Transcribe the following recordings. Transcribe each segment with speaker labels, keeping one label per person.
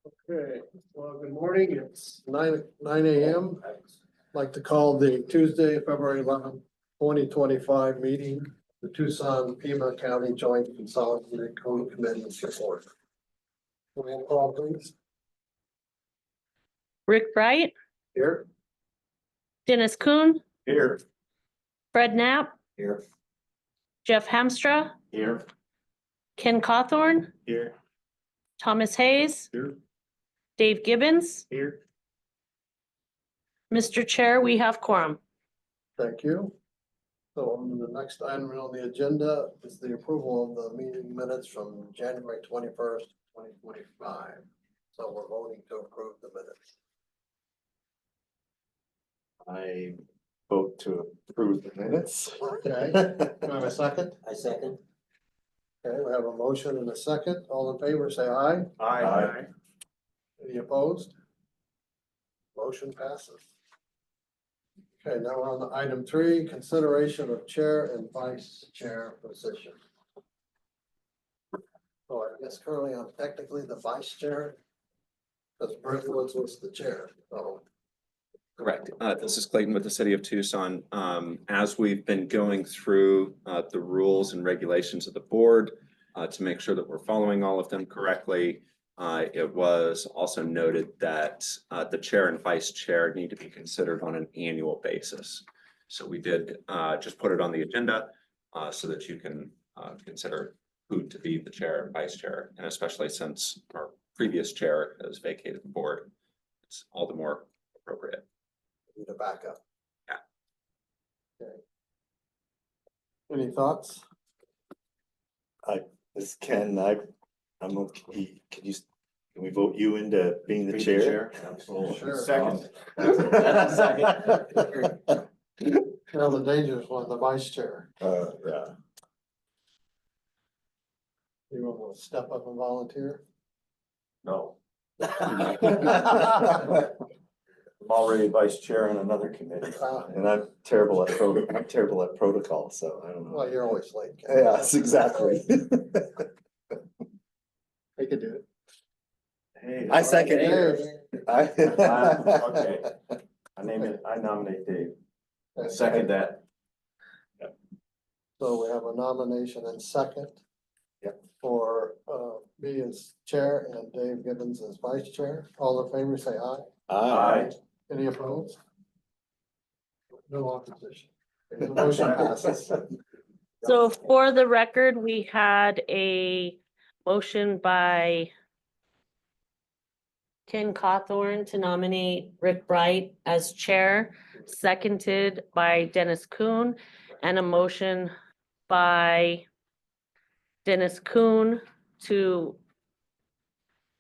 Speaker 1: Okay, well, good morning. It's nine AM. I'd like to call the Tuesday, February 11th, 2025 meeting, the Tucson-Pima County Joint Consolidated Code Committee report. Roll call, please.
Speaker 2: Rick Bright,
Speaker 1: Here.
Speaker 2: Dennis Kuhn,
Speaker 1: Here.
Speaker 2: Fred Knapp,
Speaker 1: Here.
Speaker 2: Jeff Hamstra,
Speaker 1: Here.
Speaker 2: Ken Cawthorn,
Speaker 1: Here.
Speaker 2: Thomas Hayes,
Speaker 1: Here.
Speaker 2: Dave Gibbons.
Speaker 1: Here.
Speaker 2: Mr. Chair, we have quorum.
Speaker 1: Thank you. So on the next item on the agenda is the approval of the meeting minutes from January 21st, 2025. So we're voting to approve the minutes.
Speaker 3: I vote to approve the minutes.
Speaker 1: Okay, do I have a second?
Speaker 4: I second.
Speaker 1: Okay, we have a motion and a second. All in favor, say aye.
Speaker 3: Aye.
Speaker 1: Any opposed? Motion passes. Okay, now we're on to item 3, consideration of chair and vice chair position. So I guess currently I'm technically the vice chair, because Brent was the chair, so.
Speaker 5: Correct. This is Clayton with the City of Tucson. As we've been going through the rules and regulations of the board to make sure that we're following all of them correctly, it was also noted that the chair and vice chair need to be considered on an annual basis. So we did just put it on the agenda so that you can consider who to be the chair and vice chair, and especially since our previous chair has vacated the board, it's all the more appropriate.
Speaker 1: Need a backup.
Speaker 5: Yeah.
Speaker 1: Okay. Any thoughts?
Speaker 3: This Ken, I'm okay. Can we vote you into being the chair?
Speaker 4: Absolutely.
Speaker 1: Sure.
Speaker 4: Second.
Speaker 1: Now the dangerous one, the vice chair.
Speaker 3: Yeah.
Speaker 1: You want to step up and volunteer?
Speaker 4: No,
Speaker 3: I'm already vice chair on another committee, and I'm terrible at protocol, so I don't know.
Speaker 1: Well, you're always late. Ken.
Speaker 3: Yes, exactly.
Speaker 1: I could do it.
Speaker 4: hey.
Speaker 3: I second
Speaker 1: Dave.
Speaker 4: Okay. I nominate Dave. Second that.
Speaker 1: So we have a nomination and second.
Speaker 3: Yep.
Speaker 1: For me as chair and Dave Gibbons as vice chair. All in favor, say aye.
Speaker 4: Aye.
Speaker 1: Any opposed? No opposition. The motion passes.
Speaker 2: So for the record, we had a motion by Ken Cawthorn to nominate Rick Bright as chair, seconded by Dennis Kuhn, and a motion by Dennis Kuhn to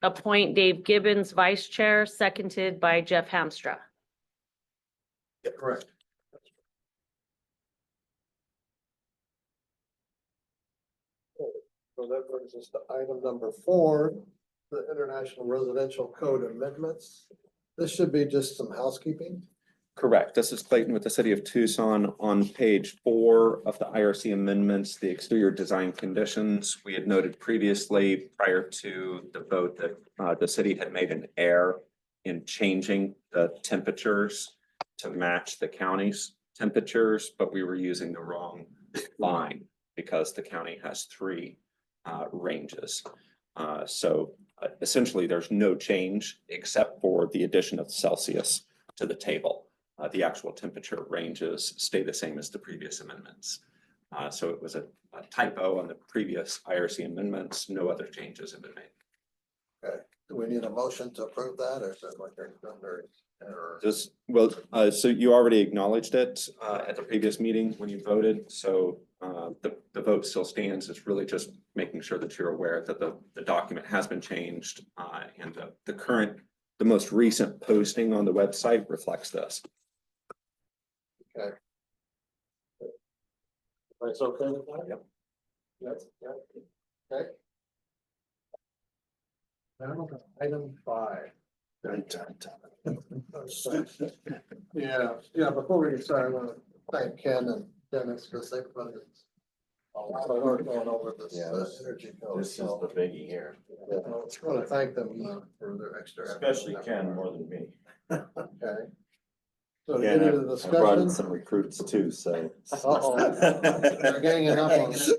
Speaker 2: appoint Dave Gibbons vice chair, seconded by Jeff Hamstra.
Speaker 1: Yeah, correct. So that brings us to item number 4, the International Residential Code Amendments. This should be just some housekeeping.
Speaker 5: Correct. This is Clayton with the City of Tucson. On page 4 of the IRC amendments, the exterior design conditions, we had noted previously prior to the vote that the city had made an error in changing the temperatures to match the county's temperatures, but we were using the wrong line because the county has 3 ranges. So essentially there's no change except for the addition of Celsius to the table. The actual temperature ranges stay the same as the previous amendments. So it was a typo on the previous IRC amendments. No other changes have been made.
Speaker 1: Okay, do we need a motion to approve that, or is that like they're under error?
Speaker 5: Just, well, so you already acknowledged it at the previous meeting when you voted. So the vote still stands. It's really just making sure that you're aware that the document has been changed and the most recent posting on the website reflects this.
Speaker 1: Okay. That's okay with that?
Speaker 5: Yep.
Speaker 1: Yes, yeah. Okay. Now, item 5. Yeah, before we get started, I want to thank Ken and Dennis because they've put a lot of work going over this
Speaker 4: Yeah,
Speaker 1: energy code.
Speaker 4: This is the biggie here,
Speaker 1: I just want to thank them for their extra. effort.
Speaker 4: especially Ken more than me.
Speaker 1: Okay. So to
Speaker 3: Yeah,
Speaker 1: get
Speaker 3: and
Speaker 1: into the
Speaker 3: I brought in
Speaker 1: discussion.
Speaker 3: some recruits too, so.
Speaker 1: Uh-oh. They're ganging up on us.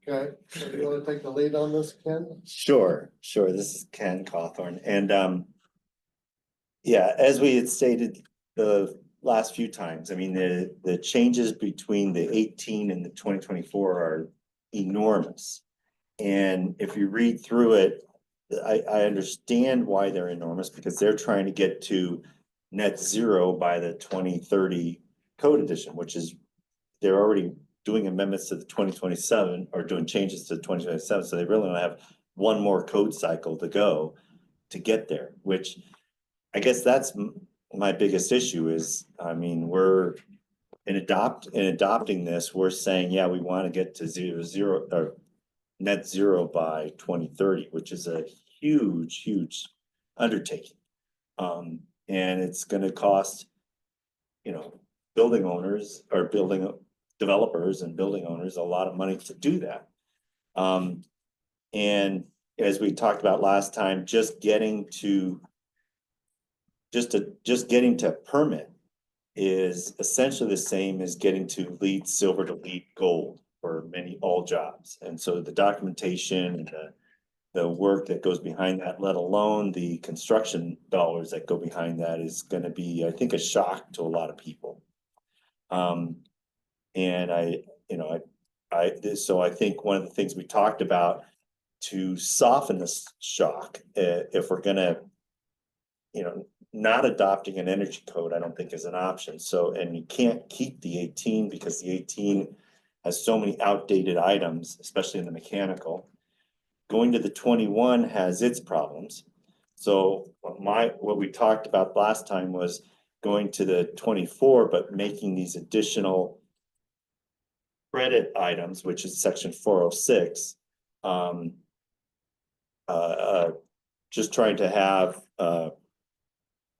Speaker 1: Okay, so do you want to take the lead on this, Ken?
Speaker 3: Sure, this is Ken Cawthorn, and yeah, as we had stated the last few times, I mean, the changes between the 18 and the 2024 are enormous. And if you read through it, I understand why they're enormous, because they're trying to get to net zero by the 2030 code edition, which is, they're already doing amendments to the 2027 or doing changes to the 2027. So they really only have one more code cycle to go to get there, which I guess that's my biggest issue is, I mean, we're in adopting this, we're saying, yeah, we want to get to zero or net zero by 2030, which is a huge undertaking. And it's gonna cost, you know, building owners or building developers and building owners a lot of money to do that. And as we talked about last time, just getting to permit is essentially the same as getting to LEED silver to LEED gold for all jobs. And so the documentation and the work that goes behind that, let alone the construction dollars that go behind that, is gonna be, I think, a shock to a lot of people. And so I think one of the things we talked about to soften this shock, if we're gonna, not adopting an energy code, I don't think is an option. So, and you can't keep the 18 because the 18 has so many outdated items, especially in the mechanical. Going to the 21 has its problems. So what we talked about last time was going to the 24, but making these additional credit items, which is section 406, just trying to have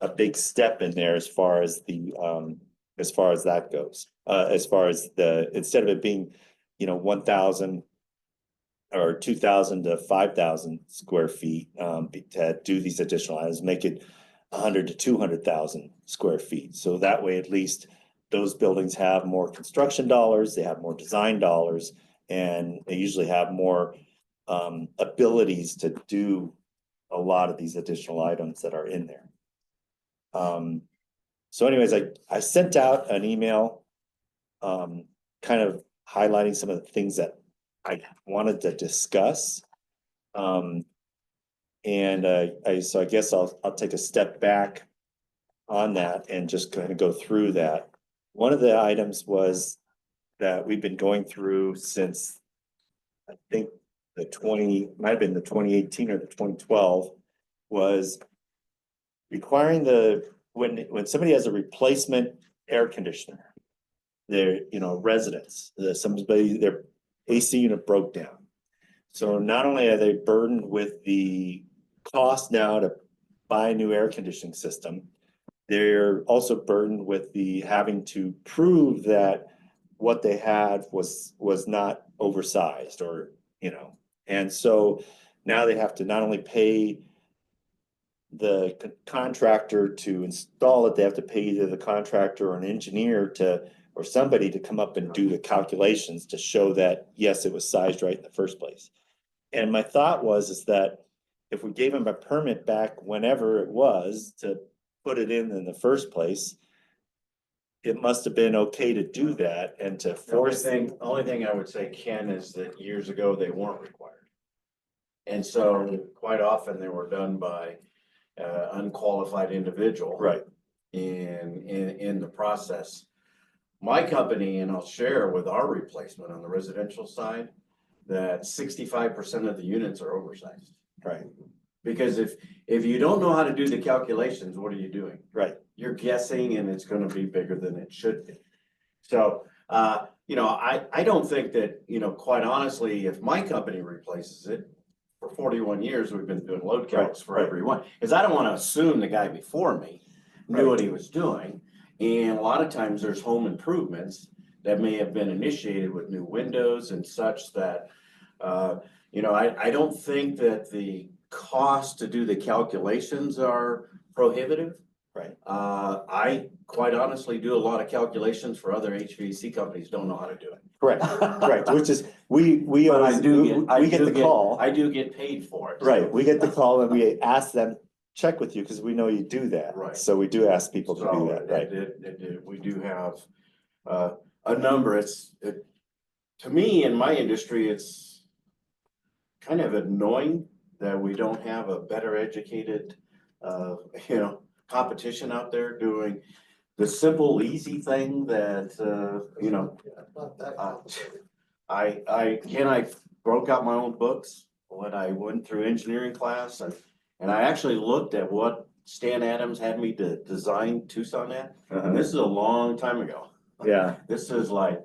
Speaker 3: a big step in there as far as that goes. As far as instead of it being, 1,000 or 2,000 to 5,000 square feet, to do these additional items, make it 100 to 200,000 square feet. So that way, at least those buildings have more construction dollars, they have more design dollars, and they usually have more abilities to do a lot of these additional items that are in there. So anyways, I sent out an email kind of highlighting some of the things that I wanted to discuss. So I guess I'll take a step back on that and just kind of go through that. One of the items was that we've been going through since, I think, might have been the 2018 or the 2012, was requiring when somebody has a replacement air conditioner, their residents, their AC unit broke down. So not only are they burdened with the cost now to buy a new air conditioning system, they're also burdened with the having to prove that what they had was not oversized, or and so now they have to not only pay the contractor to install it, they have to pay either the contractor or an engineer or somebody to come up and do the calculations to show that, yes, it was sized right in the first place. And my thought is that if we gave them a permit back whenever it was to put it in the first place, it must have been okay to do that and to force.
Speaker 4: The only thing I would say, Ken, is that years ago, they weren't required. And so quite often they were done by unqualified individual.
Speaker 3: Right.
Speaker 4: In the process. My company, and I'll share with our replacement on the residential side, that 65% of the units are oversized.
Speaker 3: Right.
Speaker 4: Because if you don't know how to do the calculations, what are you doing?
Speaker 3: Right.
Speaker 4: You're guessing, and it's gonna be bigger than it should be. So, I don't think that, quite honestly, if my company replaces it, for 41 years, we've been doing load calcs for everyone, because I don't want to assume the guy before me knew what he was doing. And a lot of times there's home improvements that may have been initiated with new windows and such that, you know, I don't think that the cost to do the calculations are prohibitive.
Speaker 3: Right.
Speaker 4: I quite honestly do a lot of calculations for other HVAC companies, don't know how to do it.
Speaker 3: Correct, correct, which is, we
Speaker 4: But
Speaker 3: always, we get the call.
Speaker 4: I do get paid for it.
Speaker 3: Right, we get the call and we ask them, check with you, because we know you do that.
Speaker 4: Right.
Speaker 3: So we do ask people to do
Speaker 4: So
Speaker 3: that, right?
Speaker 4: we do have a number. To me, in my industry, it's kind of annoying that we don't have a better educated, you know, competition out there doing the simple, easy thing that, you know,
Speaker 1: Yeah, not that complicated.
Speaker 4: I broke out my own books when I went through engineering class and I actually looked at what Stan Adams had me to design Tucson at. And this is a long time ago.
Speaker 3: Yeah,
Speaker 4: This is like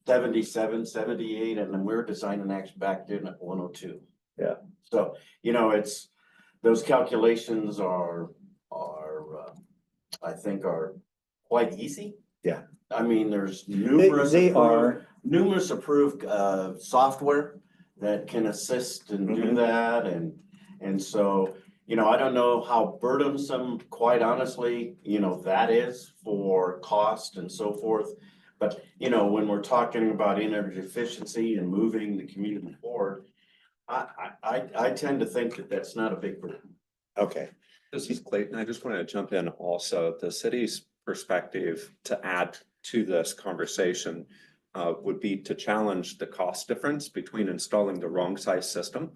Speaker 4: 77, 78, and then we were designing actually back then at 102.
Speaker 3: Yeah.
Speaker 4: So, you know, it's, those calculations are, I think are quite easy.
Speaker 3: Yeah.
Speaker 4: I mean, there's numerous.
Speaker 3: they
Speaker 4: approved-
Speaker 3: are,
Speaker 4: Numerous approved, software that can assist and do
Speaker 3: Mhm.
Speaker 4: that and so, you know, I don't know how burdensome, quite honestly, you know, that is for cost and so forth. But, you know, when we're talking about energy efficiency and moving the community forward, I tend to think that that's not a big burden.
Speaker 3: okay,
Speaker 5: This is Clayton. I just wanted to jump in also. The city's perspective to add to this conversation would be to challenge the cost difference between installing the wrong size system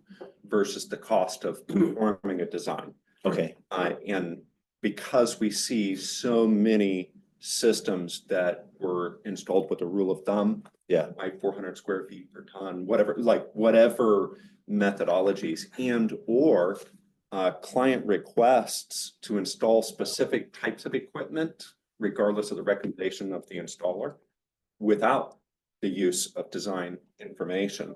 Speaker 5: versus the cost of performing a design.
Speaker 3: okay,
Speaker 5: And because we see so many systems that were installed with a rule of thumb,
Speaker 3: yeah,
Speaker 5: like 400 square feet per ton, whatever, like whatever methodologies and or client requests to install specific types of equipment, regardless of the recommendation of the installer, without the use of design information,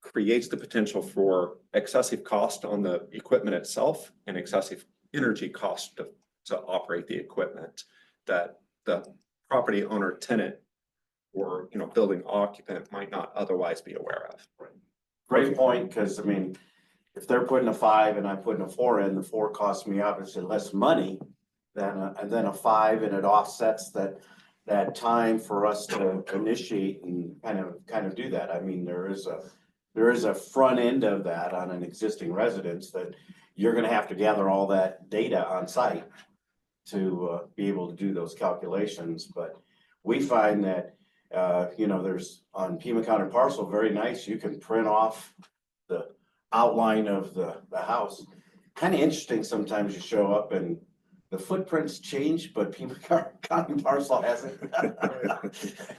Speaker 5: creates the potential for excessive cost on the equipment itself and excessive energy cost to operate the equipment that the property owner, tenant, or, you know, building occupant might not otherwise be aware of.
Speaker 4: Great point, because I mean, if they're putting a 5 and I'm putting a 4 in, the 4 costs me obviously less money than a 5, and it offsets that time for us to initiate and kind of do that. I mean, there is a front end of that on an existing residence that you're gonna have to gather all that data on site to be able to do those calculations. But we find that, you know, there's on Pima County parcel, very nice, you can print off the outline of the house. Kind of interesting, sometimes you show up and the footprints change, but Pima County parcel hasn't.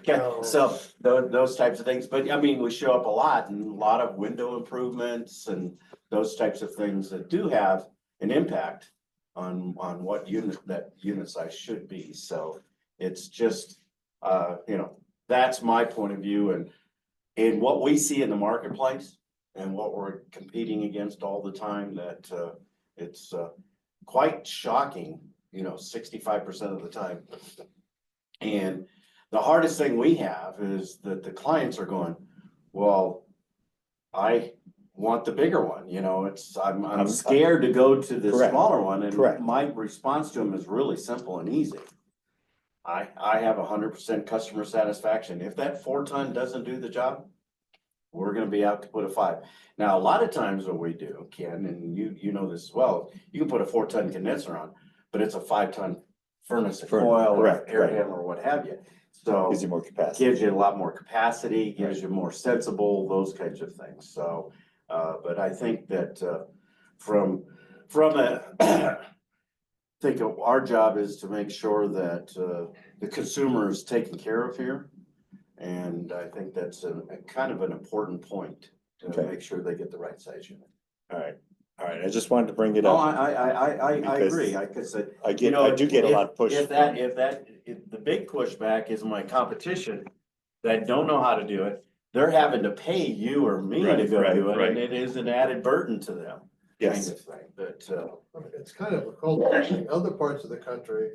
Speaker 4: Okay, so those types of things, but I mean, we show up a lot and a lot of window improvements and those types of things that do have an impact on what unit size should be. So it's just, you know, that's my point of view and what we see in the marketplace and what we're competing against all the time, that it's quite shocking, you know, 65% of the time. And the hardest thing we have is that the clients are going, well, I want the bigger one, you know, I'm scared to go to the
Speaker 3: Correct.
Speaker 4: smaller one. And
Speaker 3: Correct.
Speaker 4: my response to them is really simple and easy. I have 100% customer satisfaction. If that 4-ton doesn't do the job, we're gonna be out to put a 5. Now, a lot of times what we do, Ken, and you know this as well, you can put a 4-ton condenser on, but it's a 5-ton furnace or coil or
Speaker 3: Correct,
Speaker 4: air
Speaker 3: right.
Speaker 4: handler or what have you. So
Speaker 3: gives you more capacity.
Speaker 4: gives you a lot more capacity, gives you more sensible, those kinds of things. So, but I think that from a I think our job is to make sure that the consumer is taken care of here. And I think that's a kind of an important point to
Speaker 3: Okay.
Speaker 4: make sure they get the right size unit.
Speaker 3: All right, I just wanted to bring it
Speaker 4: No,
Speaker 3: up.
Speaker 4: I
Speaker 3: Because
Speaker 4: agree. I could say,
Speaker 3: I
Speaker 4: you know,
Speaker 3: do get a lot of push.
Speaker 4: if the big pushback is my competition that don't know how to do it, they're having to pay you or me to
Speaker 3: Right,
Speaker 4: go
Speaker 3: right,
Speaker 4: do it,
Speaker 3: right.
Speaker 4: and it is an added burden to them.
Speaker 3: Yes,
Speaker 4: Kind of thing, but
Speaker 1: It's kind of a cultural thing. Other parts of the country,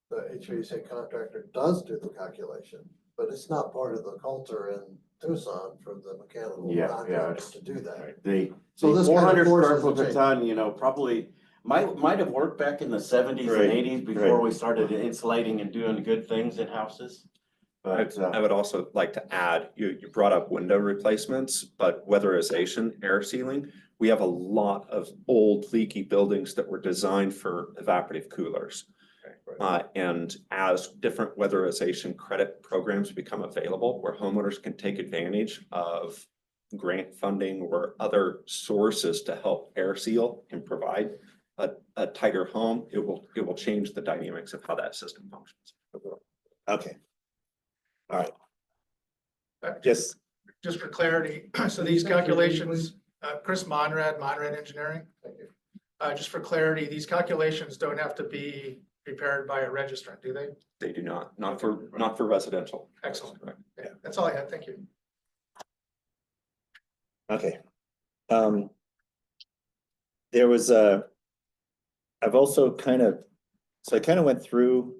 Speaker 1: the HVAC contractor does do the calculation, but it's not part of the culture in Tucson for the mechanical
Speaker 4: Yeah,
Speaker 1: contractor
Speaker 4: yeah.
Speaker 1: to do that.
Speaker 4: The
Speaker 1: So this kind of
Speaker 4: 400 square
Speaker 1: forces a
Speaker 4: foot per
Speaker 1: change.
Speaker 4: ton, you know, probably might have worked back in the 70s
Speaker 3: Right,
Speaker 4: and 80s before
Speaker 3: right.
Speaker 4: we started insulating and doing good things in houses. But
Speaker 5: I would also like to add, you brought up window replacements, but weatherization, air sealing. We have a lot of old leaky buildings that were designed for evaporative coolers. And as different weatherization credit programs become available, where homeowners can take advantage of grant funding or other sources to help air seal and provide a tighter home, it will change the dynamics of how that system functions.
Speaker 3: Okay. All right.
Speaker 6: Uh,
Speaker 3: Just,
Speaker 6: Just for clarity, so these calculations, Chris Monrad, Monrad Engineering. Just for clarity, these calculations don't have to be prepared by a registrant, do they?
Speaker 5: They do not for residential.
Speaker 6: Excellent. Okay, that's all I had. Thank you.
Speaker 3: okay. There was I've also so I kind of went through.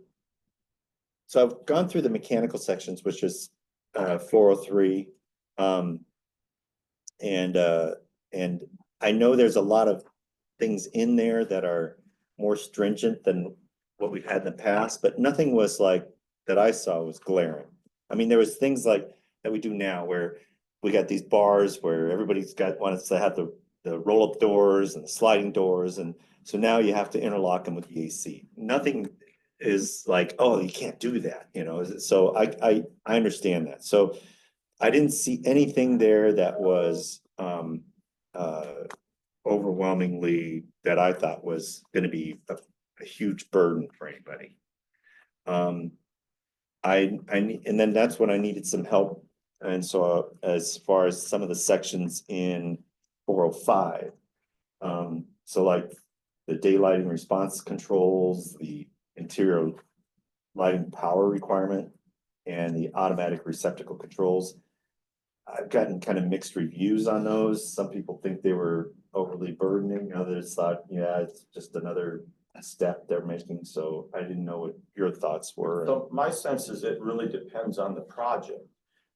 Speaker 3: So I've gone through the mechanical sections, which is 403. And I know there's a lot of things in there that are more stringent than what we've had in the past, but nothing was like that I saw was glaring. I mean, there was things like that we do now where we got these bars where everybody's wants to have the roll-up doors and the sliding doors, and so now you have to interlock them with the AC. Nothing is like, oh, you can't do that, you know. So I understand that. So I didn't see anything there that was overwhelmingly that I thought was going to be a huge burden for anybody. And then that's when I needed some help. And so as far as some of the sections in 405, so like the daylighting response controls, the interior lighting power requirement, and the automatic receptacle controls, I've gotten kind of mixed reviews on those. Some people think they were overly burdening. Others thought, yeah, it's just another step they're making. So I didn't know what your thoughts were.
Speaker 7: So my sense is it really depends on the project,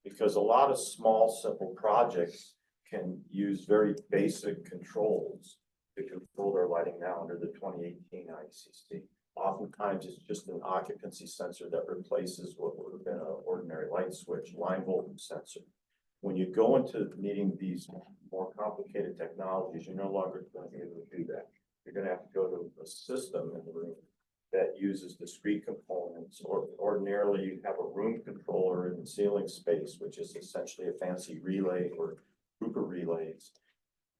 Speaker 7: because a lot of small, simple projects can use very basic controls to control their lighting now under the 2018 ICC. Oftentimes it's just an occupancy sensor that replaces what would have been an ordinary light switch, line voltage sensor. When you go into needing these more complicated technologies, you're no longer going to be able to do that. You're going to have to go to a system in the room that uses discrete components, or ordinarily you have a room controller in the ceiling space, which is essentially a fancy relay or group of relays.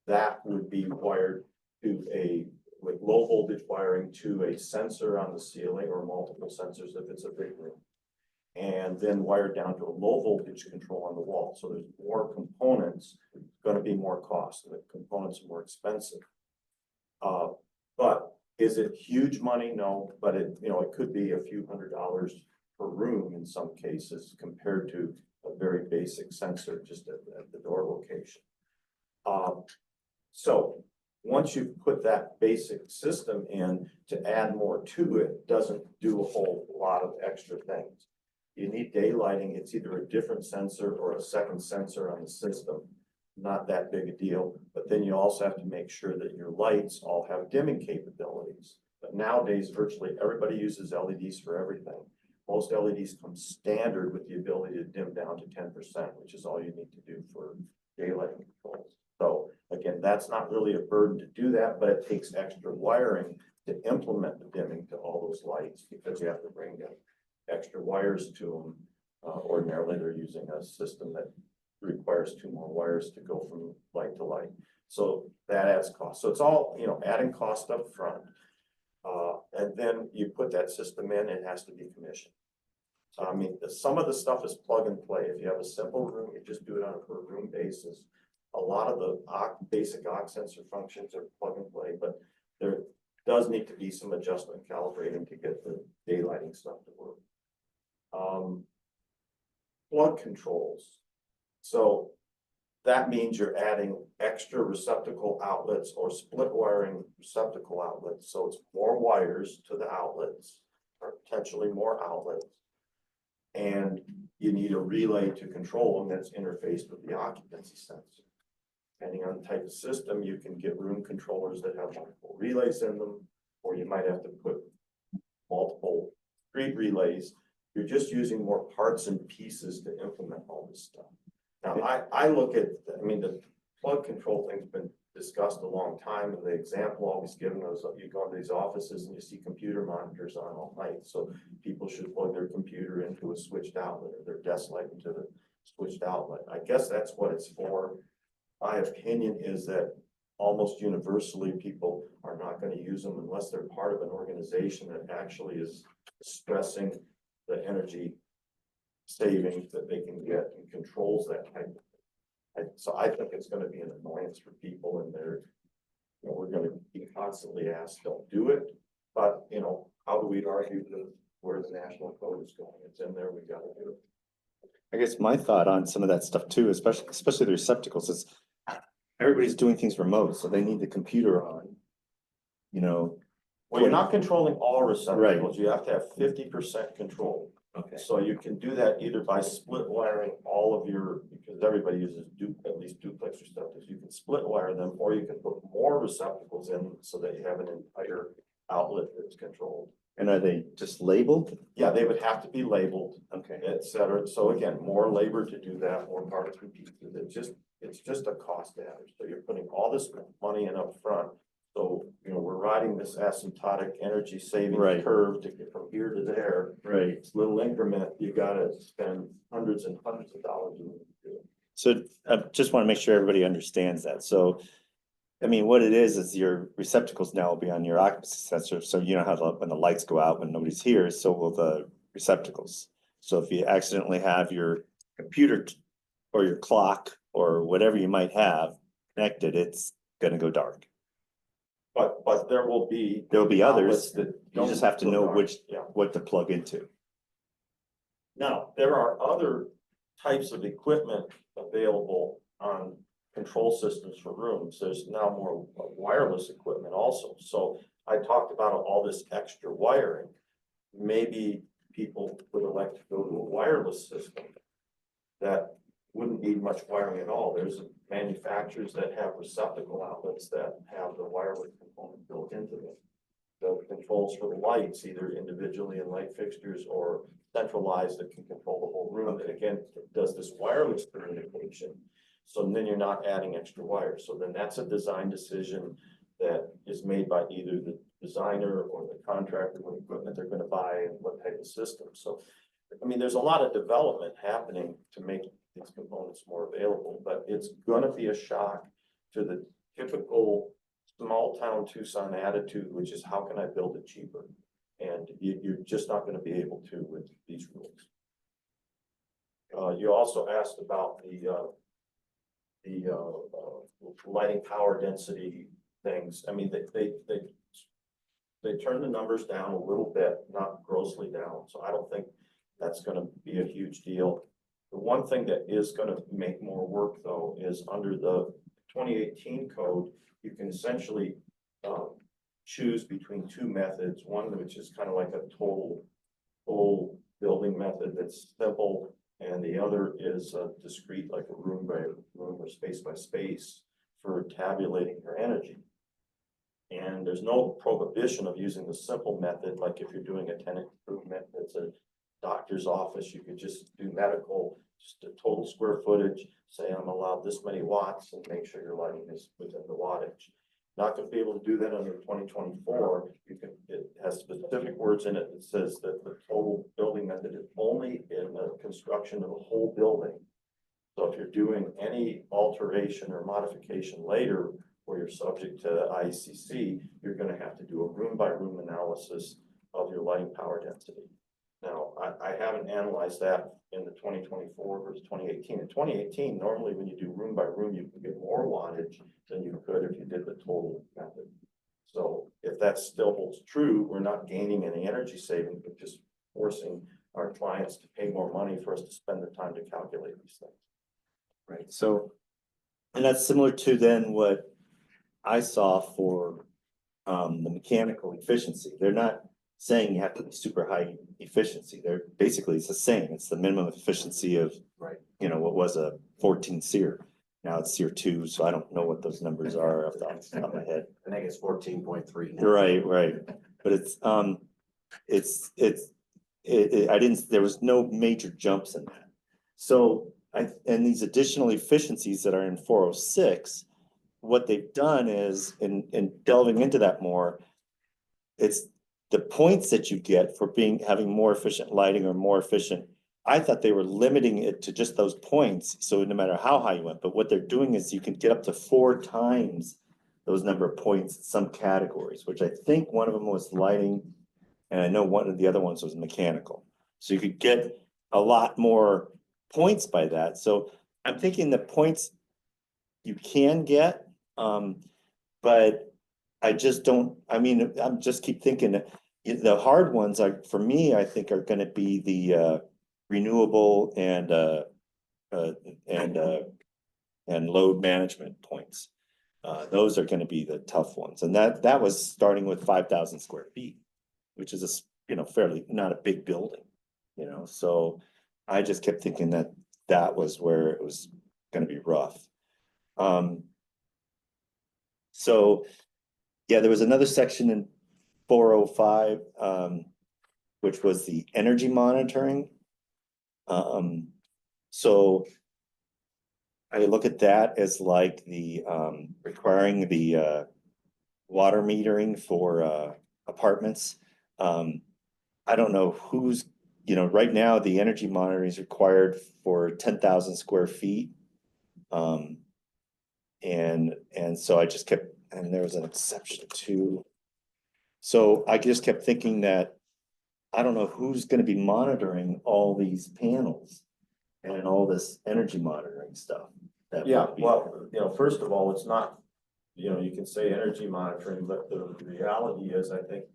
Speaker 7: That would be wired to with low voltage wiring to a sensor on the ceiling or multiple sensors if it's a big room, and then wired down to a low voltage control on the wall. So there's more components, going to be more cost, and the components are more expensive. But is it huge money? No, but it could be a few $100s per room in some cases compared to a very basic sensor just at the door location. So once you put that basic system in, to add more to it doesn't do a whole lot of extra things. You need daylighting. It's either a different sensor or a second sensor on the system. Not that big a deal, but then you also have to make sure that your lights all have dimming capabilities. But nowadays, virtually everybody uses LEDs for everything. Most LEDs come standard with the ability to dim down to 10%, which is all you need to do for daylighting controls. So again, that's not really a burden to do that, but it takes extra wiring to implement the dimming to all those lights, because you have to bring extra wires to them. Ordinarily, they're using a system that requires 2 more wires to go from light to light. So that adds cost. So it's all, adding cost up front. And then you put that system in, it has to be commissioned. So I mean, some of the stuff is plug and play. If you have a simple room, you just do it on a per room basis. A lot of the basic aux sensor functions are plug and play, but there does need to be some adjustment calibrating to get the daylighting stuff to work. Plug controls. So that means you're adding extra receptacle outlets or split wiring receptacle outlets. So it's more wires to the outlets. or potentially more outlets. And you need a relay to control them that's interfaced with the occupancy sensor. Depending on the type of system, you can get room controllers that have multiple relays in them, or you might have to put multiple street relays. You're just using more parts and pieces to implement all this stuff. Now, I look at, I mean, the plug control thing's been discussed a long time, and the example always given is you go into these offices and you see computer monitors on all night. So people should plug their computer into a switched outlet, or their desk light into the switched outlet. I guess that's what it's for. My opinion is that almost universally, people are not going to use them unless they're part of an organization that actually is stressing the energy savings that they can get and controls that type of thing. So I think it's going to be an annoyance for people, and they're, you know, we're going to be constantly asked, don't do it. But, you know, how do we argue where the national code is going? It's in there, we got to do it.
Speaker 3: I guess my thought on some of that stuff too, especially the receptacles, is everybody's doing things remote, so they need the computer on. You know,
Speaker 7: Well, you're not controlling all receptacles. You have to have 50% control.
Speaker 3: okay,
Speaker 7: So you can do that either by split wiring all of your, because everybody uses at least duplex receptacles. You can split wire them, or you can put more receptacles in so that you have an entire outlet that's controlled.
Speaker 3: and are they just labeled?
Speaker 7: Yeah, they would have to be labeled,
Speaker 3: Okay,
Speaker 7: et cetera. So again, more labor to do that, more parts and pieces. It's just a cost average. So you're putting all this money in up front. So, you know, we're riding this asymptotic energy saving
Speaker 3: Right.
Speaker 7: curve to get from here to there.
Speaker 3: right.
Speaker 7: It's a little increment, you gotta spend hundreds and hundreds of dollars.
Speaker 3: So I just want to make sure everybody understands that. So, I mean, what it is your receptacles now will be on your occupancy sensor. So you know how when the lights go out when nobody's here, so will the receptacles. So if you accidentally have your computer or your clock or whatever you might have connected, it's gonna go dark.
Speaker 7: But there will be.
Speaker 3: There'll be
Speaker 7: outlets
Speaker 3: others.
Speaker 7: that
Speaker 3: You just have to know
Speaker 7: don't-
Speaker 3: which,
Speaker 7: Yeah.
Speaker 3: what to plug into.
Speaker 7: Now, there are other types of equipment available on control systems for rooms. There's now more wireless equipment also. So I talked about all this extra wiring. Maybe people would elect to go to a wireless system that wouldn't need much wiring at all. There's manufacturers that have receptacle outlets that have the wireless component built into them. The controls for the lights, either individually in light fixtures or centralized, that can control the whole room. And again, it does this wireless communication. So then you're not adding extra wires. So then that's a design decision that is made by either the designer or the contractor, what equipment they're gonna buy and what type of system. So, I mean, there's a lot of development happening to make these components more available, but it's gonna be a shock to the typical small town Tucson attitude, which is how can I build it cheaper? And you're just not gonna be able to with these rules. You also asked about the lighting power density things. I mean, they turn the numbers down a little bit, not grossly down. So I don't think that's gonna be a huge deal. The one thing that is gonna make more work though is under the 2018 code, you can essentially choose between two methods. One which is kind of like a total building method that's simple, and the other is discrete, like a room by room or space by space for tabulating your energy. And there's no prohibition of using the simple method, like if you're doing a tenant improvement, it's a doctor's office, you could just do medical, just a total square footage, say I'm allowed this many watts and make sure your lighting is within the wattage. Not gonna be able to do that under 2024. It has specific words in it that says that the total building method is only in the construction of a whole building. So if you're doing any alteration or modification later, where you're subject to IECC, you're gonna have to do a room by room analysis of your lighting power density. Now, I haven't analyzed that in the 2024 versus 2018. In 2018, normally when you do room by room, you can get more wattage than you could if you did the total method. So if that still holds true, we're not gaining any energy savings, but just forcing our clients to pay more money for us to spend the time to calculate these things.
Speaker 3: Right, so, and that's similar to then what I saw for the mechanical efficiency. They're not saying you have to be super high efficiency. They're basically, it's the same. It's the minimum efficiency of,
Speaker 4: Right.
Speaker 3: you know, what was a 14 SEER. Now it's SEER 2, so I don't know what those numbers are off the top of my head.
Speaker 4: I think it's 14.3 now.
Speaker 3: Right, right. But I didn't, there was no major jumps in that. So and these additional efficiencies that are in 406, what they've done is in delving into that more, it's the points that you get for having more efficient lighting or more efficient. I thought they were limiting it to just those points. So no matter how high you went, but what they're doing is you can get up to 4 times those number of points in some categories, which I think one of them was lighting. And I know one of the other ones was mechanical. So you could get a lot more points by that. So I'm thinking the points you can get, but I just don't, I mean, I'm just keep thinking that the hard ones are, for me, I think are gonna be the renewable and load management points. Those are gonna be the tough ones. And that was starting with 5,000 square feet, which is fairly, not a big building, so I just kept thinking that was where it was gonna be rough. So, yeah, there was another section in 405, which was the energy monitoring. So I look at that as like the requiring the water metering for apartments. I don't know who's, right now the energy monitoring is required for 10,000 square feet. And so I just kept, and there was an exception too. So I just kept thinking that I don't know who's gonna be monitoring all these panels and all this energy monitoring stuff.
Speaker 7: Yeah, well, first of all, it's not, you can say energy monitoring, but the reality is, I think,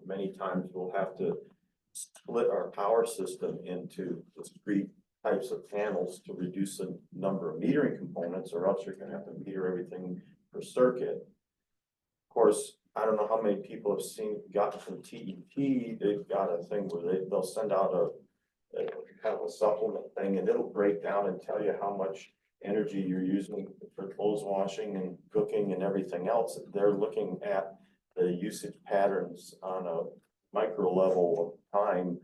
Speaker 7: many times we'll have to split our power system into discrete types of panels to reduce the number of metering components, or else you're gonna have to meter everything per circuit. Of course, I don't know how many people have gotten from TEP, they've got a thing where they'll send out have a supplement thing, and it'll break down and tell you how much energy you're using for clothes washing and cooking and everything else. They're looking at the usage patterns on a micro level of time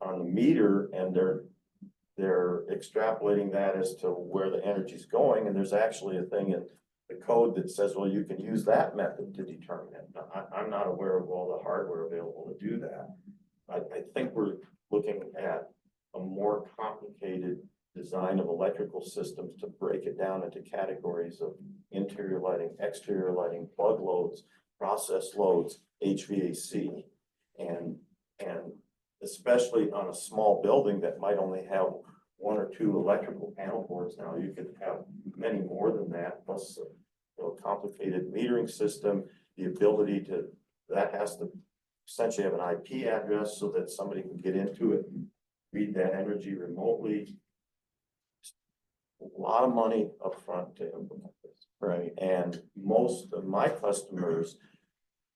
Speaker 7: on the meter, and they're extrapolating that as to where the energy's going. And there's actually a thing in the code that says, well, you can use that method to determine it. Now, I'm not aware of all the hardware available to do that. I think we're looking at a more complicated design of electrical systems to break it down into categories of interior lighting, exterior lighting, plug loads, process loads, HVAC, and especially on a small building that might only have 1 or 2 electrical panel boards. Now you could have many more than that, plus a complicated metering system, the ability that has to essentially have an IP address so that somebody can get into it and read that energy remotely. A lot of money up front to implement this.
Speaker 3: Right.
Speaker 7: And most of my customers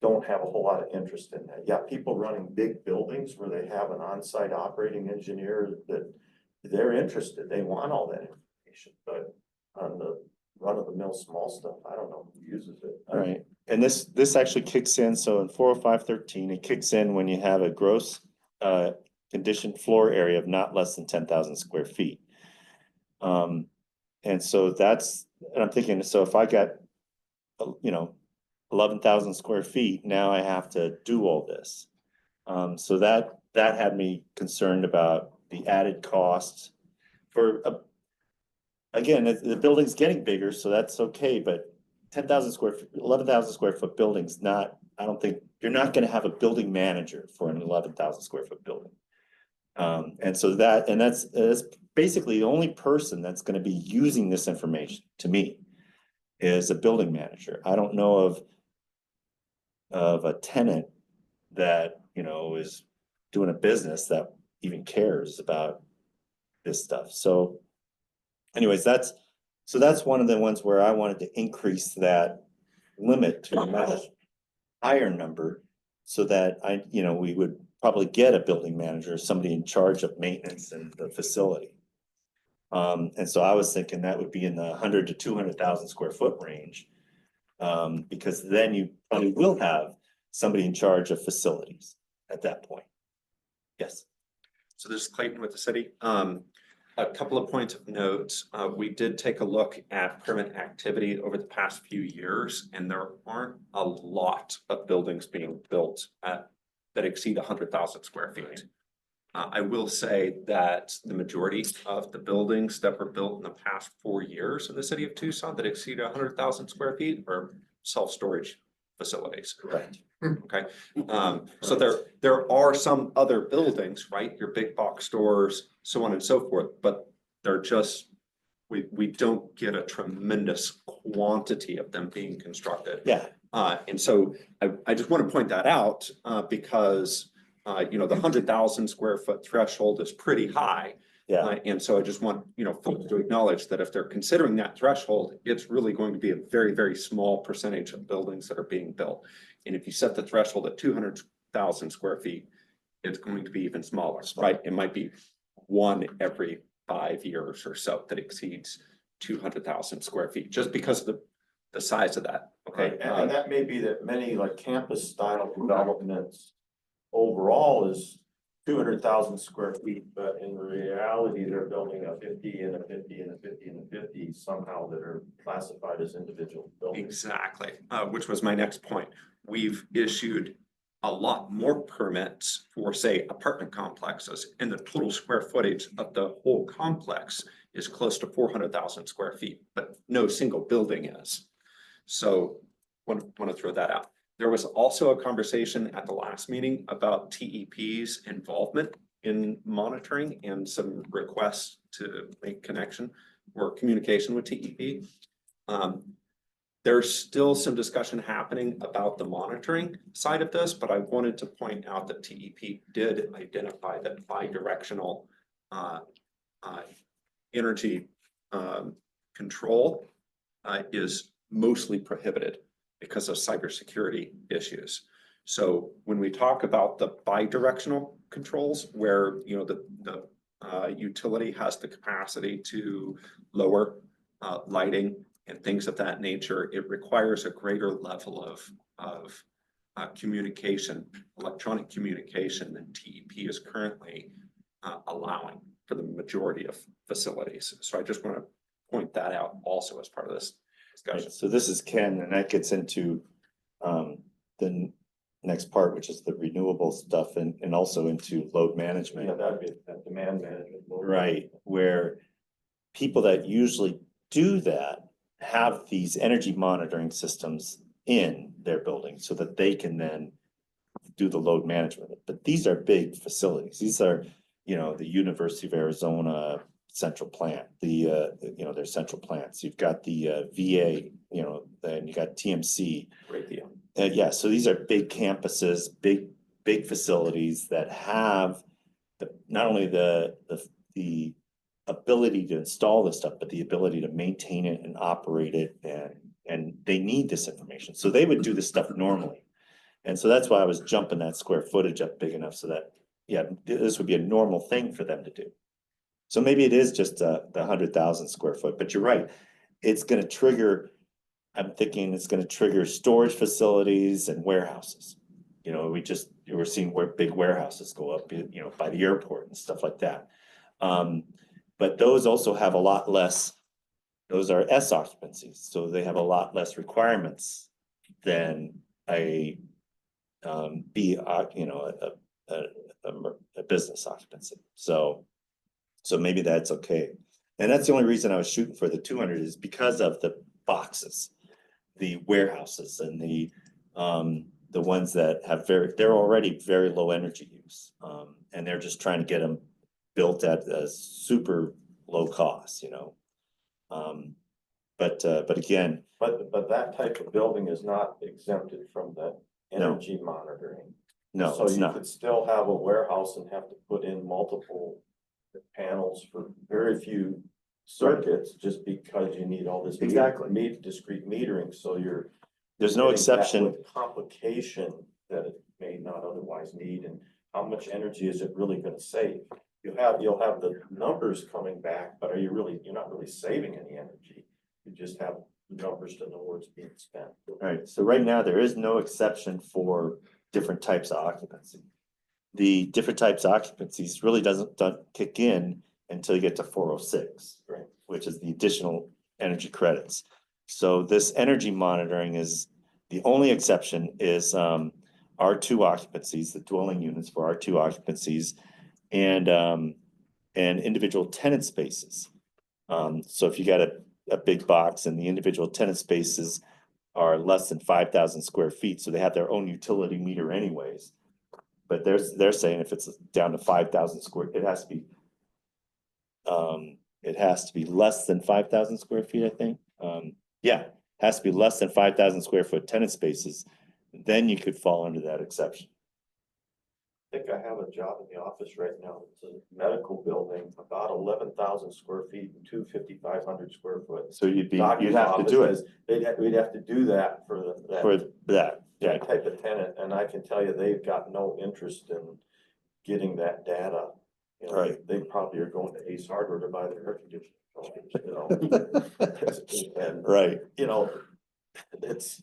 Speaker 7: don't have a whole lot of interest in that. Yeah, people running big buildings where they have an on-site operating engineer that they're interested, they want all that information, but on the run-of-the-mill small stuff, I don't know who uses it.
Speaker 3: All right, and this actually kicks in, so in 405.13, it kicks in when you have a gross conditioned floor area of not less than 10,000 square feet. And so and I'm thinking, so if I got 11,000 square feet, now I have to do all this. So that had me concerned about the added costs for again, the building's getting bigger, so that's okay, but 10,000 square feet, 11,000 square foot building's not, I don't think, you're not gonna have a building manager for an 11,000 square foot building. And so that's basically the only person that's gonna be using this information, to me, is a building manager. I don't know of a tenant that, is doing a business that even cares about this stuff. So anyways, that's one of the ones where I wanted to increase that limit to a much higher number so that we would probably get a building manager, somebody in charge of maintenance and the facility. And so I was thinking that would be in the 100 to 200,000 square foot range. Because then you probably will have somebody in charge of facilities at that point. Yes.
Speaker 5: So this is Clayton with the city. A couple of points of note. We did take a look at permit activity over the past few years, and there aren't a lot of buildings being built that exceed 100,000 square feet. I will say that the majority of the buildings that were built in the past 4 years in the city of Tucson that exceed 100,000 square feet are self-storage facilities.
Speaker 3: Correct.
Speaker 5: Okay, so there are some other buildings, right? Your big box stores, so on and so forth, but they're just, we don't get a tremendous quantity of them being constructed.
Speaker 3: Yeah.
Speaker 5: And so I just want to point that out, because the 100,000 square foot threshold is pretty high.
Speaker 3: Yeah.
Speaker 5: And so I just want, folks to acknowledge that if they're considering that threshold, it's really going to be a very, very small percentage of buildings that are being built. And if you set the threshold at 200,000 square feet, it's going to be even smaller, right? It might be 1 every 5 years or so that exceeds 200,000 square feet, just because of the size of that. Okay.
Speaker 7: Right, and that may be that many like campus style developments overall is 200,000 square feet, but in reality, they're building a 50 and a 50 and a 50 and a 50 somehow that are classified as individual buildings.
Speaker 5: Exactly, which was my next point. We've issued a lot more permits for, say, apartment complexes, and the total square footage of the whole complex is close to 400,000 square feet, but no single building is. So want to throw that out. There was also a conversation at the last meeting about TEP's involvement in monitoring and some requests to make connection or communication with TEP. There's still some discussion happening about the monitoring side of this, but I wanted to point out that TEP did identify that bi-directional energy control is mostly prohibited because of cybersecurity issues. So when we talk about the bi-directional controls, where the utility has the capacity to lower lighting and things of that nature, it requires a greater level of communication, electronic communication, than TEP is currently allowing for the majority of facilities. So I just want to point that out also as part of this discussion.
Speaker 3: So this is Ken, and that gets into the next part, which is the renewable stuff, and also into load management.
Speaker 7: Yeah, that'd be that demand management.
Speaker 3: Right, where people that usually do that have these energy monitoring systems in their building so that they can then do the load management. But these are big facilities. These are, the University of Arizona central plant, their central plants. You've got the VA, then you got TMC.
Speaker 5: Radio.
Speaker 3: Yeah, so these are big campuses, big facilities that have not only the ability to install this stuff, but the ability to maintain it and operate it, and they need this information. So they would do this stuff normally. And so that's why I was jumping that square footage up big enough so that, this would be a normal thing for them to do. So maybe it is just the 100,000 square foot, but you're right. It's going to trigger, I'm thinking it's going to trigger storage facilities and warehouses. We're seeing where big warehouses go up, by the airport and stuff like that. But those also have a lot less, those are S occupancies. So they have a lot less requirements than a business occupancy. So maybe that's okay. And that's the only reason I was shooting for the 200 is because of the boxes, the warehouses, and the ones that have they're already very low energy use. And they're just trying to get them built at a super low cost, but again.
Speaker 7: But that type of building is not exempted from the energy monitoring.
Speaker 3: No,
Speaker 7: So
Speaker 3: it's
Speaker 7: you
Speaker 3: not.
Speaker 7: could still have a warehouse and have to put in multiple panels for very few circuits, just because you need all this.
Speaker 3: Exactly.
Speaker 7: Discrete metering, so
Speaker 3: There's no
Speaker 7: getting that
Speaker 3: exception.
Speaker 7: with complication that may not otherwise need, and how much energy is it really gonna save? You'll have the numbers coming back, but you're not really saving any energy. You just have numbers to know where it's being spent.
Speaker 3: Right, so right now, there is no exception for different types of occupancy. The different types of occupancies really don't kick in until you get to 406.
Speaker 7: Right.
Speaker 3: Which is the additional energy credits. So this energy monitoring is, the only exception is R2 occupancies, the dwelling units for R2 occupancies, and individual tenant spaces. So if you got a big box and the individual tenant spaces are less than 5,000 square feet, so they have their own utility meter anyways. But they're saying if it's down to 5,000 square, it has to be less than 5,000 square feet, I think. Yeah, has to be less than 5,000 square foot tenant spaces. Then you could fall under that exception.
Speaker 7: I think I have a job in the office right now. It's a medical building, about 11,000 square feet and 5,500 square foot.
Speaker 3: So you'd
Speaker 7: Doctor's
Speaker 3: have to do it
Speaker 7: offices. We'd have to do that for
Speaker 3: for that. Yeah,
Speaker 7: that type of tenant, and I can tell you, they've got no interest in getting that data. You know,
Speaker 3: Right.
Speaker 7: They probably are going to Ace Hardware to buy their air conditioning. You know, and,
Speaker 3: right.
Speaker 7: you know, it's,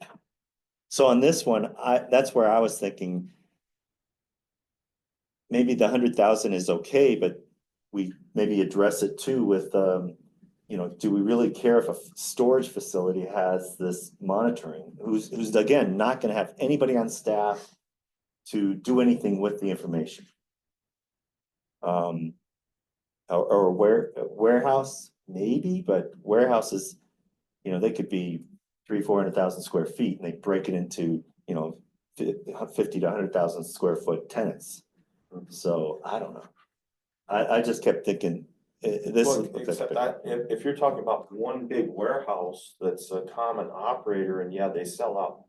Speaker 3: So on this one, that's where I was thinking. Maybe the 100,000 is okay, but we maybe address it too with, do we really care if a storage facility has this monitoring? Who's again, not gonna have anybody on staff to do anything with the information. Or warehouse, maybe, but warehouses, they could be 300,000-400,000 square feet and they break it into, 50 to 100,000 square foot tenants. So I don't know. I just kept thinking, this
Speaker 7: well,
Speaker 3: looks like
Speaker 7: except that, if you're talking about one big warehouse that's a common operator, and yeah, they sell out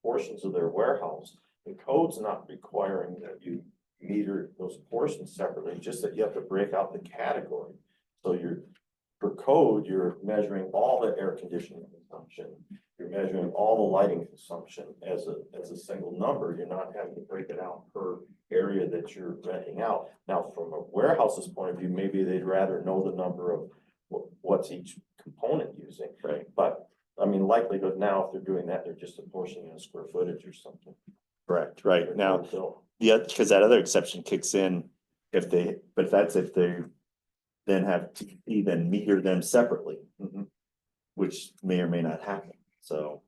Speaker 7: portions of their warehouse, the code's not requiring that you meter those portions separately, just that you have to break out the category. So for code, you're measuring all the air conditioning consumption, you're measuring all the lighting consumption as a single number. You're not having to break it out per area that you're renting out. Now, from a warehouse's point of view, maybe they'd rather know the number of what's each component using.
Speaker 3: Right.
Speaker 7: But I mean, likelihood now, if they're doing that, they're just apportioning a square footage or something.
Speaker 3: correct, right. Now, yeah, because that other exception kicks in if they then have to even meter them separately, which may or may not happen. So,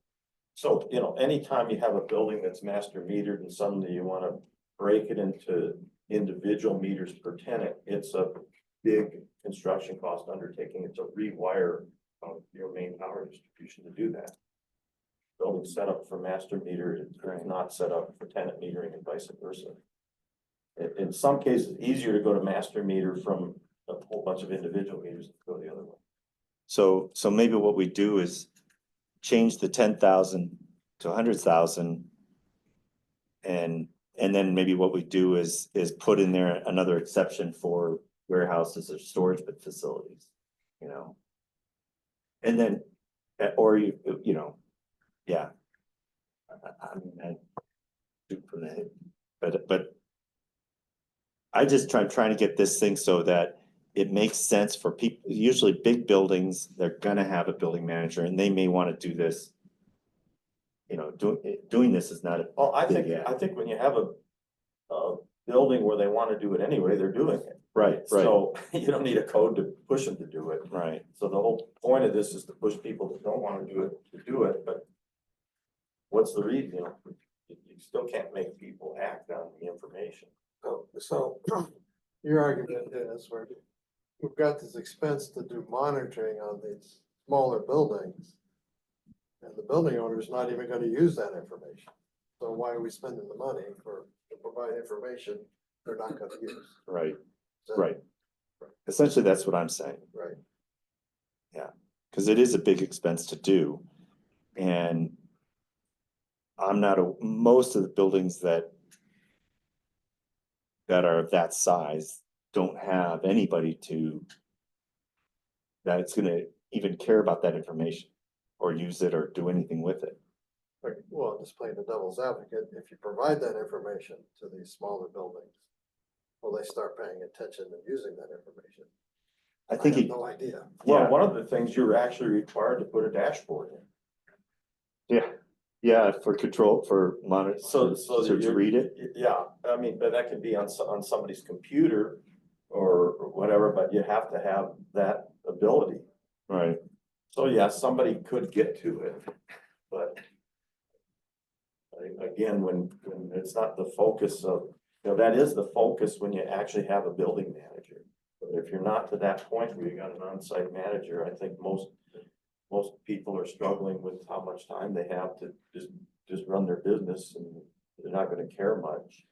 Speaker 7: anytime you have a building that's master metered and suddenly you want to break it into individual meters per tenant, it's a big construction cost undertaking. It's a rewire of your main power distribution to do that. Building set up for master meter is not set up for tenant metering and vice versa. In some cases, easier to go to master meter from a whole bunch of individual meters than go the other way.
Speaker 3: so maybe what we do is change the 10,000 to 100,000. And then maybe what we do is put in there another exception for warehouses or storage facilities, And then, or yeah. I mean, I shoot from the hip, but I just trying to get this thing so that it makes sense for people. Usually big buildings, they're gonna have a building manager and they may want to do this. Doing this is not.
Speaker 7: Well, I think when you have a building where they want to do it anyway, they're doing it.
Speaker 3: Right.
Speaker 7: So you don't need a code to push them to do it.
Speaker 3: Right.
Speaker 7: So the whole point of this is to push people that don't want to do it, but what's the reason, you still can't make people act on the information.
Speaker 1: So your argument is we've got this expense to do monitoring on these smaller buildings. And the building owner is not even gonna use that information. So why are we spending the money to provide information they're not gonna use?
Speaker 3: Right.
Speaker 1: So-
Speaker 3: Right. Essentially, that's what I'm saying.
Speaker 1: Right.
Speaker 3: Yeah, because it is a big expense to do. And most of the buildings that are of that size don't have anybody that's gonna even care about that information or use it or do anything with it.
Speaker 1: like, well, just playing the devil's advocate, if you provide that information to these smaller buildings, will they start paying attention and using that information?
Speaker 3: I think
Speaker 1: have
Speaker 3: it,
Speaker 1: no idea.
Speaker 7: Well, one of the things you're actually required to put a dashboard in.
Speaker 3: yeah, for control, for monitor,
Speaker 7: So
Speaker 3: so to
Speaker 7: you're-
Speaker 3: read it.
Speaker 7: Yeah, I mean, but that can be on somebody's computer or whatever, but you have to have that ability.
Speaker 3: Right.
Speaker 7: So yeah, somebody could get to it, but again, when it's not the focus of, that is the focus when you actually have a building manager. But if you're not to that point where you got an on-site manager, I think most people are struggling with how much time they have to just run their business, and they're not gonna care much.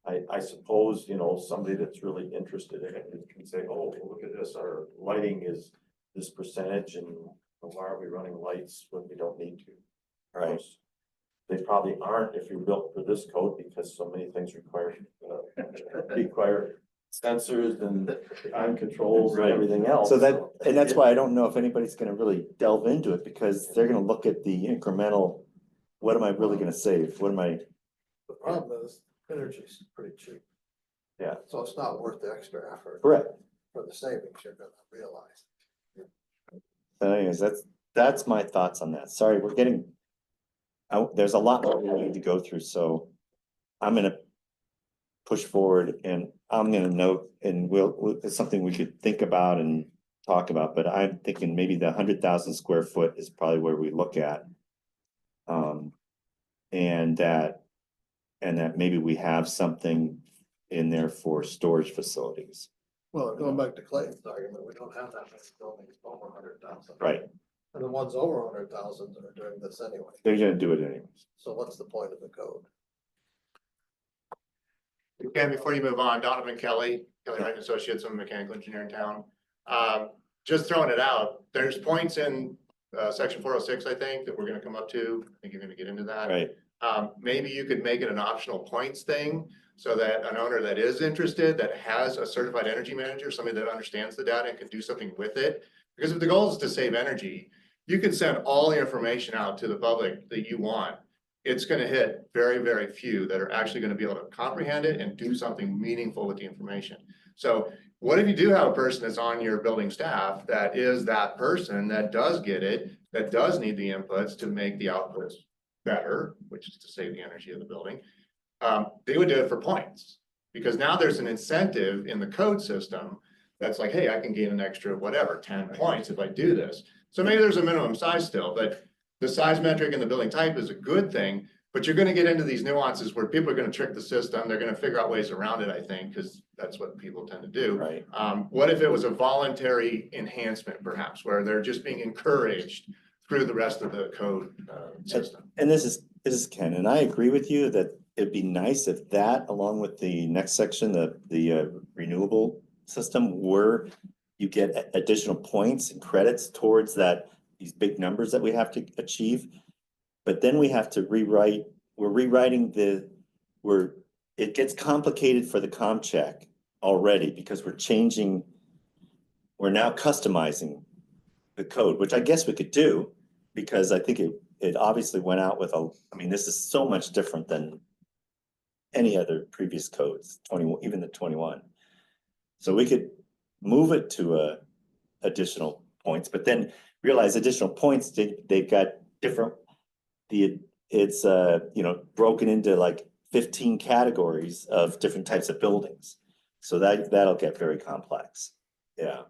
Speaker 7: I suppose, somebody that's really interested in it can say, oh, look at this, our lighting is this percentage, and why are we running lights when we don't need to?
Speaker 3: Right.
Speaker 7: They probably aren't if you're built for this code, because so many things require sensors and time controls and
Speaker 3: Right.
Speaker 7: everything else.
Speaker 3: So and that's why I don't know if anybody's gonna really delve into it, because they're gonna look at the incremental, what am I really gonna save? What am I,
Speaker 1: The problem is, energy's pretty cheap.
Speaker 3: Yeah.
Speaker 1: So it's not worth the extra effort
Speaker 3: correct.
Speaker 1: for the savings you're gonna realize.
Speaker 3: So anyways, that's my thoughts on that. Sorry, we're getting, there's a lot more we need to go through, so I'm gonna push forward, and I'm gonna note, and it's something we should think about and talk about, but I'm thinking maybe the 100,000 square foot is probably where we look at. And that maybe we have something in there for storage facilities.
Speaker 1: Well, going back to Clayton's argument, we don't have that many buildings over 100,000.
Speaker 3: Right,
Speaker 1: And the ones over 100,000 are doing this anyway.
Speaker 3: they're gonna do it anyways.
Speaker 1: So what's the point of the code?
Speaker 8: Ken, before you move on, Donovan Kelly, Wright and Associates, I'm a mechanical engineer in town. Just throwing it out, there's points in section 406, I think, that we're gonna come up to. I think you're gonna get into that.
Speaker 3: Right,
Speaker 8: Maybe you could make it an optional points thing so that an owner that is interested, that has a certified energy manager, somebody that understands the data and can do something with it. Because if the goal is to save energy, you can send all the information out to the public that you want. It's gonna hit very, very few that are actually gonna be able to comprehend it and do something meaningful with the information. So what if you do have a person that's on your building staff that is that person that does get it, that does need the inputs to make the outputs better, which is to save the energy of the building? They would do it for points, because now there's an incentive in the code system that's like, hey, I can gain an extra whatever, 10 points if I do this. So maybe there's a minimum size still, but the size metric and the building type is a good thing, but you're gonna get into these nuances where people are gonna trick the system. They're gonna figure out ways around it, I think, because that's what people tend to do.
Speaker 3: right.
Speaker 8: What if it was a voluntary enhancement perhaps, where they're just being encouraged through the rest of the code system?
Speaker 3: And this is Ken, and I agree with you that it'd be nice if that, along with the next section, the renewable system, where you get additional points and credits towards these big numbers that we have to achieve. But then we have to we're rewriting it gets complicated for the comm check already, because we're now customizing the code, which I guess we could do, because I think it obviously went out with this is so much different than any other previous codes, 21, even the 21. So we could move it to additional points, but then realize additional points, they've got different, it's broken into like 15 categories of different types of buildings. So that'll get very complex. Yeah.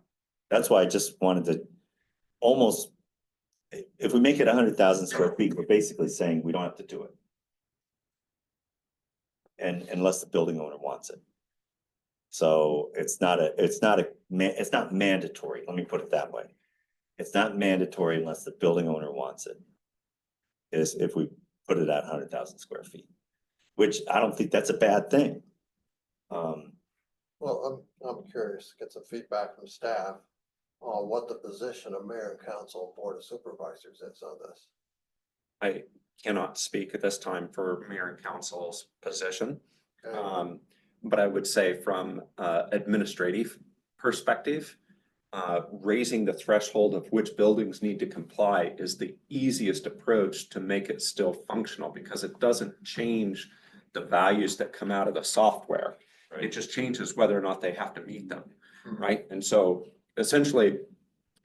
Speaker 3: That's why I just wanted to almost, if we make it 100,000 square feet, we're basically saying we don't have to do it. And unless the building owner wants it. So it's not mandatory. Let me put it that way. It's not mandatory unless the building owner wants it. Is if we put it at 100,000 square feet, which I don't think that's a bad thing.
Speaker 1: Well, I'm curious, get some feedback from staff on what the position of mayor and council and board of supervisors is on this.
Speaker 5: I cannot speak at this time for mayor and council's position.
Speaker 1: Okay?
Speaker 5: But I would say from administrative perspective, raising the threshold of which buildings need to comply is the easiest approach to make it still functional, because it doesn't change the values that come out of the software. It just changes whether or not they have to meet them, right? And so essentially,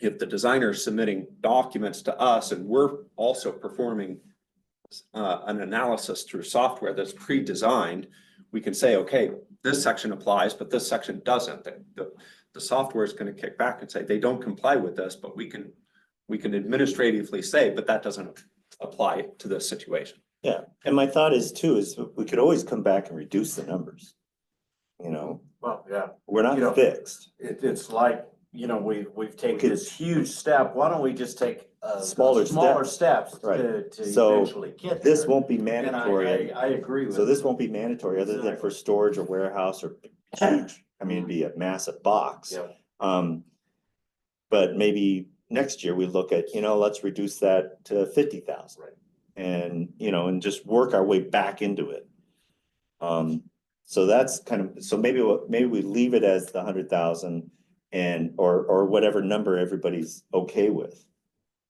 Speaker 5: if the designer is submitting documents to us and we're also performing an analysis through software that's pre-designed, we can say, okay, this section applies, but this section doesn't. The software is going to kick back and say, they don't comply with this, but we can administratively say, but that doesn't apply to this situation.
Speaker 3: Yeah, and my thought is too, is we could always come back and reduce the numbers. You know,
Speaker 4: Well, yeah.
Speaker 3: we're
Speaker 4: You know,
Speaker 3: not fixed.
Speaker 4: It's like, you know, we've taken this huge step. Why don't we just take
Speaker 3: Smaller
Speaker 4: steps
Speaker 3: Right.
Speaker 4: to
Speaker 3: So,
Speaker 4: eventually get
Speaker 3: This
Speaker 4: there?
Speaker 3: won't be
Speaker 4: And
Speaker 3: mandatory.
Speaker 4: I agree with.
Speaker 3: So this won't be mandatory other than for storage or warehouse or huge. I mean, it'd be a massive box.
Speaker 4: Yeah.
Speaker 3: But maybe next year we look at, let's reduce that to 50,000.
Speaker 4: Right.
Speaker 3: And, and just work our way back into it. So that's so maybe we leave it as the 100,000 or whatever number everybody's okay with.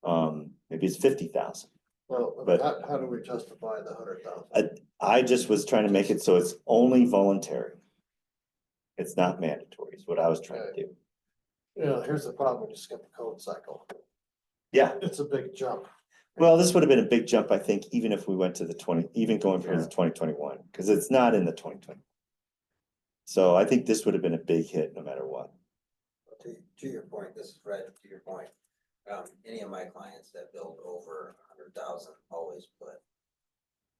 Speaker 3: Maybe it's 50,000.
Speaker 1: Well,
Speaker 3: But-
Speaker 1: how do we justify the 100,000?
Speaker 3: I just was trying to make it so it's only voluntary. It's not mandatory is what I was trying to do.
Speaker 1: Here's the problem when you skip a code cycle.
Speaker 3: Yeah,
Speaker 1: It's a big jump.
Speaker 3: well, this would have been a big jump, I think, even if we went to even going for the 2021, because it's not in the 2020. So I think this would have been a big hit no matter what.
Speaker 9: To your point, this is Fred, to your point, any of my clients that build over 100,000 always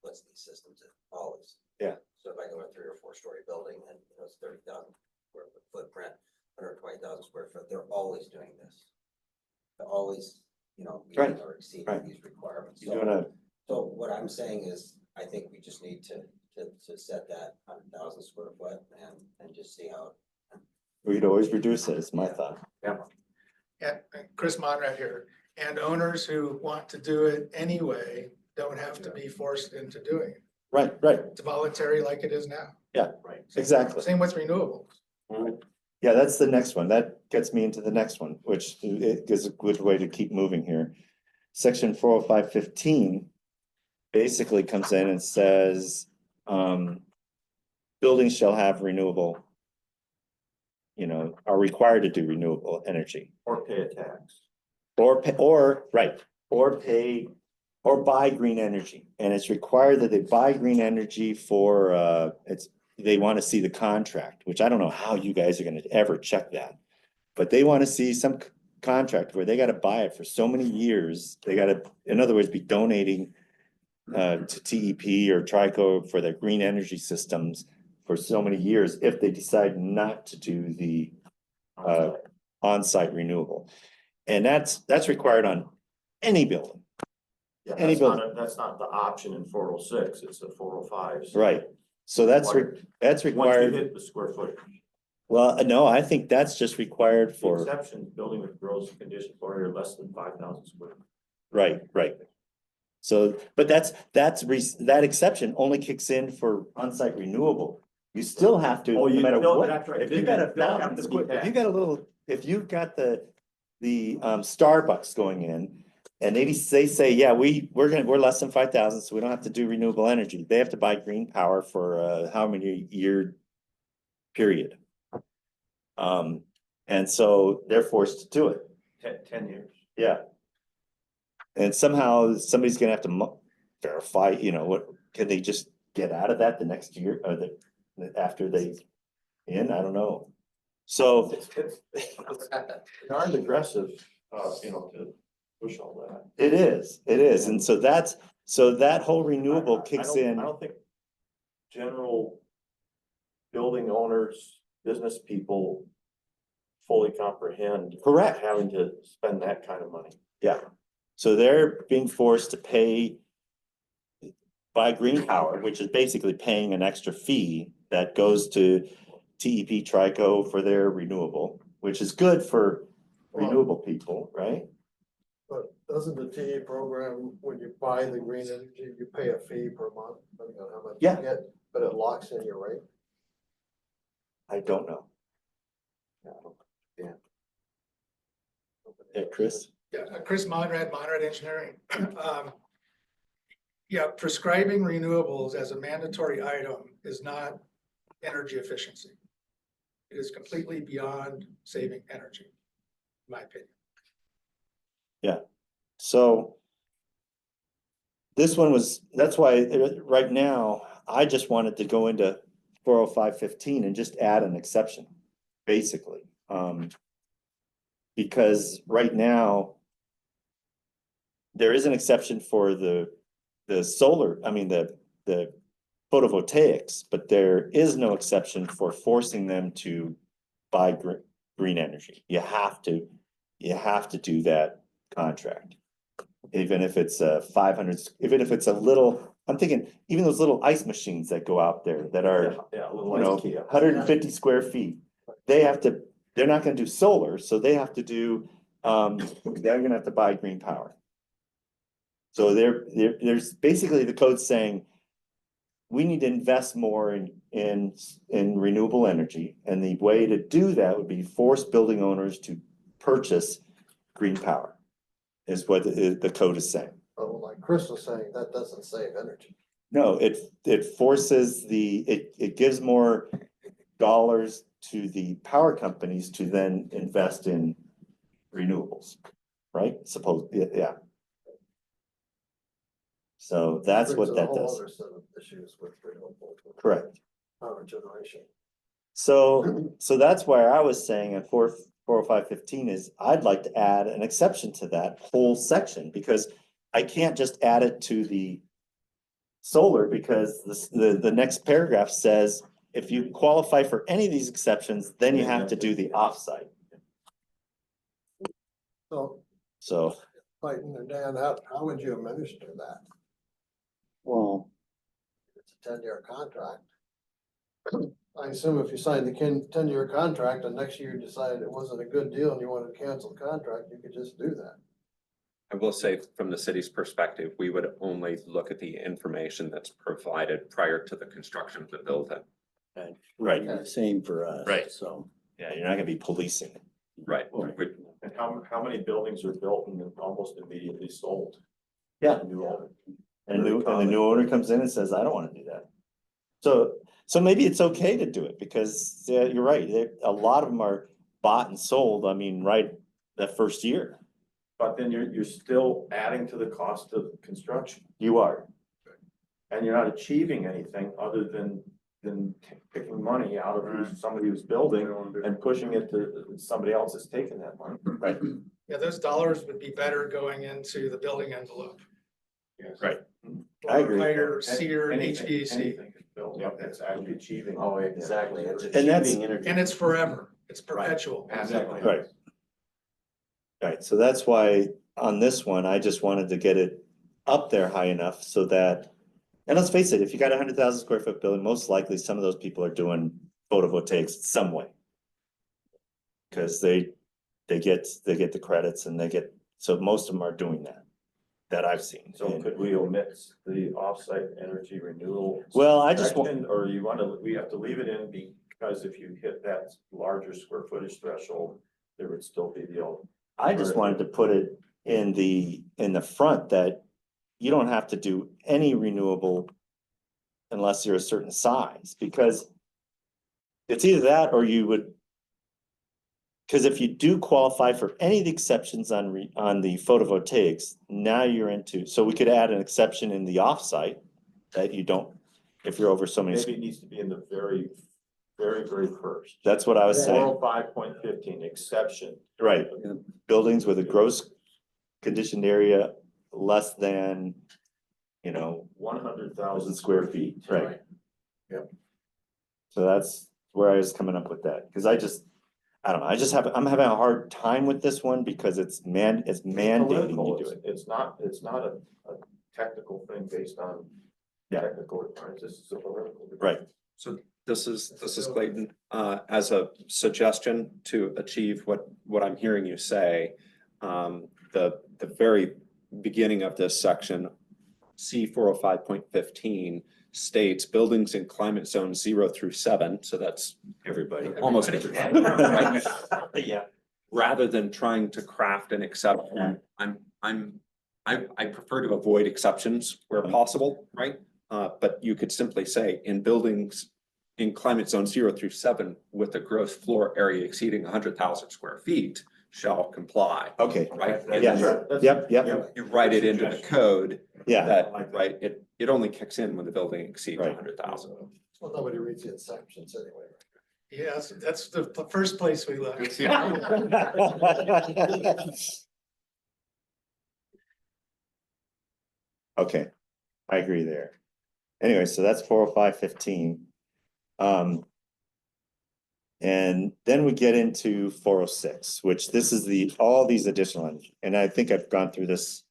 Speaker 9: puts these systems in, always.
Speaker 3: Yeah.
Speaker 9: So if I go to a 3 or 4 story building and it's 30,000 square foot footprint, 120,000 square foot, they're always doing this. They're always,
Speaker 3: Right,
Speaker 9: meeting or exceeding
Speaker 3: right.
Speaker 9: these requirements.
Speaker 3: You're doing
Speaker 9: So what I'm saying is, I think we just need to set that 100,000 square foot and just see how.
Speaker 3: we could always reduce it, is my thought.
Speaker 6: And Chris Monrad here, and owners who want to do it anyway don't have to be forced into doing it.
Speaker 3: Right,
Speaker 6: It's voluntary like it is now.
Speaker 4: Right.
Speaker 3: exactly.
Speaker 6: Same with renewables.
Speaker 3: Yeah, that's the next one. That gets me into the next one, which is a good way to keep moving here. Section 405.15 basically comes in and says, buildings shall have renewable, are required to do renewable energy.
Speaker 7: Or pay a tax.
Speaker 3: Or buy green energy. And it's required that they buy green energy for, they want to see the contract, which I don't know how you guys are gonna ever check that. But they want to see some contract where they gotta buy it for so many years. They gotta, in other words, be donating to TEP or Trico for their green energy systems for so many years if they decide not to do the on-site renewable. And that's required on any building.
Speaker 7: Yeah,
Speaker 3: Any
Speaker 7: that's not the option in 406, it's the 405.
Speaker 3: Right. So that's
Speaker 7: Once you
Speaker 3: required.
Speaker 7: hit the square footage.
Speaker 3: Well, no, I think that's just required
Speaker 7: The
Speaker 3: for,
Speaker 7: exception, building with gross condition area less than 5,000 square.
Speaker 3: right. So, but that exception only kicks in for on-site renewable. You still have to,
Speaker 7: Oh,
Speaker 3: no
Speaker 7: you
Speaker 3: matter
Speaker 7: still-
Speaker 3: what,
Speaker 7: that's right.
Speaker 3: if you got if you got a little, if you've got the Starbucks going in. And they say, yeah, we're less than 5,000, so we don't have to do renewable energy. They have to buy green power for how many year period. And so they're forced to do it.
Speaker 7: 10 years.
Speaker 3: Yeah. And somehow somebody's gonna have to verify, what, can they just get out of that the next year or after they I don't know. So.
Speaker 7: It's darn aggressive, to push all that.
Speaker 3: It is. And so that whole renewable kicks in.
Speaker 7: I don't think general building owners, business people fully comprehend.
Speaker 3: Correct.
Speaker 7: Having to spend that kind of money.
Speaker 3: Yeah. So they're being forced to buy green power, which is basically paying an extra fee that goes to TEP Trico for their renewable, which is good for renewable people, right?
Speaker 1: But doesn't the TA program, when you buy the green energy, you pay a fee per month, depending on how much you
Speaker 3: Yeah.
Speaker 1: get, but it locks in your rate?
Speaker 3: I don't know. Chris?
Speaker 6: Yeah, Chris Monrad, Monrad Engineering. Yeah, prescribing renewables as a mandatory item is not energy efficiency. It is completely beyond saving energy, in my opinion.
Speaker 3: So this one was, that's why right now, I just wanted to go into 405.15 and just add an exception, basically. Because right now, there is an exception for the solar, I mean, the photovoltaics, but there is no exception for forcing them to buy green energy. You have to do that contract. Even if it's 500, even if it's a little, I'm thinking, even those little ice machines that go out there that are,
Speaker 7: Yeah, a
Speaker 3: you
Speaker 7: little
Speaker 3: know,
Speaker 7: IKEA.
Speaker 3: 150 square feet. They're not gonna do solar, so they have to do, they're gonna have to buy green power. So there's basically the code saying, we need to invest more in renewable energy, and the way to do that would be force building owners to purchase green power, is what the code is saying.
Speaker 1: Oh, like Chris was saying, that doesn't save energy.
Speaker 3: No, it forces it gives more dollars to the power companies to then invest in renewables, right? Yeah. So that's
Speaker 1: Brings
Speaker 3: what
Speaker 1: in a
Speaker 3: that
Speaker 1: whole
Speaker 3: does.
Speaker 1: other set of issues with renewable
Speaker 3: Correct.
Speaker 1: power generation.
Speaker 3: So that's why I was saying at 405.15 is I'd like to add an exception to that whole section, because I can't just add it to the solar, because the next paragraph says, if you qualify for any of these exceptions, then you have to do the offsite.
Speaker 1: So,
Speaker 3: So,
Speaker 1: Clayton and Dan, how would you administer that?
Speaker 3: well,
Speaker 1: It's a 10-year contract. I assume if you signed the 10-year contract and next year you decided it wasn't a good deal and you wanted to cancel the contract, you could just do that.
Speaker 5: I will say from the city's perspective, we would only look at the information that's provided prior to the construction of the building.
Speaker 3: right,
Speaker 10: Same for us.
Speaker 3: Right.
Speaker 10: So.
Speaker 3: yeah, you're not gonna be policing.
Speaker 5: Right.
Speaker 7: And how many buildings are built and then almost immediately sold?
Speaker 3: Yeah.
Speaker 7: New owner.
Speaker 3: And the new owner comes in and says, I don't wanna do that. So maybe it's okay to do it, because you're right, a lot of them are bought and sold, I mean, right, that first year.
Speaker 7: But then you're still adding to the cost of construction,
Speaker 3: You are,
Speaker 7: and you're not achieving anything other than picking money out of somebody who's building and pushing it to somebody else that's taking that money.
Speaker 3: right,
Speaker 6: Yeah, those dollars would be better going into the building envelope.
Speaker 3: right. I agree.
Speaker 6: Higher SEER,
Speaker 7: Anything
Speaker 6: HVAC,
Speaker 7: is built, that's actually achieving.
Speaker 10: Oh, exactly. It's
Speaker 3: And that's-
Speaker 10: achieving energy.
Speaker 6: and it's forever, it's perpetual.
Speaker 7: Exactly.
Speaker 3: Right. Right, so that's why on this one, I just wanted to get it up there high enough so that, and let's face it, if you got 100,000 square foot building, most likely some of those people are doing photovoltaics some way. Cause they get the credits and so most of them are doing that I've seen.
Speaker 7: So could we omit the offsite energy renewal?
Speaker 3: Well, I just want,
Speaker 7: section, or we have to leave it in because if you hit that larger square footage threshold, there would still be the old.
Speaker 3: I just wanted to put it in the front that you don't have to do any renewable unless you're a certain size, because it's either that or you would, because if you do qualify for any of the exceptions on the photovoltaics, now you're into, so we could add an exception in the offsite that you don't, if you're over so many.
Speaker 7: Maybe it needs to be in the very, very, very first.
Speaker 3: That's what I was saying,
Speaker 7: 405.15 exception.
Speaker 3: right? Buildings with a gross conditioned area less than,
Speaker 7: 100,000
Speaker 3: square feet, right?
Speaker 1: Yep.
Speaker 3: So that's where I was coming up with that, because I don't know, I'm having a hard time with this one because it's mandating you do it.
Speaker 7: It's not a technical thing based on technical requirements. This is a political.
Speaker 3: Right.
Speaker 5: So this is Clayton, as a suggestion to achieve what I'm hearing you say. The very beginning of this section, C 405.15 states buildings in climate zone 0 through 7. So that's everybody, almost everybody.
Speaker 3: Yeah.
Speaker 5: rather than trying to craft an exception, I prefer to avoid exceptions where possible, right? But you could simply say in buildings in climate zone 0 through 7 with a gross floor area exceeding 100,000 square feet shall comply,
Speaker 3: Okay,
Speaker 5: right?
Speaker 3: yes, yep,
Speaker 5: You write it into the code
Speaker 3: yeah,
Speaker 5: that, right, it only kicks in when the building exceeds
Speaker 3: Right.
Speaker 5: 100,000.
Speaker 1: Well, nobody reads the exceptions anyway.
Speaker 6: Yes, that's the first place we look.
Speaker 3: Okay, I agree there. Anyway, so that's 405-15. And then we get into 406, which this is all these additional ones, and I think I've gone through this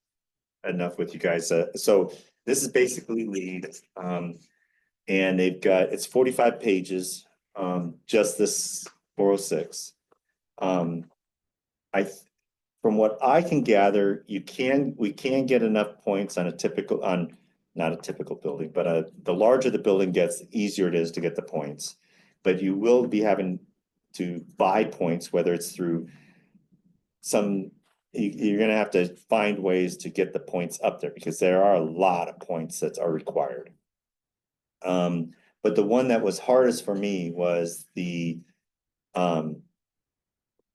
Speaker 3: enough with you guys. So this is basically lead, and it's 45 pages, just this 406. From what I can gather, we can get enough points on not a typical building, but the larger the building gets, the easier it is to get the points. But you will be having to buy points, whether it's through you're gonna have to find ways to get the points up there, because there are a lot of points that are required. But the one that was hardest for me was the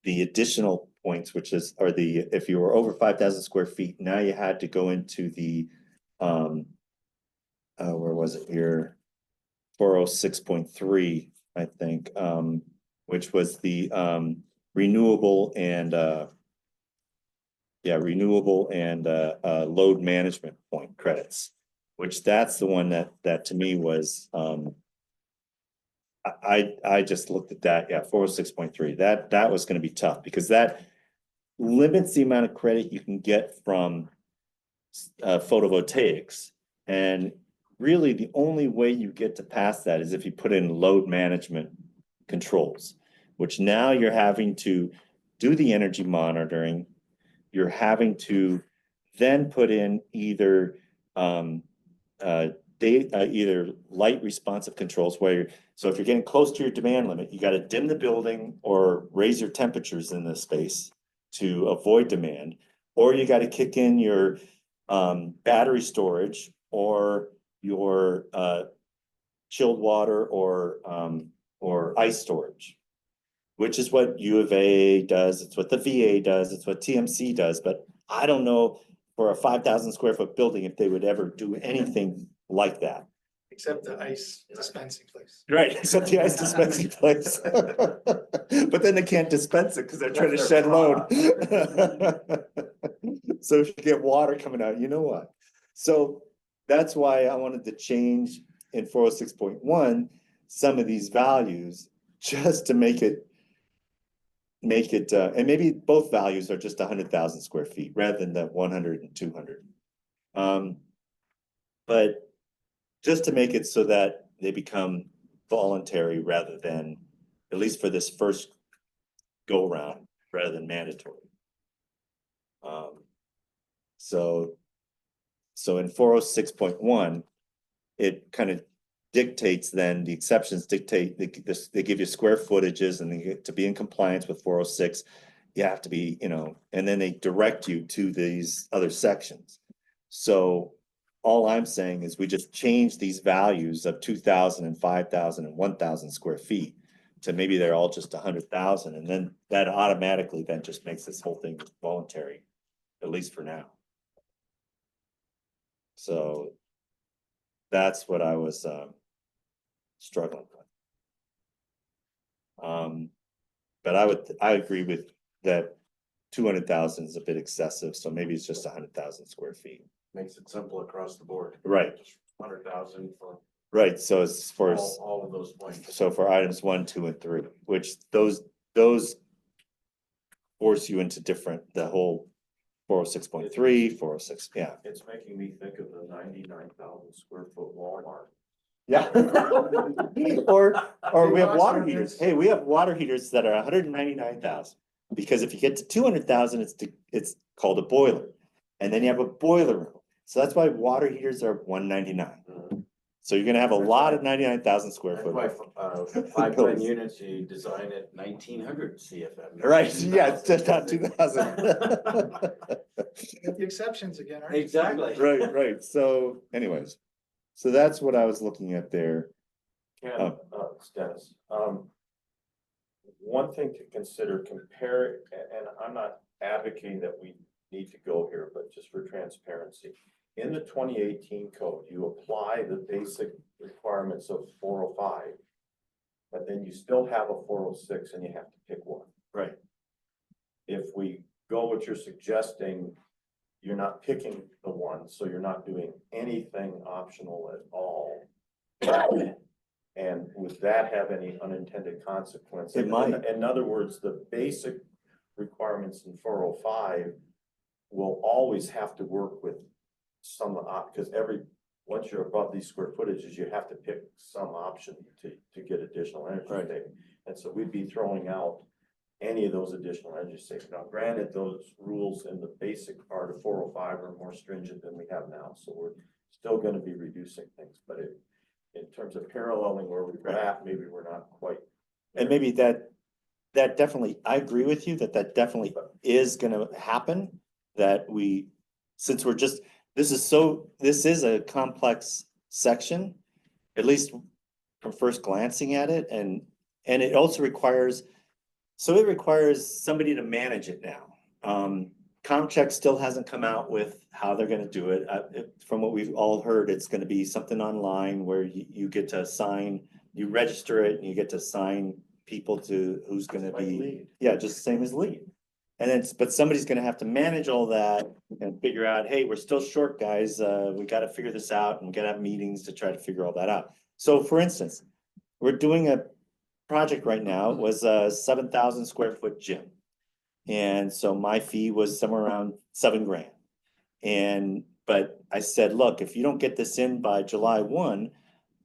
Speaker 3: additional points, if you were over 5,000 square feet, now you had to go into the, where was it here? 406.3, I think, which was the, renewable and load management point credits, which that's the one that to me was, I just looked at that, 406.3, that was gonna be tough, because that limits the amount of credit you can get from photovoltaics. And really the only way you get to pass that is if you put in load management controls, which now you're having to do the energy monitoring. You're having to then put in either either light responsive controls so if you're getting close to your demand limit, you got to dim the building or raise your temperatures in the space to avoid demand, or you got to kick in your battery storage or your chilled water or ice storage, which is what U of A does. It's what the VA does. It's what TMC does. But I don't know for a 5,000 square foot building if they would ever do anything like that.
Speaker 6: Except the ice dispensing place.
Speaker 3: Right, except the ice dispensing place. But then they can't dispense it because they're trying to
Speaker 7: That's
Speaker 3: shed
Speaker 7: their
Speaker 3: load. So if you get water coming out, you know what? So that's why I wanted to change in 406.1 some of these values just to make it, and maybe both values are just 100,000 square feet rather than that 100 and 200. But just to make it so that they become voluntary rather than, at least for this first go round, rather than mandatory. So in 406.1, it kind of dictates then, the exceptions dictate, they give you square footages, and to be in compliance with 406, you have to be, and then they direct you to these other sections. So all I'm saying is we just change these values of 2,000 and 5,000 and 1,000 square feet to maybe they're all just 100,000, and then that automatically then just makes this whole thing voluntary, at least for now. So that's what I was struggling with. But I agree with that. 200,000 is a bit excessive, so maybe it's just 100,000 square feet.
Speaker 4: Makes it simple across the board.
Speaker 3: Right.
Speaker 4: 100,000 for
Speaker 3: Right, so it's for,
Speaker 4: all of those points.
Speaker 3: so for items 1, 2, and 3, which those force you into the whole 406.3, 406, yeah.
Speaker 7: It's making me think of the 99,000 square foot Walmart.
Speaker 3: Yeah. Or we have water heaters. Hey, we have water heaters that are 199,000. Because if you get to 200,000, it's called a boiler. And then you have a boiler room. So that's why water heaters are 199. So you're gonna have a lot of 99,000 square
Speaker 4: That's
Speaker 3: foot.
Speaker 4: why, 510
Speaker 3: buildings.
Speaker 4: units, you design it 1900 CFM.
Speaker 3: Right, yeah, it's just not 2,000.
Speaker 6: Get the exceptions again, aren't you?
Speaker 4: Exactly.
Speaker 3: Right, so anyways, so that's what I was looking at there.
Speaker 7: Ken,
Speaker 3: Oh.
Speaker 7: it's Dennis, one thing to consider, compare, and I'm not advocating that we need to go here, but just for transparency. In the 2018 code, you apply the basic requirements of 405, but then you still have a 406 and you have to pick one.
Speaker 3: Right.
Speaker 7: If we go what you're suggesting, you're not picking the one, so you're not doing anything optional at all. And would that have any unintended consequences?
Speaker 3: It might.
Speaker 7: In other words, the basic requirements in 405 will always have to work with some, because once you're above these square footages, you have to pick some option to get additional energy
Speaker 3: Right.
Speaker 7: saving. And so we'd be throwing out any of those additional energy savings. Now, granted, those rules in the basic part of 405 are more stringent than we have now, so we're still gonna be reducing things, but in terms of paralleling where we're at, maybe we're not quite.
Speaker 3: And maybe that definitely, I agree with you that definitely is gonna happen. That since we're just, this is a complex section, at least from first glancing at it, and it also requires somebody to manage it now. ComCheck still hasn't come out with how they're gonna do it. From what we've all heard, it's gonna be something online where you get to assign, you register it and you get to assign people to who's gonna
Speaker 7: Like
Speaker 3: be.
Speaker 7: lead.
Speaker 3: Yeah, just the same as lead. And then, but somebody's gonna have to manage all that and figure out, hey, we're still short, guys. We gotta figure this out and we gotta have meetings to try to figure all that out. So for instance, we're doing a project right now, it was a 7,000 square foot gym. And so my fee was somewhere around $7,000. But I said, look, if you don't get this in by July 1,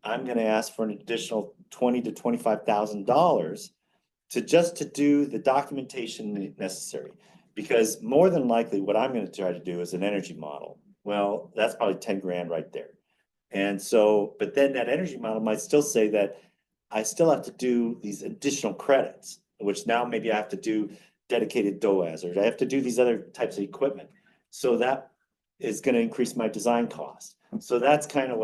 Speaker 3: I'm gonna ask for an additional $20,000 to $25,000 to do the documentation necessary. Because more than likely, what I'm gonna try to do is an energy model. Well, that's probably 10 grand right there. And so, but then that energy model might still say that I still have to do these additional credits, which now maybe I have to do dedicated DOAS, or I have to do these other types of equipment. So that is gonna increase my design cost. So that's kind of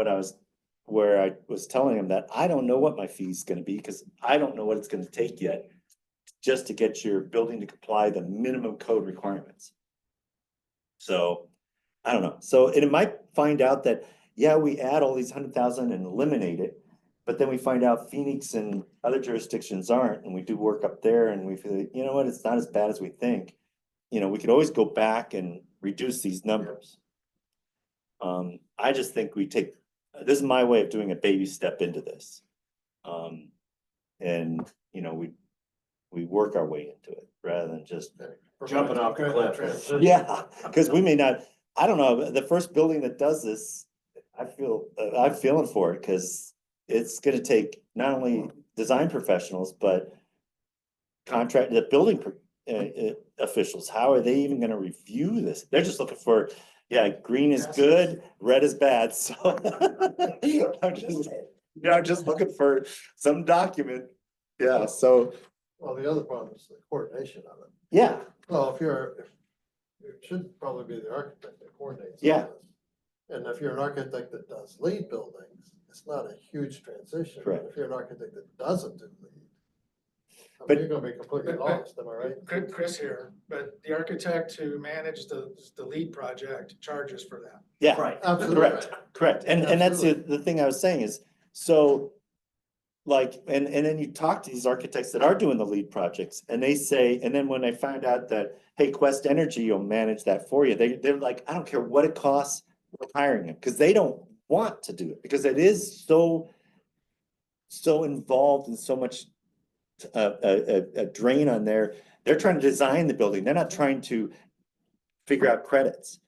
Speaker 3: where I was telling him that I don't know what my fee is gonna be, because I don't know what it's gonna take yet just to get your building to comply the minimum code requirements. So, I don't know. So it might find out that, yeah, we add all these 100,000 and eliminate it, but then we find out Phoenix and other jurisdictions aren't, and we do work up there and we feel, you know what, it's not as bad as we think. You know, we could always go back and reduce these numbers. I just think this is my way of doing a baby step into this. And, you know, we work our way into it rather than just.
Speaker 4: Jumping off the cliff.
Speaker 3: Yeah, because we may not, I don't know, the first building that does this, I'm feeling for it, because it's gonna take not only design professionals, but the building officials. How are they even gonna review this? They're just looking for, yeah, green is good, red is bad, so. I'm just looking for some document, yeah, so,
Speaker 1: Well, the other problem is the coordination of it.
Speaker 3: yeah,
Speaker 1: Well, it should probably be the architect that coordinates. all
Speaker 3: Yeah.
Speaker 1: this. And if you're an architect that does lead buildings, it's not a huge transition.
Speaker 3: Correct.
Speaker 1: If you're an architect that doesn't do lead, I
Speaker 3: But-
Speaker 1: mean, you're gonna be completely lost, am I right?
Speaker 6: Chris here, but the architect who managed the lead project charges for that.
Speaker 3: yeah.
Speaker 4: Right.
Speaker 1: Absolutely.
Speaker 3: Correct, and that's
Speaker 1: Absolutely.
Speaker 3: the thing I was saying is, so. Like, and then you talk to these architects that are doing the lead projects, and they say, and then when they find out that, hey, Quest Energy will manage that for you, they're like, I don't care what it costs, we're hiring them, because they don't want to do it, because it is so involved and so much a drain on they're trying to design the building, they're not trying to figure out credits.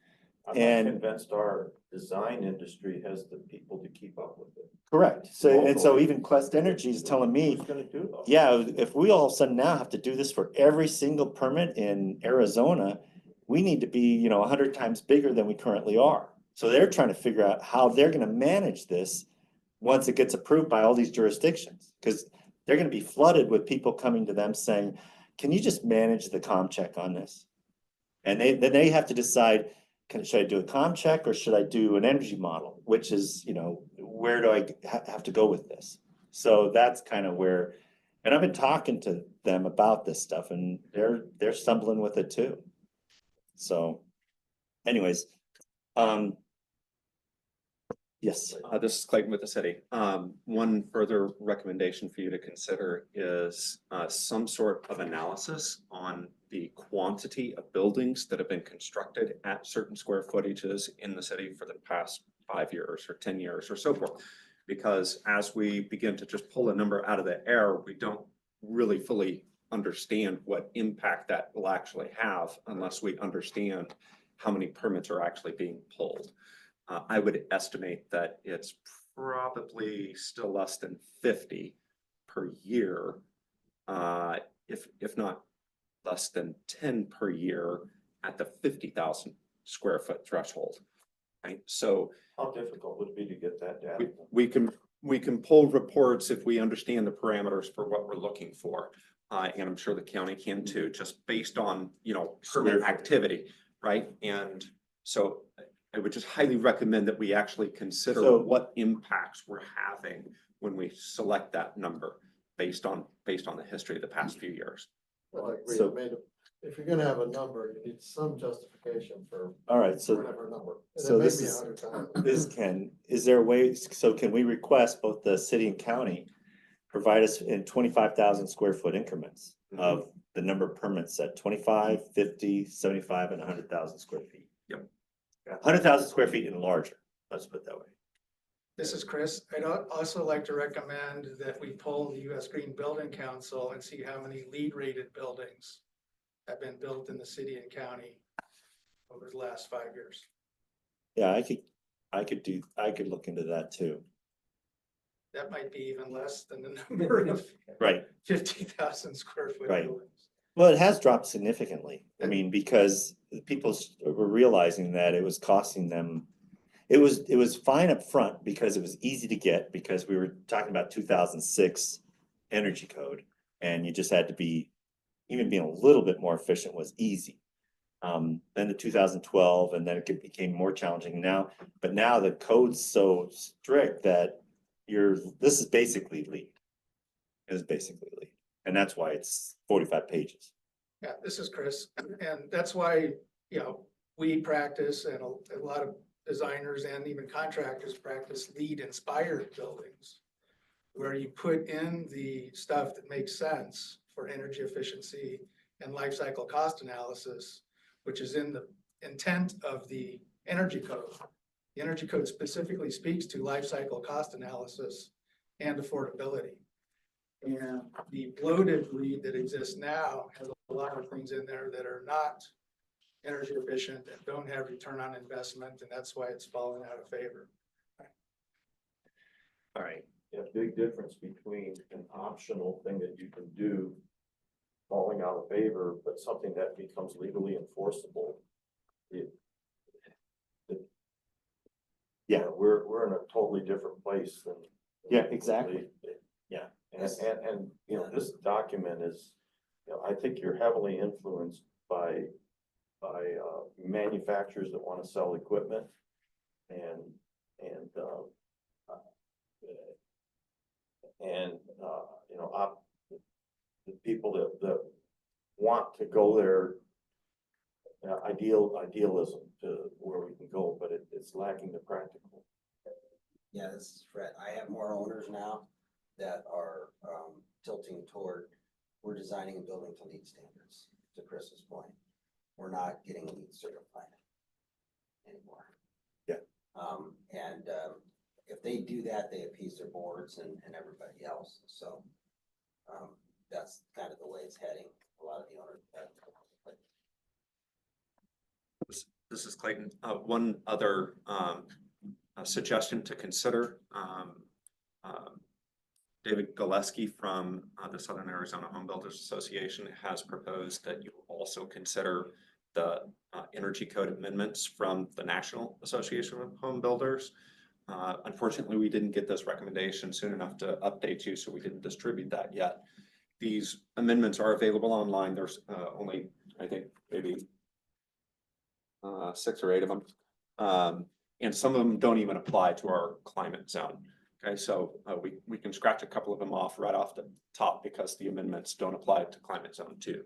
Speaker 7: I'm
Speaker 3: And-
Speaker 7: not convinced our design industry has the people to keep up with it.
Speaker 3: Correct, so even Quest Energy is telling me,
Speaker 7: Who's gonna do those?
Speaker 3: yeah, if we all of a sudden now have to do this for every single permit in Arizona, we need to be, 100 times bigger than we currently are. So they're trying to figure out how they're gonna manage this once it gets approved by all these jurisdictions, because they're gonna be flooded with people coming to them saying, can you just manage the comm check on this? And then they have to decide, should I do a comm check or should I do an energy model? Which is, where do I have to go with this? So that's kind of where, and I've been talking to them about this stuff and they're stumbling with it too. So anyways, yes.
Speaker 5: This is Clayton with the city. One further recommendation for you to consider is some sort of analysis on the quantity of buildings that have been constructed at certain square footages in the city for the past 5 years or 10 years or so forth. Because as we begin to just pull a number out of the air, we don't really fully understand what impact that will actually have unless we understand how many permits are actually being pulled. I would estimate that it's probably still less than 50 per year, if not less than 10 per year at the 50,000 square foot threshold. Right, so
Speaker 7: How difficult would it be to get that data?
Speaker 5: we can pull reports if we understand the parameters for what we're looking for. And I'm sure the county can too, just based on, permit activity, right? And so I would just highly recommend that we actually consider
Speaker 3: So-
Speaker 5: what impacts we're having when we select that number based on the history of the past few years.
Speaker 1: Well, I agree.
Speaker 3: So-
Speaker 1: If you're gonna have a number, you need some justification for
Speaker 3: All right, so
Speaker 1: whatever number. And
Speaker 3: so
Speaker 1: it may
Speaker 3: this
Speaker 1: be
Speaker 3: is-
Speaker 1: 100,000.
Speaker 3: is there a way, so can we request both the city and county provide us in 25,000 square foot increments of the number of permits at 25, 50, 75, and 100,000 square feet?
Speaker 5: Yep.
Speaker 3: 100,000 square feet and larger, let's put it that way.
Speaker 6: This is Chris. I'd also like to recommend that we poll the US Green Building Council and see how many LEED rated buildings have been built in the city and county over the last 5 years.
Speaker 3: Yeah, I could look into that too.
Speaker 6: That might be even less than the number of
Speaker 3: Right,
Speaker 6: 50,000 square foot
Speaker 3: Right.
Speaker 6: buildings.
Speaker 3: well, it has dropped significantly. I mean, because people were realizing that it was costing them. It was fine up front because it was easy to get, because we were talking about 2006 energy code. And you just had to be, even being a little bit more efficient was easy. Then the 2012, and then it became more challenging now, but now the code's so strict that this is basically LEED. It is basically LEED, and that's why it's 45 pages.
Speaker 6: Yeah, this is Chris. And that's why, we practice and a lot of designers and even contractors practice LEED inspired buildings, where you put in the stuff that makes sense for energy efficiency and life cycle cost analysis, which is in the intent of the energy code. The energy code specifically speaks to life cycle cost analysis and affordability. And the bloated LEED that exists now has a lot of things in there that are not energy efficient and don't have return on investment, and that's why it's fallen out of favor.
Speaker 3: All right,
Speaker 7: Yeah, big difference between an optional thing that you can do falling out of favor, but something that becomes legally enforceable.
Speaker 3: Yeah.
Speaker 7: We're in a totally different place than.
Speaker 3: Yeah, exactly. Yeah.
Speaker 7: And, this document is, I think you're heavily influenced by manufacturers that want to sell equipment and, the people that want to go there, idealism to where we can go, but it's lacking the practical.
Speaker 9: Yeah, this is Fred. I have more owners now that are tilting toward, we're designing and building to LEED standards, to Chris's point. We're not getting LEED certified anymore.
Speaker 3: Yeah.
Speaker 9: If they do that, they appease their boards and everybody else. So that's kind of the way it's heading. A lot of the owners.
Speaker 5: This is Clayton. One other suggestion to consider. David Gillespie from the Southern Arizona Home Builders Association has proposed that you also consider the energy code amendments from the National Association of Home Builders. Unfortunately, we didn't get this recommendation soon enough to update you, so we didn't distribute that yet. These amendments are available online. There's only, I think, maybe 6 or 8 of them. And some of them don't even apply to our climate zone. Okay, so we can scratch a couple of them off right off the top because the amendments don't apply to climate zone 2.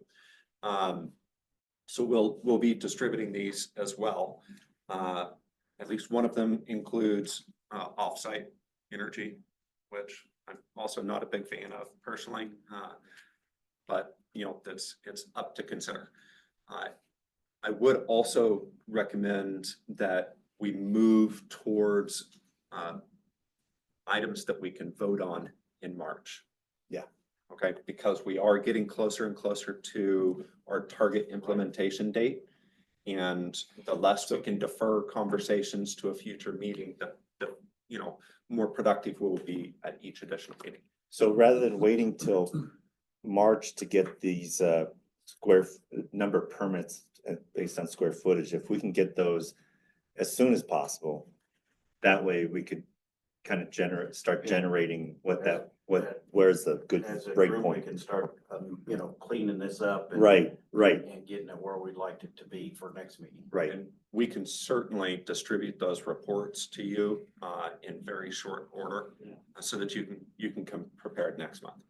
Speaker 5: So we'll be distributing these as well. At least one of them includes offsite energy, which I'm also not a big fan of personally. But you know, it's up to consider. I would also recommend that we move towards items that we can vote on in March.
Speaker 3: Yeah.
Speaker 5: Okay, because we are getting closer and closer to our target implementation date. And the less we can defer conversations to a future meeting, the you know, more productive we'll be at each additional meeting.
Speaker 3: So rather than waiting till March to get these number of permits based on square footage, if we can get those as soon as possible, that way we could kind of start generating where's the good
Speaker 4: As a
Speaker 3: break
Speaker 4: group, we
Speaker 3: point.
Speaker 4: can start, you know, cleaning this up. And
Speaker 3: Right.
Speaker 4: And getting it where we'd like it to be for next meeting.
Speaker 3: Right.
Speaker 5: And we can certainly distribute those reports to you in very short order so that you can come prepared next month.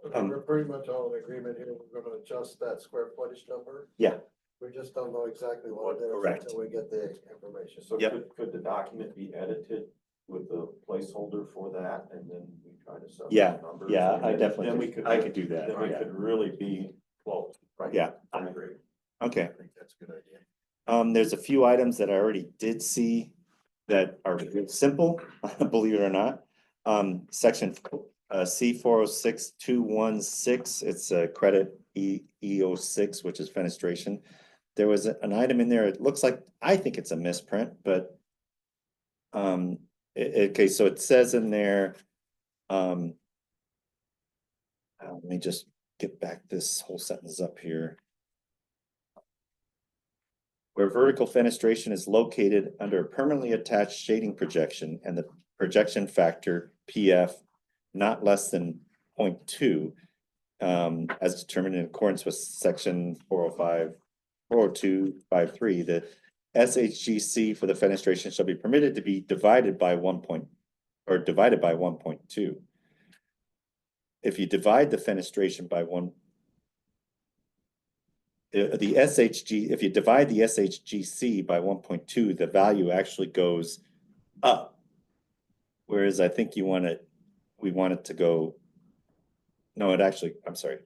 Speaker 1: We're pretty much all in agreement here. We're gonna adjust that square footage number.
Speaker 3: Yeah.
Speaker 1: We just don't know exactly what it is
Speaker 3: Correct.
Speaker 1: until we get the information.
Speaker 7: So
Speaker 3: Yep.
Speaker 7: could the document be edited with the placeholder for that, and then we try to set
Speaker 3: Yeah,
Speaker 7: those numbers?
Speaker 3: yeah,
Speaker 7: And
Speaker 3: I
Speaker 7: then-
Speaker 3: definitely
Speaker 7: then we
Speaker 3: could-
Speaker 7: could
Speaker 3: I could do that,
Speaker 7: Then we
Speaker 3: yeah.
Speaker 7: could really be close. Right.
Speaker 3: Yeah.
Speaker 7: I agree.
Speaker 3: Okay.
Speaker 1: I think that's a good idea.
Speaker 3: There's a few items that I already did see that are simple, believe it or not. Section C 406216, it's a credit EO6, which is fenestration. There was an item in there, it looks like, I think it's a misprint, but okay, so it says in there, let me just get back this whole sentence up here. Where vertical fenestration is located under a permanently attached shading projection and the projection factor PF not less than 0.2, as determined in accordance with section 405, 40253, the SHGC for the fenestration shall be permitted to be divided by 1.2. If you divide the fenestration by if you divide the SHGC by 1.2, the value actually goes up. Whereas I think we want it to go, no, I'm sorry.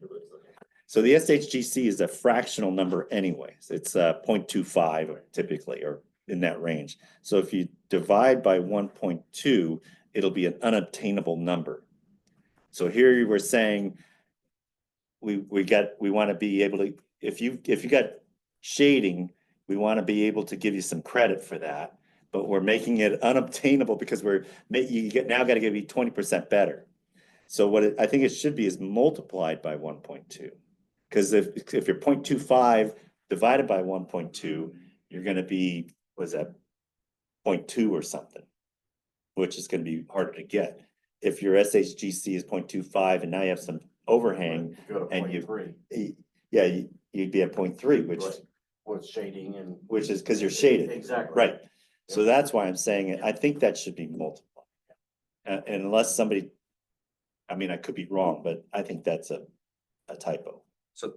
Speaker 3: So the SHGC is a fractional number anyways. It's 0.25 typically, or in that range. So if you divide by 1.2, it'll be an unobtainable number. So here you were saying we want to be able to, if you got shading, we want to be able to give you some credit for that, but we're making it unobtainable because now got to give you 20% better. So what I think it should be is multiplied by 1.2, because if you're 0.25 divided by 1.2, you're going to be, was that 0.2 or something, which is going to be harder to get. If your SHGC is 0.25 and now you have some overhang,
Speaker 4: Go to
Speaker 3: and
Speaker 4: 0.3.
Speaker 3: you'd be at 0.3, which
Speaker 4: Right. With shading and.
Speaker 3: which is because you're shaded.
Speaker 4: Exactly.
Speaker 3: Right. So that's why I'm saying it. I think that should be multiplied. And unless somebody, I mean, I could be wrong, but I think that's a typo.
Speaker 5: So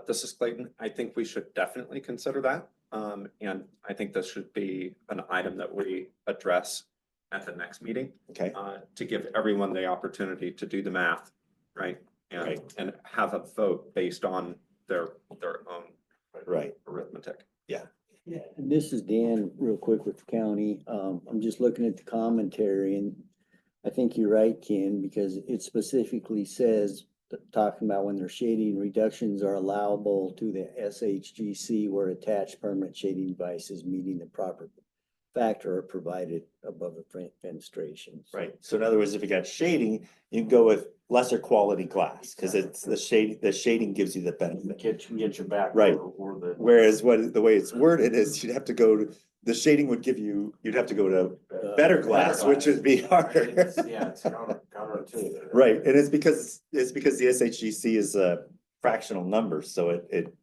Speaker 5: this is Clayton. I think we should definitely consider that. And I think this should be an item that we address at the next meeting
Speaker 3: Okay.
Speaker 5: to give everyone the opportunity to do the math, right? And have a vote based on their own
Speaker 3: Right.
Speaker 5: arithmetic.
Speaker 10: Yeah, and this is Dan, real quick with the county. I'm just looking at the commentary and I think you're right, Ken, because it specifically says, talking about when their shading reductions are allowable to the SHGC where attached permanent shading devices meeting the proper factor are provided above the fenestration.
Speaker 3: Right. So in other words, if you got shading, you can go with lesser quality glass because it's the shading gives you the benefit.
Speaker 4: Get your back.
Speaker 3: Right.
Speaker 4: Or the.
Speaker 3: Whereas the way it's worded is you'd have to go the shading would give you, you'd have to go to better glass, which would be harder.
Speaker 7: Yeah, it's counterintuitive.
Speaker 3: Right, and it's because the SHGC is a fractional number, so it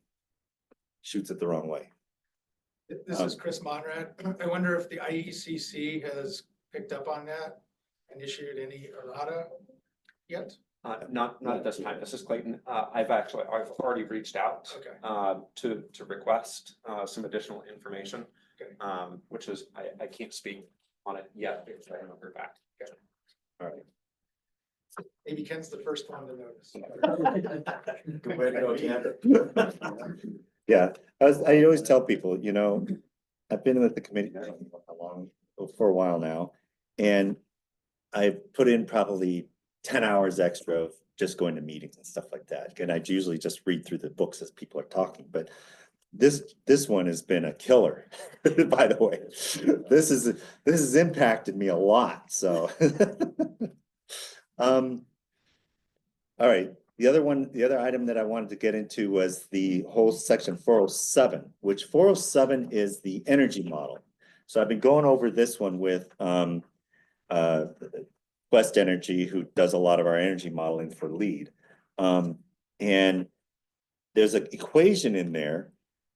Speaker 3: shoots it the wrong way.
Speaker 6: This is Chris Monrad. I wonder if the IECC has picked up on that and issued any errata yet?
Speaker 5: Not at this time. This is Clayton. I've already reached out
Speaker 6: Okay.
Speaker 5: to request some additional information.
Speaker 6: Okay.
Speaker 5: Which is, I can't speak on it yet because I haven't heard back.
Speaker 3: All right.
Speaker 6: Maybe Ken's the first one to notice.
Speaker 7: Good way to go, Ken.
Speaker 3: Yeah, I always tell people, I've been with the committee for a while now, and I've put in probably 10 hours extra of just going to meetings and stuff like that. And I usually just read through the books as people are talking, but this one has been a killer, by the way. This has impacted me a lot, so. All right, the other item that I wanted to get into was the whole section 407, which 407 is the energy model. So I've been going over this one with Quest Energy, who does a lot of our energy modeling for LEED. And there's an equation in there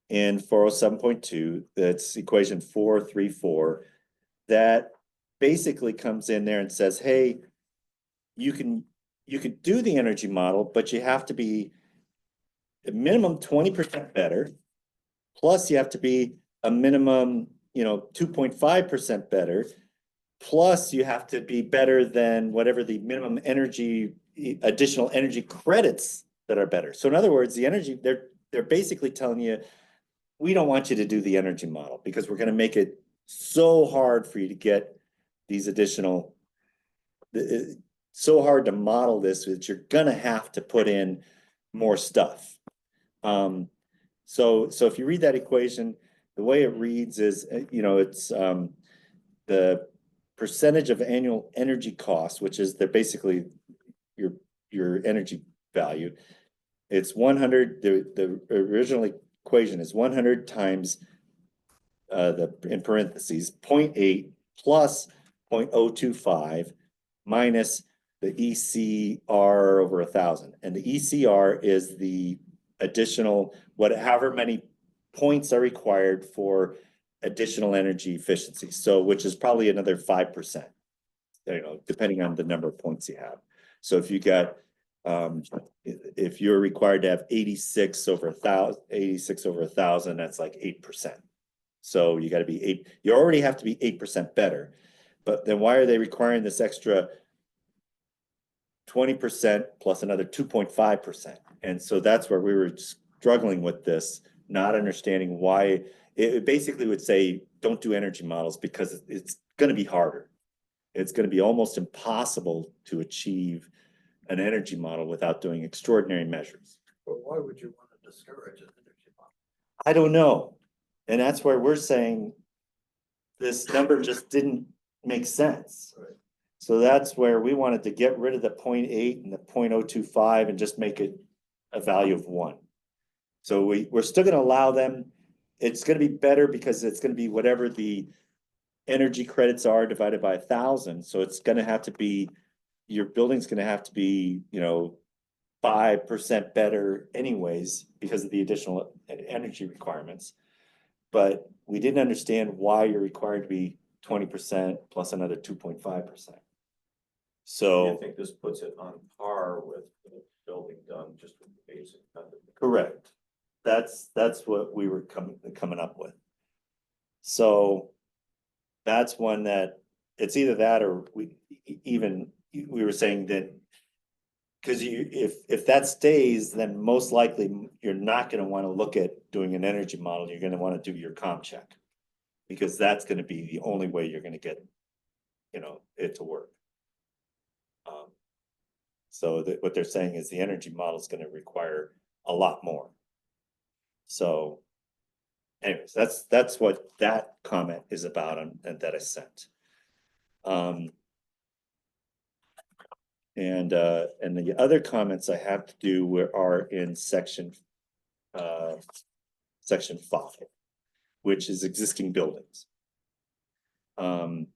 Speaker 3: in 407.2, that's equation 434, that basically comes in there and says, hey, you can do the energy model, but you have to be a minimum 20% better, plus you have to be a minimum, 2.5% better, plus you have to be better than whatever the minimum energy, additional energy credits that are better. So in other words, the energy, they're basically telling you, we don't want you to do the energy model because we're going to make it so hard for you to get these additional, so hard to model this that you're going to have to put in more stuff. So if you read that equation, the way it reads is, it's the percentage of annual energy costs, which is basically your energy value. It's 100, the original equation is 100 times in parentheses 0.8 plus 0.025 minus the ECR over 1,000. And the ECR is the additional, however many points are required for additional energy efficiency. So, which is probably another 5%, depending on the number of points you have. So if you got, if you're required to have 86 over 1,000, that's like 8%. So you got to be you already have to be 8% better, but then why are they requiring this extra 20% plus another 2.5%? And so that's where we were struggling with this, not understanding why. It basically would say, don't do energy models because it's going to be harder. It's going to be almost impossible to achieve an energy model without doing extraordinary measures.
Speaker 1: But why would you want to discourage an energy model?
Speaker 3: I don't know. And that's where we're saying this number just didn't make sense.
Speaker 1: Right.
Speaker 3: So that's where we wanted to get rid of the 0.8 and the 0.025 and just make it a value of 1. So we're still going to allow them. It's going to be better because it's going to be whatever the energy credits are divided by 1,000. So it's going to have to be, your building's going to have to be, 5% better anyways because of the additional energy requirements. But we didn't understand why you're required to be 20% plus another 2.5%. So
Speaker 7: I think this puts it on par with the building done just with the basic.
Speaker 3: correct. That's what we were coming up with. So that's one that it's either that or we were saying that because if that stays, then most likely you're not going to want to look at doing an energy model. You're going to want to do your comp check because that's going to be the only way you're going to get, it to work. So what they're saying is the energy model is going to require a lot more. So anyways, that's what that comment is about and that I sent. And the other comments I have to do are in section 5, which is existing buildings. And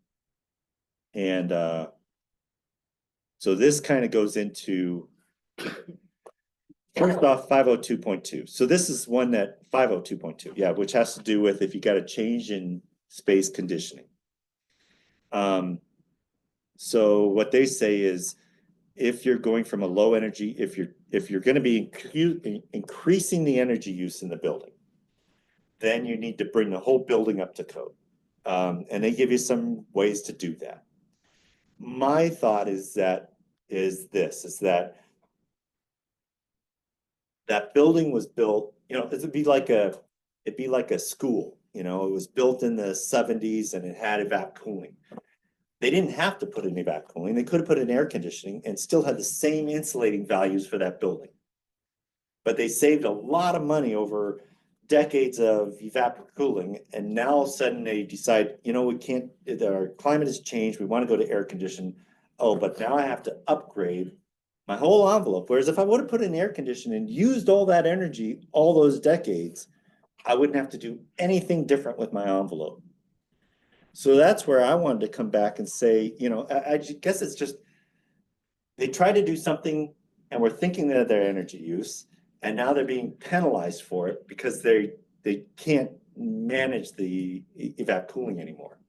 Speaker 3: so this kind of goes into first off 502.2. So this is one that 502.2, yeah, which has to do with if you got a change in space conditioning. So what they say is if you're going from a low energy, if you're going to be increasing the energy use in the building, then you need to bring the whole building up to code. And they give you some ways to do that. My thought is that building was built, it'd be like a school, it was built in the 70s and it had evap cooling. They didn't have to put in evap cooling. They could have put in air conditioning and still had the same insulating values for that building. But they saved a lot of money over decades of evap cooling, and now all of a sudden they decide, we can't, our climate has changed, we want to go to air conditioning. Oh, but now I have to upgrade my whole envelope. Whereas if I would have put in air conditioning and used all that energy all those decades, I wouldn't have to do anything different with my envelope. So that's where I wanted to come back and say, I guess it's just, they try to do something and we're thinking that their energy use, and now they're being penalized for it because they can't manage the evap cooling anymore.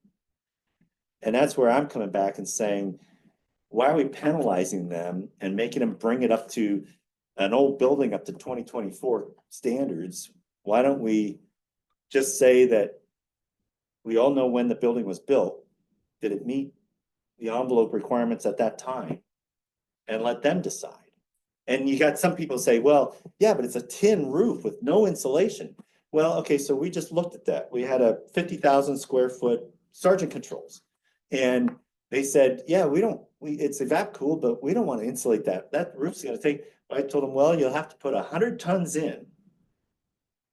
Speaker 3: And that's where I'm coming back and saying, why are we penalizing them and making them bring it up to an old building up to 2024 standards? Why don't we just say that we all know when the building was built, did it meet the envelope requirements at that time, and let them decide? And you got some people say, well, yeah, but it's a tin roof with no insulation. Well, okay, so we just looked at that. We had a 50,000 square foot Sergeant Controls. And they said, yeah, it's evap cooled, but we don't want to insulate that. That roof's gonna take, I told them, well, you'll have to put 100 tons in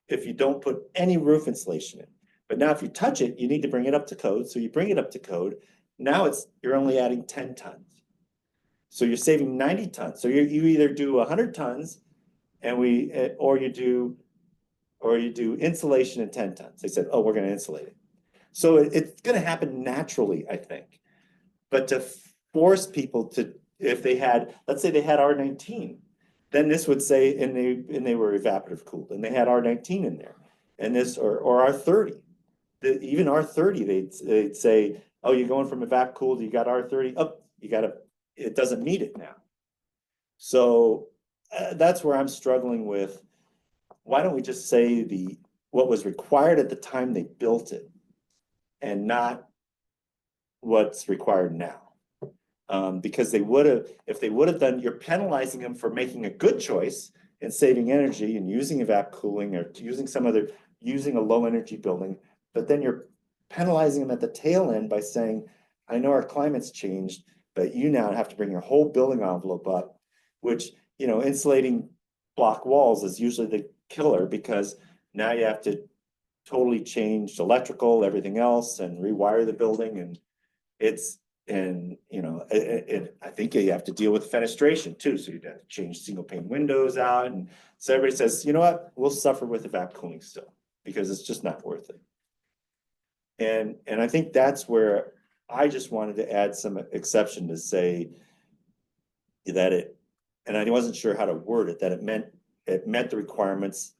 Speaker 3: if you don't put any roof insulation in. But now if you touch it, you need to bring it up to code. So you bring it up to code. Now you're only adding 10 tons. So you're saving 90 tons. So you either do 100 tons or you do insulation in 10 tons. They said, oh, we're going to insulate it. So it's going to happen naturally, I think. But to force people to, if they had, let's say they had R19, then this would say, and they were evaporative cooled, and they had R19 in there, and this or R30. Even R30, they'd say, oh, you're going from evap cooled, you got R30, oh, it doesn't meet it now. So that's where I'm struggling with. Why don't we just say what was required at the time they built it, and not what's required now? Because if they would have done, you're penalizing them for making a good choice and saving energy and using evap cooling or using a low energy building, but then you're penalizing them at the tail end by saying, I know our climate's changed, but you now have to bring your whole building envelope up, which, insulating block walls is usually the killer, because now you have to totally change electrical, everything else, and rewire the building. And I think you have to deal with fenestration too. So you'd have to change single pane windows out. And so everybody says, you know what, we'll suffer with evap cooling still, because it's just not worth it. And I think that's where I just wanted to add some exception to say that and I wasn't sure how to word it, that it met the requirements,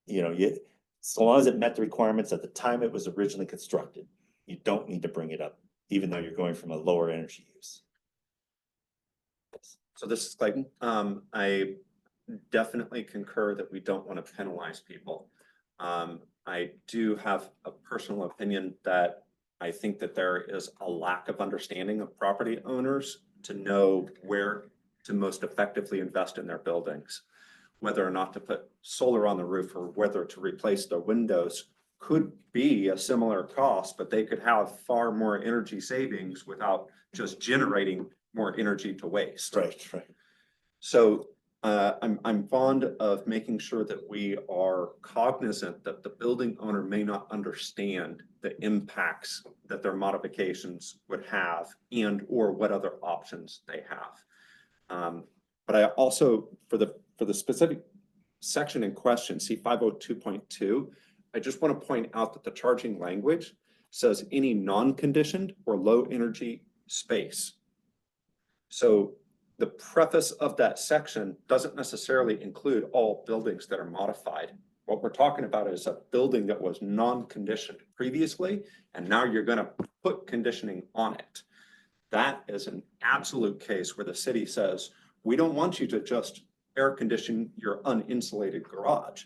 Speaker 3: so long as it met the requirements at the time it was originally constructed, you don't need to bring it up, even though you're going from a lower energy use.
Speaker 5: So this is Clayton. I definitely concur that we don't want to penalize people. I do have a personal opinion that I think that there is a lack of understanding of property owners to know where to most effectively invest in their buildings. Whether or not to put solar on the roof or whether to replace the windows could be a similar cost, but they could have far more energy savings without just generating more energy to waste.
Speaker 3: Right.
Speaker 5: So I'm fond of making sure that we are cognizant that the building owner may not understand the impacts that their modifications would have and or what other options they have. But I also, for the specific section in question, see 502.2, I just want to point out that the charging language says any non-conditioned or low energy space. So the preface of that section doesn't necessarily include all buildings that are modified. What we're talking about is a building that was non-conditioned previously, and now you're gonna put conditioning on it. That is an absolute case where the city says, we don't want you to just air condition your uninsulated garage.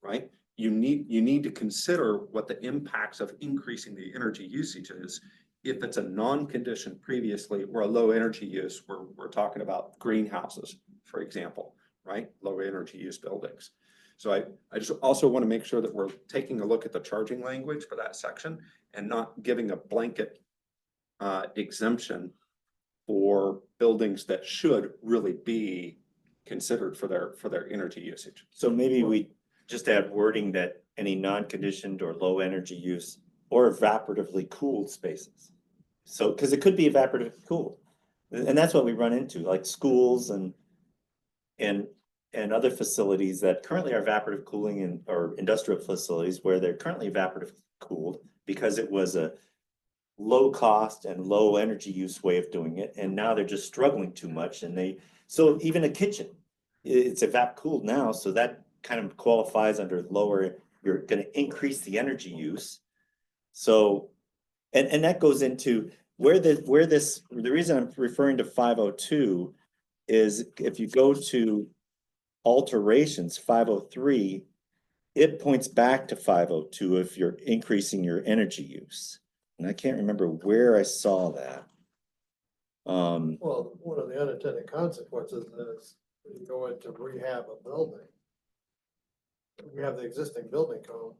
Speaker 5: Right? You need to consider what the impacts of increasing the energy usage is. If it's a non-conditioned previously or a low energy use, we're talking about greenhouses, for example, right? Low energy use buildings. So I just also want to make sure that we're taking a look at the charging language for that section and not giving a blanket exemption for buildings that should really be considered for their energy usage.
Speaker 3: So maybe we just add wording that any non-conditioned or low energy use or evaporatively cooled spaces. So, because it could be evaporatively cooled. And that's what we run into, like schools and other facilities that currently are evaporative cooling and or industrial facilities where they're currently evaporative cooled because it was a low cost and low energy use way of doing it. And now they're just struggling too much. And so even a kitchen, it's evap cooled now. So that kind of qualifies under lower, you're going to increase the energy use. So, and that goes into the reason I'm referring to 502 is if you go to alterations 503, it points back to 502 if you're increasing your energy use. And I can't remember where I saw that.
Speaker 1: Well, one of the unintended consequences is when you go into rehab a building. You have the existing building code,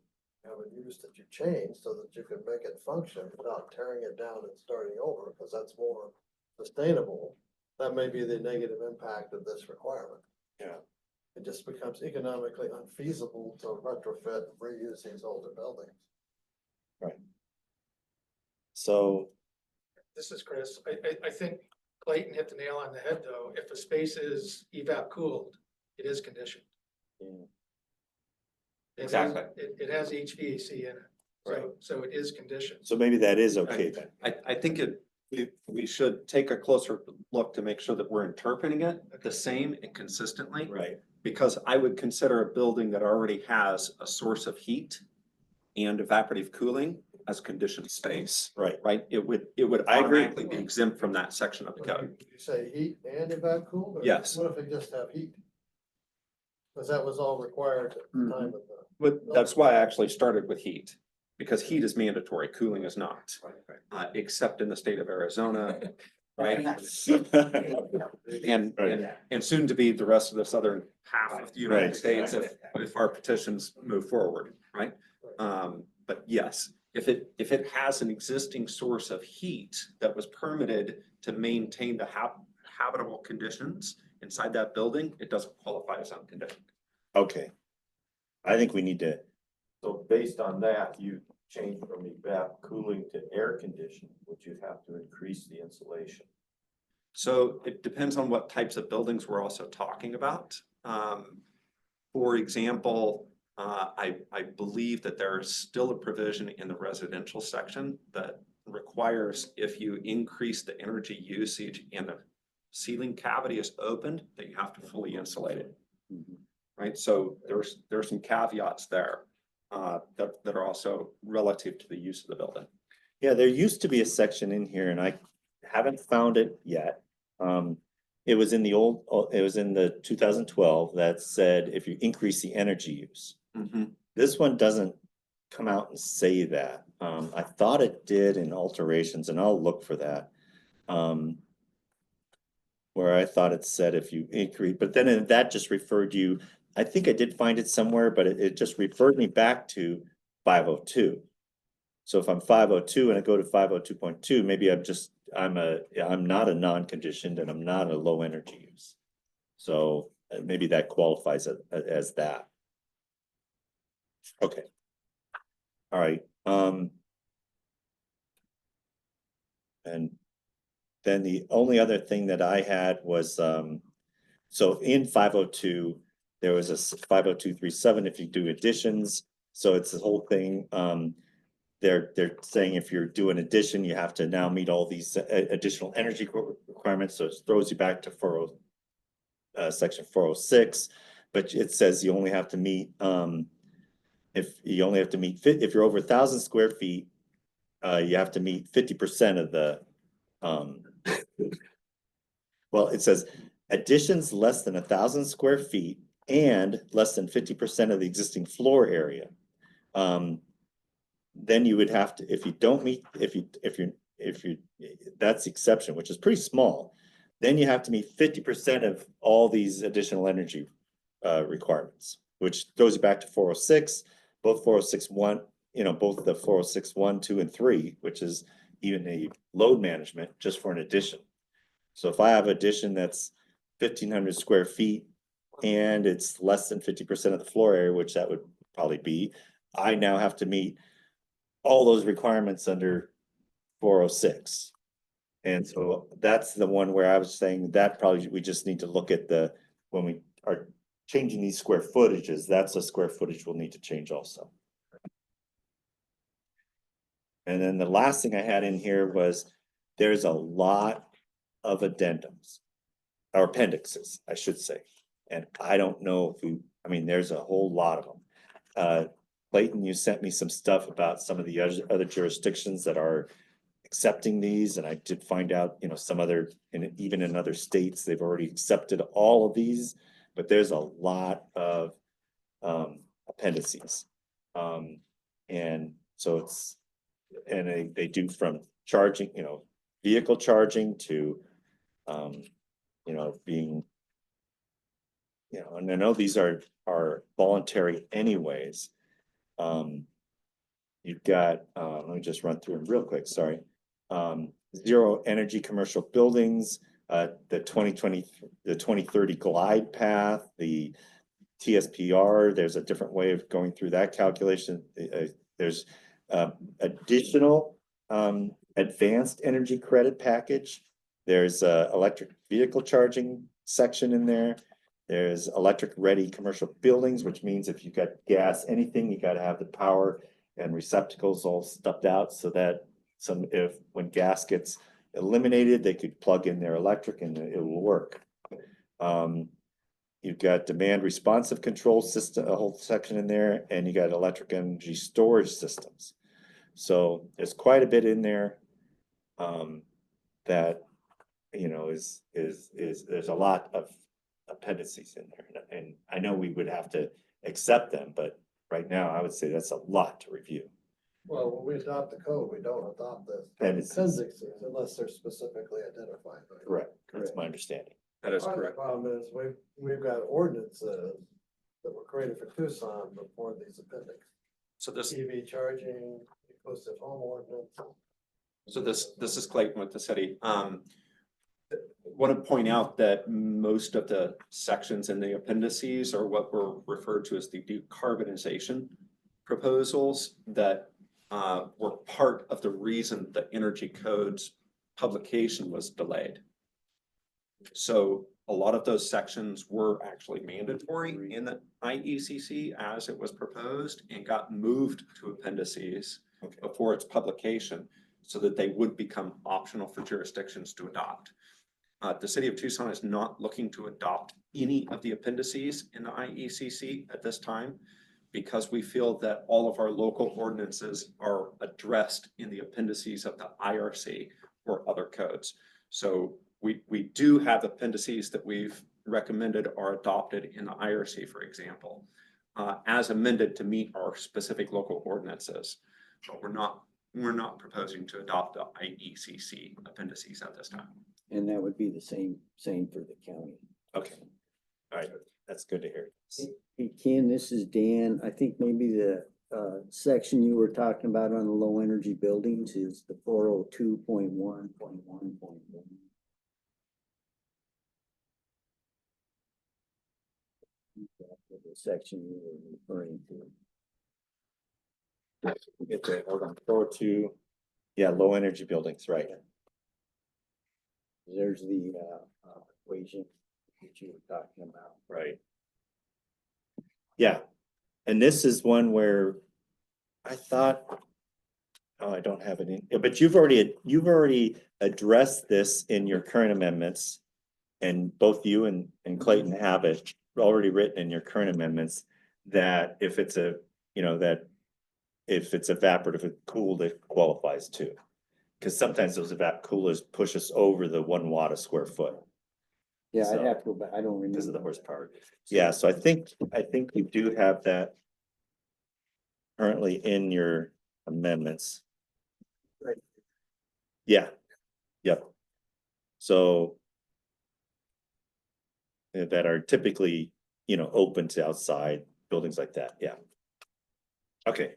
Speaker 1: you have a use that you change so that you can make it function without tearing it down and starting over, because that's more sustainable. That may be the negative impact of this requirement.
Speaker 3: Yeah.
Speaker 1: It just becomes economically unfeasible to retrofit and reuse these older buildings.
Speaker 3: So,
Speaker 6: This is Chris. I think Clayton hit the nail on the head, though. If a space is evap cooled, it is conditioned.
Speaker 5: Exactly.
Speaker 6: It has HVAC in it.
Speaker 3: Right.
Speaker 6: So it is conditioned.
Speaker 3: so maybe that is okay then.
Speaker 5: I think we should take a closer look to make sure that we're interpreting it the same and consistently.
Speaker 3: Right.
Speaker 5: Because I would consider a building that already has a source of heat and evaporative cooling as conditioned space.
Speaker 3: Right.
Speaker 5: Right? It would
Speaker 3: I agree.
Speaker 5: automatically be exempt from that section of the code.
Speaker 1: Did you say heat and evap cooled? Or
Speaker 5: Yes.
Speaker 1: What if they just have heat? Because that was all required at the time of the.
Speaker 5: But that's why I actually started with heat, because heat is mandatory, cooling is not. Except in the state of Arizona, right? And soon to be the rest of the southern half of the United
Speaker 3: Right.
Speaker 5: States if our petitions move forward, right? But yes, if it has an existing source of heat that was permitted to maintain the habitable conditions inside that building, it doesn't qualify as unconditioned.
Speaker 3: Okay. I think we need to,
Speaker 7: So based on that, you change from evap cooling to air conditioning, would you have to increase the insulation?
Speaker 5: So it depends on what types of buildings we're also talking about. For example, I believe that there is still a provision in the residential section that requires if you increase the energy usage and the ceiling cavity is opened, that you have to fully insulate it. Right, so there's some caveats there that are also relative to the use of the building.
Speaker 3: yeah, there used to be a section in here and I haven't found it yet. It was in the 2012 that said if you increase the energy use. This one doesn't come out and say that. I thought it did in alterations and I'll look for that. Where I thought it said if you increase, but then that just referred you, I think I did find it somewhere, but it just referred me back to 502. So if I'm 502 and I go to 502.2, maybe I'm not a non-conditioned and I'm not a low energy use. So maybe that qualifies as that. Okay. All right. And then the only other thing that I had was, so in 502, there was a 502.37 if you do additions. So it's the whole thing. they're saying if you're doing addition, you have to now meet all these additional energy requirements, so it throws you back to section 406. But it says you only have to meet, if you're over 1,000 square feet, you have to meet 50% of the, well, it says additions less than 1,000 square feet and less than 50% of the existing floor area. Then you would have to, if you don't meet, if you, that's the exception, which is pretty small. Then you have to meet 50% of all these additional energy requirements, which throws you back to 406, both 406.1, both the 406.1, 2, and 3, which is even a load management just for an addition. So if I have addition that's 1,500 square feet and it's less than 50% of the floor area, which that would probably be, I now have to meet all those requirements under 406. And so that's the one where I was saying that probably we just need to look at when we are changing these square footages, that's a square footage we'll need to change also. And then the last thing I had in here was there's a lot of addendums or appendixes, I should say. And I don't know if there's a whole lot of them. Clayton, you sent me some stuff about some of the other jurisdictions that are accepting these, and I did find out, some other, even in other states, they've already accepted all of these, but there's a lot of appendices. And so they do from charging, vehicle charging to, being, and I know these are voluntary anyways. You've got, let me just run through them real quick, sorry. Zero energy commercial buildings, the 2030 glide path, the TSPR, there's a different way of going through that calculation. There's additional advanced energy credit package. There's electric vehicle charging section in there. There's electric ready commercial buildings, which means if you've got gas, anything, you got to have the power and receptacles all stuffed out so that when gas gets eliminated, they could plug in their electric and it will work. You've got demand responsive control system, a whole section in there, and you got electric energy storage systems. So there's quite a bit in there that is there's a lot of appendices in there, and I know we would have to accept them, but right now I would say that's a lot to review.
Speaker 1: Well, when we adopt the code, we don't adopt the
Speaker 3: Appendices.
Speaker 1: appendices unless they're specifically identified. Right?
Speaker 3: Correct. That's my understanding.
Speaker 5: That is
Speaker 1: Part of the
Speaker 5: correct.
Speaker 1: problem is we've got ordinances that were created for Tucson before these appendix.
Speaker 5: So this
Speaker 1: EV charging, inclusive home ordinance.
Speaker 5: So this is Clayton with the city. Want to point out that most of the sections in the appendices are what were referred to as the decarbonization proposals that were part of the reason the energy code's publication was delayed. So a lot of those sections were actually mandatory in the IECC as it was proposed and got moved to appendices before its publication so that they would become optional for jurisdictions to adopt. The city of Tucson is not looking to adopt any of the appendices in the IECC at this time because we feel that all of our local ordinances are addressed in the appendices of the IRC or other codes. So we do have appendices that we've recommended are adopted in the IRC, for example, as amended to meet our specific local ordinances. But we're not proposing to adopt the IECC appendices at this time.
Speaker 10: And that would be the same for the county.
Speaker 3: Okay. All right. That's good to hear.
Speaker 10: Hey, Ken, this is Dan. I think maybe the section you were talking about on the low energy buildings is the 402.1.1.1. The section you were referring to.
Speaker 3: Get there. Hold on. 402. Yeah, low energy buildings, right?
Speaker 10: There's the equation that you were talking about.
Speaker 3: Right. Yeah. And this is one where I thought Oh, I don't have it in, yeah, but you've already addressed this in your current amendments. And both you and Clayton have it already written in your current amendments that if it's a, you know, that if it's evaporative cooled, it qualifies too. Cause sometimes those evap coolers push us over the 1 watt a square foot
Speaker 10: Yeah, I'd
Speaker 3: So-
Speaker 10: have to go back. I don't
Speaker 3: because of the
Speaker 10: remember.
Speaker 3: horsepower. Yeah, so I think you do have that currently in your amendments.
Speaker 1: Right.
Speaker 3: Yeah, yep. So that are typically, you know, open to outside buildings like that, yeah. Okay.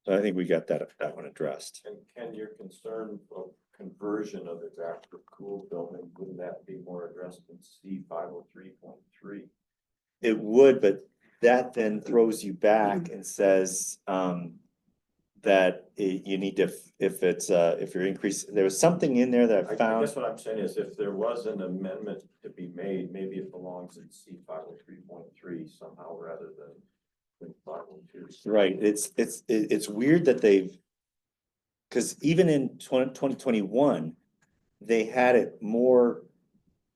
Speaker 3: So I think we got that one addressed.
Speaker 7: And Ken, your concern of conversion of evaporative cool building, wouldn't that be more addressed in C 503.3?
Speaker 3: It would, but that then throws you back and says, that you need to, if you're increasing, there was something in there that I
Speaker 7: I
Speaker 3: found.
Speaker 7: guess what I'm saying is if there was an amendment to be made, maybe it belongs in C 503.3 somehow rather than 502.
Speaker 3: Right, it's weird that they've. Cause even in 2021, they had it more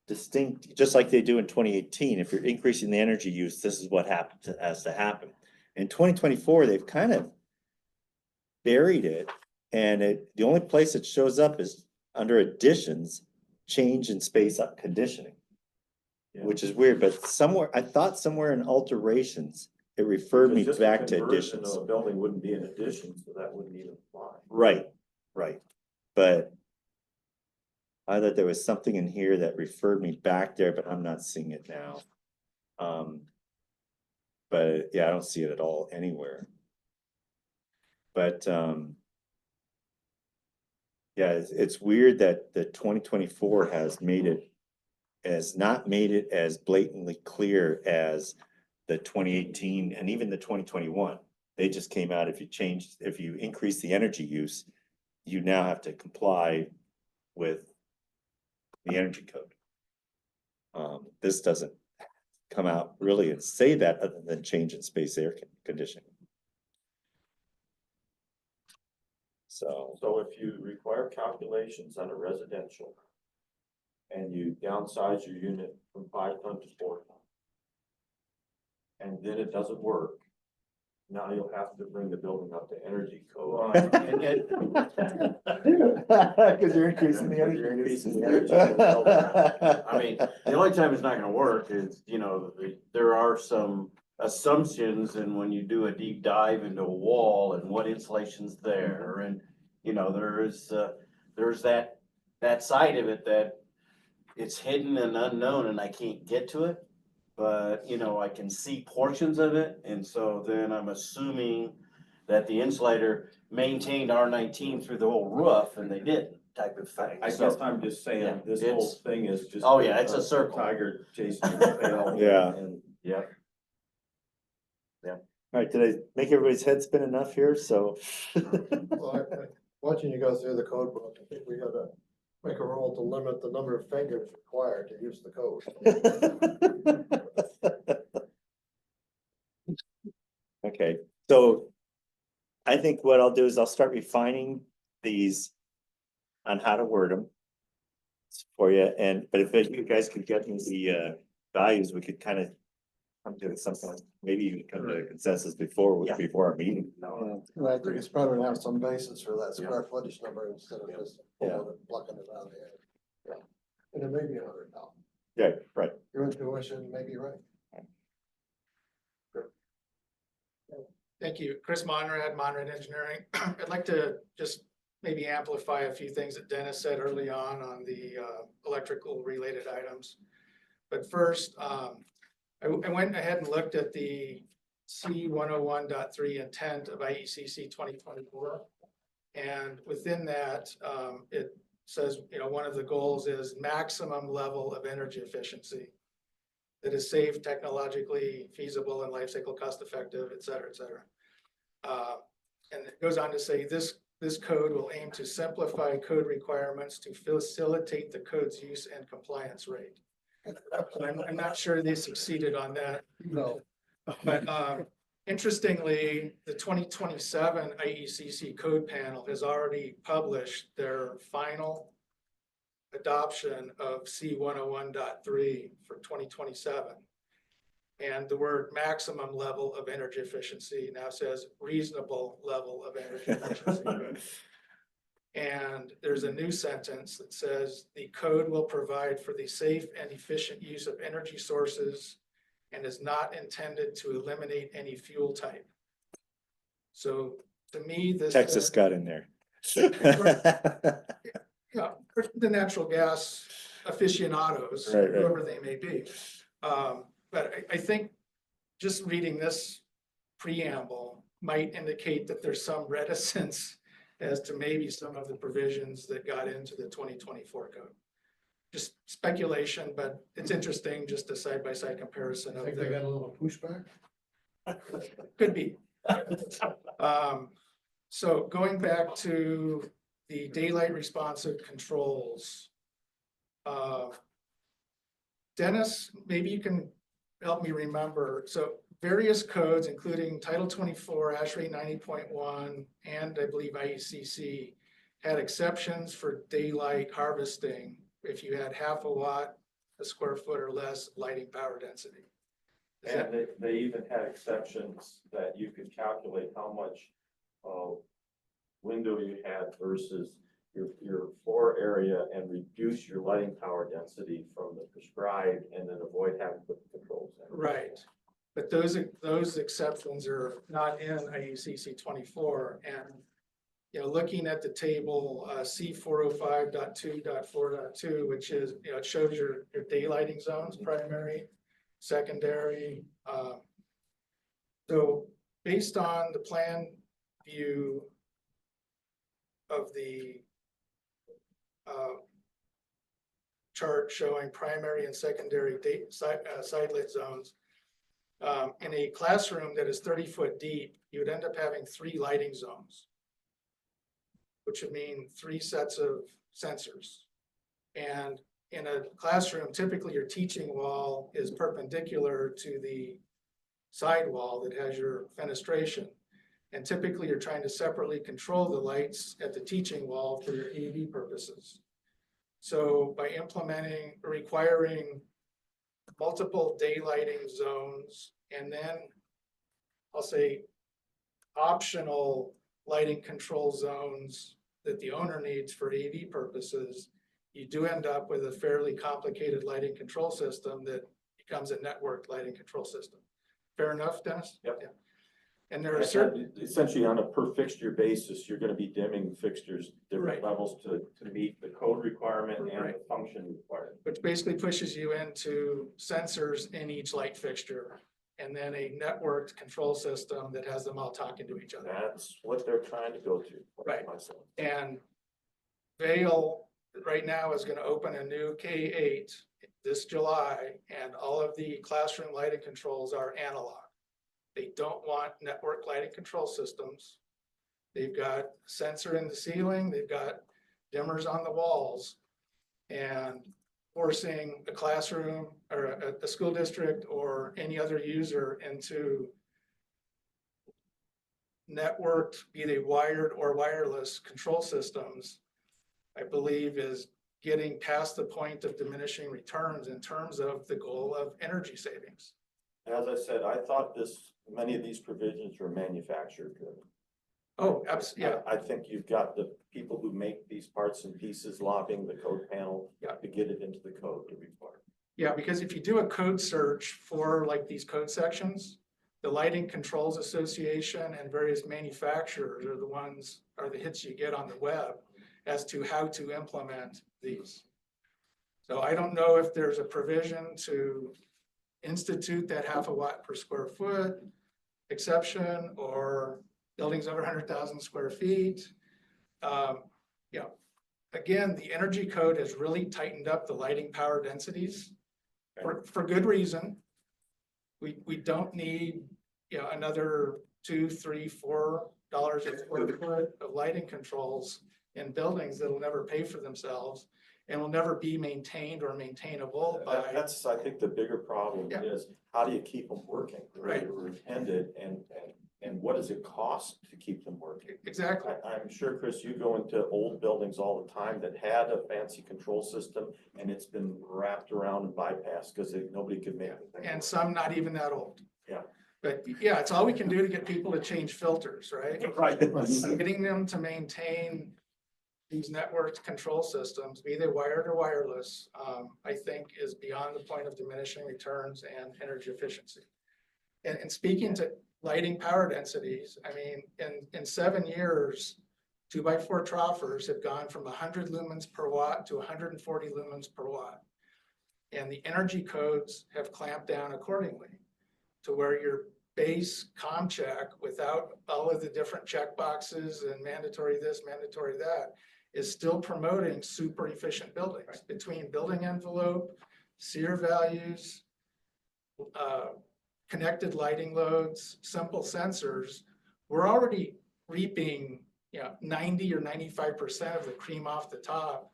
Speaker 3: distinct, just like they do in 2018. If you're increasing the energy use, this is what has to happen. In 2024, they've kind of buried it, and the only place it shows up is under additions, change in space up conditioning.
Speaker 7: Yeah.
Speaker 3: Which is weird, but I thought somewhere in alterations, it referred me
Speaker 7: Because just a
Speaker 3: back to
Speaker 7: conversion
Speaker 3: additions.
Speaker 7: of a building wouldn't be an addition, so that wouldn't even apply.
Speaker 3: Right, but I thought there was something in here that referred me back there, but I'm not seeing it now. But yeah, I don't see it at all anywhere. But, yeah, it's weird that the 2024 has not made it as blatantly clear as the 2018 and even the 2021. They just came out, if you increase the energy use, you now have to comply with the energy code. This doesn't come out really and say that other than change in space air conditioning.
Speaker 7: So if you require calculations on a residential and you downsize your unit from 5 ton to 4 ton, and then it doesn't work, now you'll have to bring the building up to energy code.
Speaker 3: Cause you're increasing the energy.
Speaker 7: You're increasing the energy of the building. I mean, the only time it's not gonna work is, you know, there are some assumptions, and when you do a deep dive into a wall and what insulation's there, and, you know, there's that side of it that it's hidden and unknown and I can't get to it. But, you know, I can see portions of it, and so then I'm assuming that the insulator maintained R19 through the whole roof, and they didn't, type of thing. I So- guess I'm just saying,
Speaker 3: Yeah,
Speaker 7: this it's- whole thing is just.
Speaker 4: Oh, yeah, it's a circle.
Speaker 7: Tiger chasing its tail.
Speaker 3: Yeah.
Speaker 7: And, yeah.
Speaker 3: All right, did I make everybody's head spin enough here? So.
Speaker 1: Well, watching you go through the code book, I think we gotta make a rule to limit the number of fingers required to use the code.
Speaker 3: Okay, so I think what I'll do is I'll start refining these on how to word them for you, but if you guys could get me the values, we could kind of come to something, maybe even come to a consensus before our meeting.
Speaker 1: And I think it's probably gonna have some basis for that square footage number instead of just plucking it out of the air. Yeah. And it may be 100 now.
Speaker 3: Yeah, right.
Speaker 1: Your intuition may be right.
Speaker 6: Thank you. Chris Monrad, Monrad Engineering. I'd like to just maybe amplify a few things that Dennis said early on the electrical related items. But first, I went ahead and looked at the C 101.3 intent of IECC 2024. And within that, it says, you know, one of the goals is maximum level of energy efficiency that is safe, technologically feasible, and life cycle cost effective, et cetera, et cetera. And it goes on to say this code will aim to simplify code requirements to facilitate the code's use and compliance rate. I'm not sure they succeeded on that.
Speaker 1: No.
Speaker 6: But Interestingly, the 2027 IECC code panel has already published their final adoption of C 101.3 for 2027. And the word maximum level of energy efficiency now says reasonable level of energy efficiency. And there's a new sentence that says the code will provide for the safe and efficient use of energy sources and is not intended to eliminate any fuel type. So to me, this.
Speaker 3: Texas got in there.
Speaker 6: Yeah, the natural gas aficionados,
Speaker 3: Right, right.
Speaker 6: whoever they may be. But I think just reading this preamble might indicate that there's some reticence as to maybe some of the provisions that got into the 2024 code. Just speculation, but it's interesting, just a side-by-side comparison
Speaker 1: I
Speaker 6: of
Speaker 1: think they got
Speaker 6: the,
Speaker 1: a little pushback.
Speaker 6: could be. So going back to the daylight responsive controls. Dennis, maybe you can help me remember. So various codes, including Title 24, ASHRAE 90.1, and I believe IECC, had exceptions for daylight harvesting if you had half a watt a square foot or less lighting power density. Is that-
Speaker 7: And they even had exceptions that you could calculate how much window you had versus your floor area and reduce your lighting power density from the prescribed and then avoid having to put the controls in.
Speaker 6: Right, but those exceptions are not in IECC 24, and you know, looking at the table C 405.2.4.2, which is, you know, it shows your daylighting zones, primary, secondary. So based on the plan view of the chart showing primary and secondary side lit zones, in a classroom that is 30-foot deep, you would end up having 3 lighting zones, which would mean 3 sets of sensors. And in a classroom, typically your teaching wall is perpendicular to the side wall that has your fenestration. And typically you're trying to separately control the lights at the teaching wall for your AV purposes. So by requiring multiple daylighting zones, and then I'll say optional lighting control zones that the owner needs for AV purposes, you do end up with a fairly complicated lighting control system that becomes a networked lighting control system. Fair enough, Dennis?
Speaker 7: Yep.
Speaker 6: Yeah. And there are certain,
Speaker 7: Essentially, on a per fixture basis, you're gonna be dimming fixtures different
Speaker 6: Right.
Speaker 7: levels to meet the code requirement and
Speaker 6: Right.
Speaker 7: the function requirement.
Speaker 6: which basically pushes you into sensors in each light fixture, and then a networked control system that has them all talking to each other.
Speaker 7: That's what they're trying to go to.
Speaker 6: Right.
Speaker 7: Myself.
Speaker 6: And Vail right now is gonna open a new K-8 this July, and all of the classroom lighting controls are analog. They don't want network lighting control systems. They've got a sensor in the ceiling, they've got dimmers on the walls, and forcing a classroom or a school district or any other user into networked, be they wired or wireless control systems, I believe is getting past the point of diminishing returns in terms of the goal of energy savings.
Speaker 7: As I said, I thought many of these provisions were manufacturer driven.
Speaker 6: Oh, absolutely, yeah,
Speaker 7: I think you've got the people who make these parts and pieces lobbying the code panel
Speaker 6: Yeah.
Speaker 7: to get it into the code to require.
Speaker 6: yeah, because if you do a code search for like these code sections, the Lighting Controls Association and various manufacturers are the hits you get on the web as to how to implement these. So I don't know if there's a provision to institute that half a watt per square foot exception or buildings over 100,000 square feet. You know, again, the energy code has really tightened up the lighting power densities for good reason. We don't need, you know, another $2, $3, $4 a square foot of lighting controls in buildings that'll never pay for themselves. and will never be maintained or maintainable by,
Speaker 7: That's, I think, the bigger problem
Speaker 6: Yeah.
Speaker 7: is how do you keep them working the way
Speaker 6: Right.
Speaker 7: they were intended and what does it cost to keep them working?
Speaker 6: exactly.
Speaker 7: I'm sure, Chris, you go into old buildings all the time that had a fancy control system and it's been wrapped around and bypassed because nobody could make anything.
Speaker 6: And
Speaker 7: work.
Speaker 6: some not even that old.
Speaker 7: Yeah.
Speaker 6: But yeah, it's all we can do to get people to change filters, right?
Speaker 7: Right.
Speaker 6: Getting them to maintain these networked control systems, be they wired or wireless, I think is beyond the point of diminishing returns and energy efficiency. And speaking to lighting power densities, I mean, in 7 years, 2x4 troffers have gone from 100 lumens per watt to 140 lumens per watt. And the energy codes have clamped down accordingly to where your base comm check without all of the different check boxes and mandatory this, mandatory that is still promoting super efficient buildings between building envelope, SEER values, connected lighting loads, simple sensors. We're already reaping, 90 or 95% of the cream off the top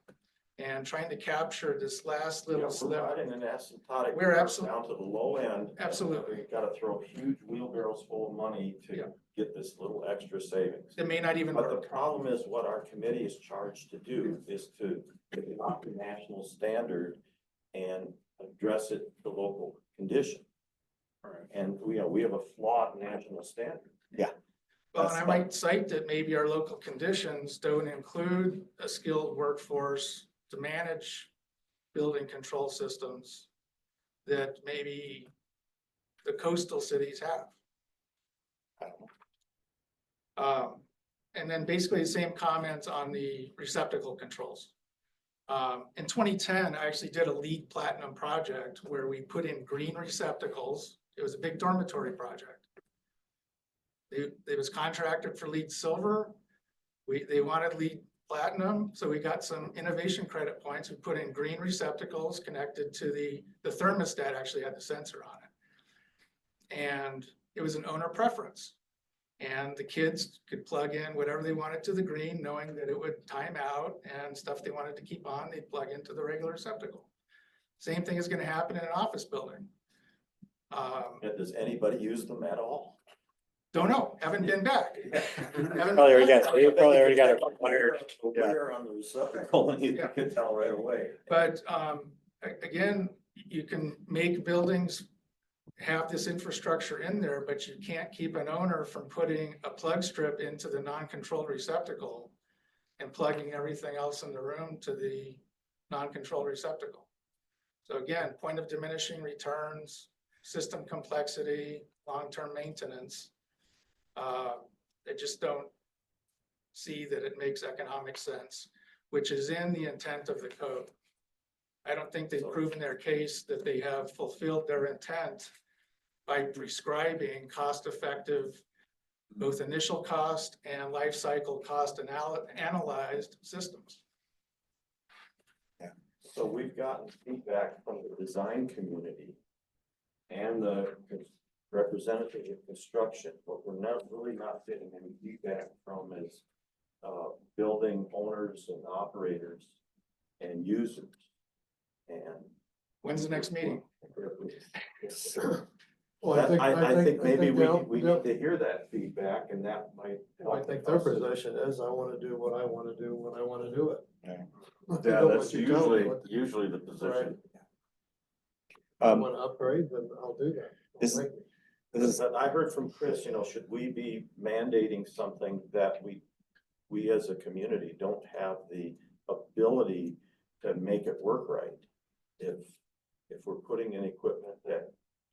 Speaker 6: and trying to capture this last
Speaker 7: You know,
Speaker 6: little sliver.
Speaker 7: providing an asymptotic
Speaker 6: We're
Speaker 7: curve
Speaker 6: absolutely-
Speaker 7: down to the low end.
Speaker 6: Absolutely.
Speaker 7: You've got to throw huge wheelbarrows full of money
Speaker 6: Yeah.
Speaker 7: to get this little extra savings.
Speaker 6: It may not even
Speaker 7: But the
Speaker 6: work.
Speaker 7: problem is what our committee is charged to do is to adopt a national standard and address it to local condition. And we have a flawed national standard.
Speaker 6: Well, and I might cite that maybe our local conditions don't include a skilled workforce to manage building control systems that maybe the coastal cities have. And then basically the same comments on the receptacle controls. In 2010, I actually did a LEED Platinum project where we put in green receptacles. It was a big dormitory project. It was contracted for LEED Silver. They wanted LEED Platinum, so we got some innovation credit points. We put in green receptacles connected to the thermostat actually had the sensor on it. And it was an owner preference. And the kids could plug in whatever they wanted to the green, knowing that it would time out, and stuff they wanted to keep on, they'd plug into the regular receptacle. Same thing is gonna happen in an office building.
Speaker 7: And does anybody use them at all?
Speaker 6: Don't know, haven't been back. Haven't-
Speaker 3: Probably already got it wired. Yeah.
Speaker 7: We're on the receptacle and you
Speaker 6: Yeah.
Speaker 7: can tell right away.
Speaker 6: But again, you can make buildings have this infrastructure in there, but you can't keep an owner from putting a plug strip into the non-controlled receptacle and plugging everything else in the room to the non-controlled receptacle. So again, point of diminishing returns, system complexity, long-term maintenance. I just don't see that it makes economic sense, which is in the intent of the code. I don't think they've proven their case that they have fulfilled their intent by prescribing cost-effective, both initial cost and life cycle cost analyzed systems.
Speaker 7: So we've gotten feedback from the design community and the representative of construction. What we're really not getting any feedback from is building owners and operators and users. And
Speaker 6: When's the next meeting?
Speaker 1: Well,
Speaker 7: I think maybe
Speaker 1: they'll-
Speaker 7: we need to hear that feedback and that might.
Speaker 1: I think their position is, I wanna do what I wanna do when I wanna do it.
Speaker 3: Yeah.
Speaker 1: They don't want you telling me what to do.
Speaker 7: usually the position.
Speaker 1: If I
Speaker 3: Um,
Speaker 1: wanna upgrade, then I'll do that.
Speaker 3: This-
Speaker 1: Don't make me.
Speaker 3: This is,
Speaker 7: I heard from Chris, should we be mandating something that we as a community don't have the ability to make it work right? If we're putting in equipment that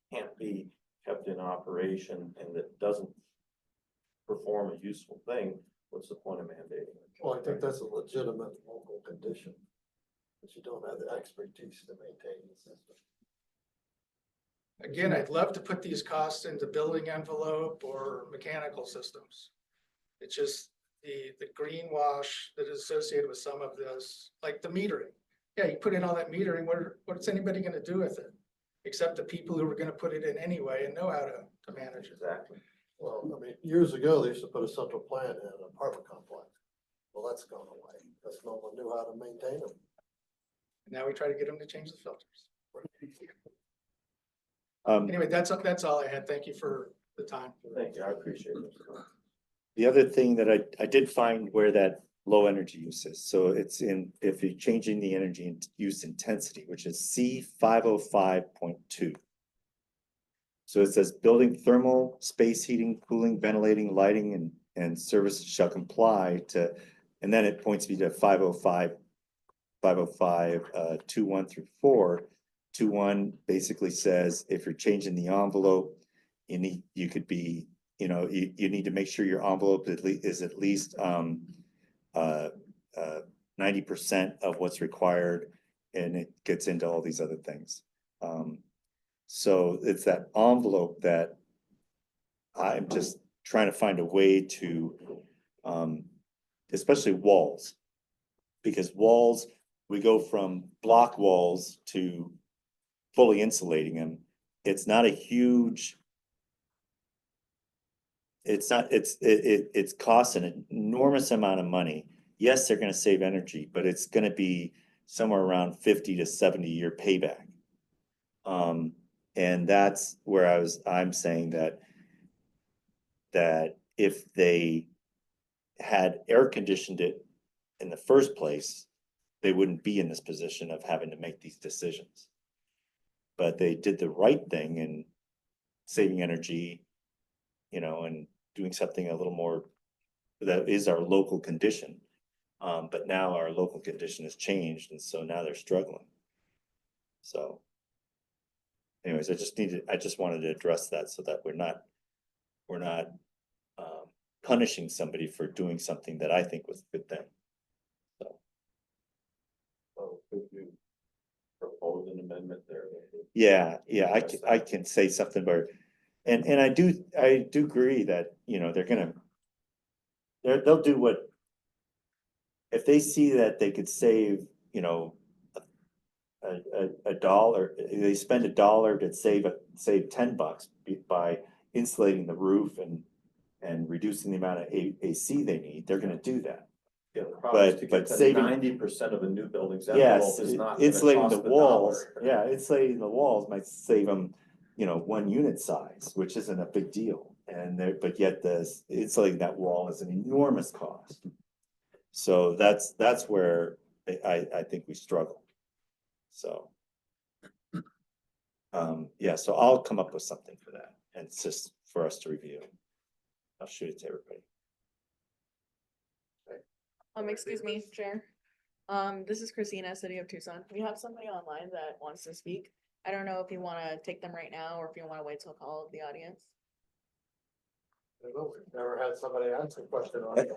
Speaker 7: can't be kept in operation and that doesn't perform a useful thing, what's the point of mandating it?
Speaker 1: Well, I think that's a legitimate local condition, but you don't have the expertise to maintain the system.
Speaker 6: Again, I'd love to put these costs into building envelope or mechanical systems. It's just the greenwash that is associated with some of this, like the metering. Yeah, you put in all that metering, what's anybody gonna do with it? Except the people who are gonna put it in anyway and know how to manage it.
Speaker 7: Exactly.
Speaker 1: Well, I mean, years ago, they used to put a central plant in an apartment complex. Well, that's gone away, because no one knew how to maintain them.
Speaker 6: And now we try to get them to change the filters.
Speaker 3: Um,
Speaker 6: Anyway, that's all I had. Thank you for the time.
Speaker 7: Thank you, I appreciate it.
Speaker 3: the other thing that I did find where that low energy use is, so it's in, if you're changing the energy use intensity, which is C 505.2. So it says building thermal, space heating, cooling, ventilating, lighting, and services shall comply to, and then it points me to 505, 2.1 through 4. 2.1 basically says if you're changing the envelope, you could be, you need to make sure your envelope is at least 90% of what's required, and it gets into all these other things. So it's that envelope that I'm just trying to find a way to, especially walls. Because walls, we go from block walls to fully insulating them. It's not a huge, it's costs an enormous amount of money. Yes, they're gonna save energy, but it's gonna be somewhere around 50 to 70-year payback. And that's where I'm saying that if they had air conditioned it in the first place, they wouldn't be in this position of having to make these decisions. But they did the right thing in saving energy, and doing something a little more that is our local condition. But now our local condition has changed, and so now they're struggling. So anyways, I just wanted to address that so that we're not punishing somebody for doing something that I think was a good thing. So.
Speaker 7: So could you propose an amendment there?
Speaker 3: Yeah, I can say something about, and I do agree that, they'll do what, if they see that they could save, a dollar, they spend $1 to save $10 by insulating the roof and reducing the amount of AC they need, they're gonna do that.
Speaker 7: Yeah, the problem is to
Speaker 3: But
Speaker 7: get to
Speaker 3: saving-
Speaker 7: 90% of a new building's
Speaker 3: Yes,
Speaker 7: envelope is not gonna
Speaker 3: insulating
Speaker 7: cost
Speaker 3: the
Speaker 7: $1.
Speaker 3: walls, yeah, insulating the walls might save them, 1 unit size, which isn't a big deal. But yet insulating that wall is an enormous cost. So that's where I think we struggle. So. Yeah, so I'll come up with something for that, and it's just for us to review. I'll shoot it to everybody.
Speaker 11: Excuse me, Chair. This is Christina, City of Tucson. We have somebody online that wants to speak. I don't know if you wanna take them right now, or if you wanna wait till call the audience.
Speaker 1: I don't know, we've never had somebody ask a question on
Speaker 11: It's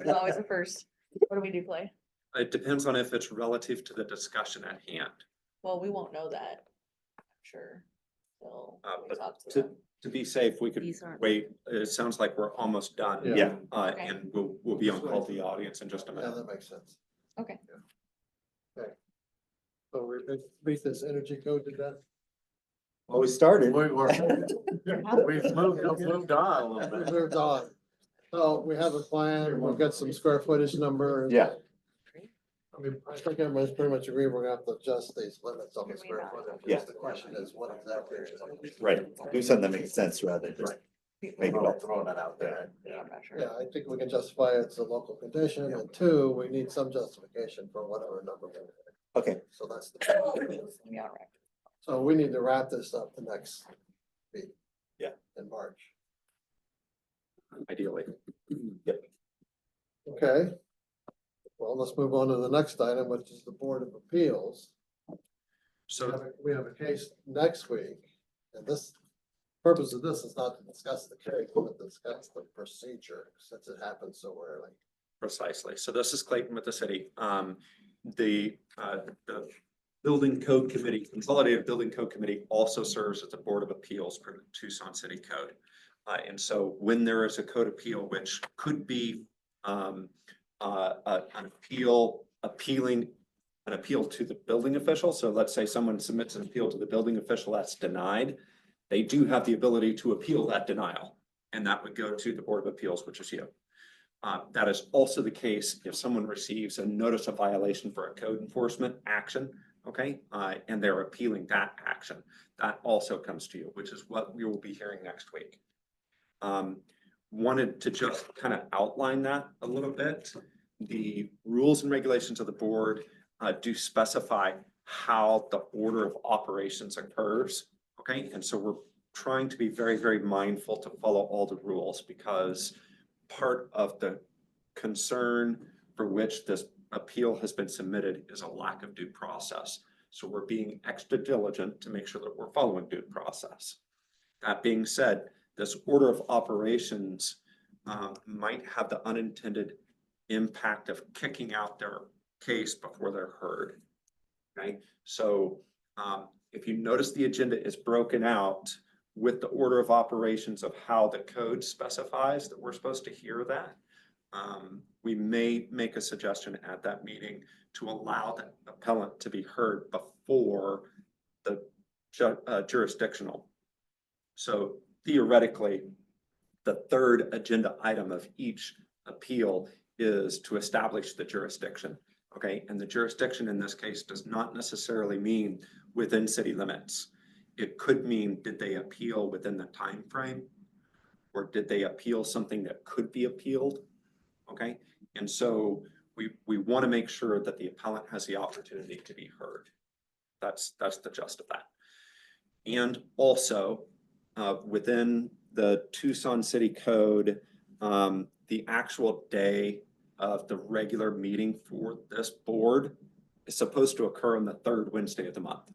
Speaker 1: it.
Speaker 11: always a first. What do we do, Clay?
Speaker 5: It depends on if it's relative to the discussion at hand.
Speaker 11: Well, we won't know that, I'm sure. So we
Speaker 5: But
Speaker 11: talk to
Speaker 5: to,
Speaker 11: them.
Speaker 5: to be safe, we could
Speaker 2: These aren't-
Speaker 5: wait. It sounds like we're almost done.
Speaker 3: Yeah.
Speaker 11: Okay.
Speaker 5: And we'll be on call to the audience in just a
Speaker 1: Yeah,
Speaker 5: minute.
Speaker 1: that makes sense.
Speaker 11: Okay.
Speaker 1: So we beat this energy code to death.
Speaker 3: Well, we started.
Speaker 1: We've moved on a little bit. Moved on. So we have a plan, we've got some square footage numbers.
Speaker 3: Yeah.
Speaker 1: I mean, I think everybody's pretty much agreed we're gonna have to adjust these limits on the square footage.
Speaker 3: Yeah.
Speaker 1: The question is, what exactly?
Speaker 3: Right, do something that makes sense rather than just make it
Speaker 7: About
Speaker 3: up.
Speaker 7: throwing that out there.
Speaker 11: Yeah, I'm not sure.
Speaker 1: Yeah, I think we can justify it's a local condition, and 2, we need some justification for whatever number. we're at.
Speaker 3: Okay,
Speaker 1: So that's the,
Speaker 11: Yeah, all right.
Speaker 1: so we need to wrap this up the next meeting.
Speaker 3: Yeah.
Speaker 1: In March.
Speaker 5: Ideally.
Speaker 1: Okay. Well, let's move on to the next item, which is the Board of Appeals.
Speaker 5: So
Speaker 1: We have a case next week, and this, purpose of this is not to discuss the case, but to discuss the procedure, since it happened so early.
Speaker 5: precisely. So this is Clayton with the city. The Building Code Committee, Consolidated Building Code Committee also serves as a Board of Appeals for the Tucson City Code. And so when there is a code appeal, which could be an appeal to the building official. So let's say someone submits an appeal to the building official that's denied. They do have the ability to appeal that denial, and that would go to the Board of Appeals, which is you. That is also the case if someone receives a notice of violation for a code enforcement action, okay? And they're appealing that action. That also comes to you, which is what we will be hearing next week. Wanted to just kind of outline that a little bit. The rules and regulations of the board do specify how the order of operations occurs, okay? And so we're trying to be very, very mindful to follow all the rules because part of the concern for which this appeal has been submitted is a lack of due process. So we're being extra diligent to make sure that we're following due process. That being said, this order of operations might have the unintended impact of kicking out their case before they're heard. Okay, so if you notice the agenda is broken out with the order of operations of how the code specifies that we're supposed to hear that, we may make a suggestion at that meeting to allow the appellant to be heard before the jurisdictional. So theoretically, the third agenda item of each appeal is to establish the jurisdiction. Okay, and the jurisdiction in this case does not necessarily mean within city limits. It could mean, did they appeal within the time frame, or did they appeal something that could be appealed? Okay, and so we want to make sure that the appellant has the opportunity to be heard. That's the gist of that. And also within the Tucson City Code, the actual day of the regular meeting for this board is supposed to occur on the third Wednesday of the month.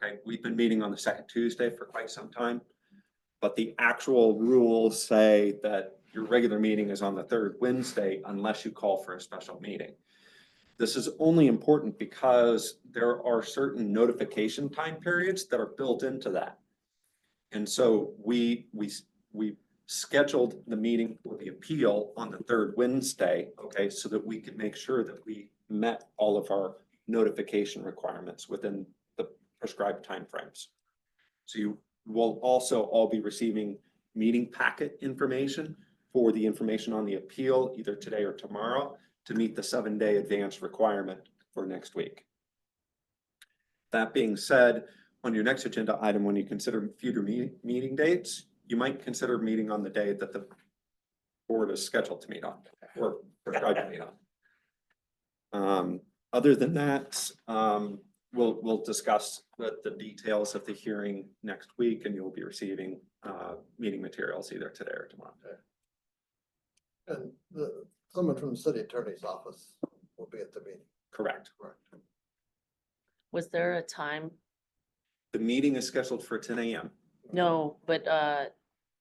Speaker 5: Okay, we've been meeting on the second Tuesday for quite some time, but the actual rules say that your regular meeting is on the third Wednesday unless you call for a special meeting. This is only important because there are certain notification time periods that are built into that. And so we scheduled the meeting for the appeal on the third Wednesday, okay, so that we could make sure that we met all of our notification requirements within the prescribed timeframes. So you will also all be receiving meeting packet information for the information on the appeal either today or tomorrow to meet the 7-day advance requirement for next week. That being said, on your next agenda item, when you consider future meeting dates, you might consider meeting on the day that the board is scheduled to meet on or prescribed to meet on. Other than that, we'll discuss the details of the hearing next week, and you'll be receiving meeting materials either today or tomorrow.
Speaker 1: And someone from the city attorney's office will be at the meeting.
Speaker 5: Correct.
Speaker 2: Was there a time?
Speaker 5: The meeting is scheduled for 10 a.m.
Speaker 2: No, but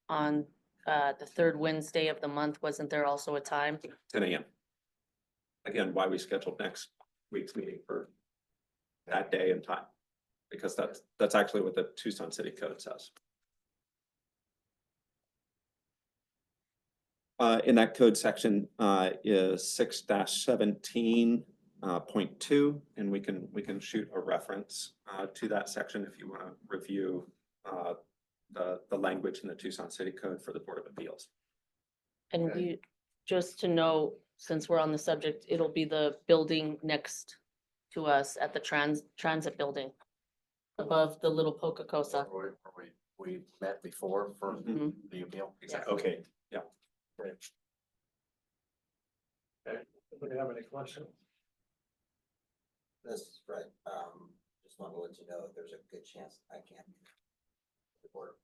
Speaker 2: on the third Wednesday of the month, wasn't there also a time?
Speaker 5: 10 a.m. Again, why we scheduled next week's meeting for that day and time, because that's actually what the Tucson City Code says. In that code section is 6-17.2, and we can shoot a reference to that section if you want to review the language in the Tucson City Code for the Board of Appeals.
Speaker 2: And we, just to know, since we're on the subject, it'll be the building next to us at the transit building above the little Poca-Cosa.
Speaker 4: Where we met before for
Speaker 2: Mhm.
Speaker 4: the appeal.
Speaker 5: Exactly.
Speaker 4: Okay.
Speaker 5: Yeah.
Speaker 1: Okay, anybody have any questions?
Speaker 9: This is Fred. Just want to let you know that there's a good chance I can't be the board.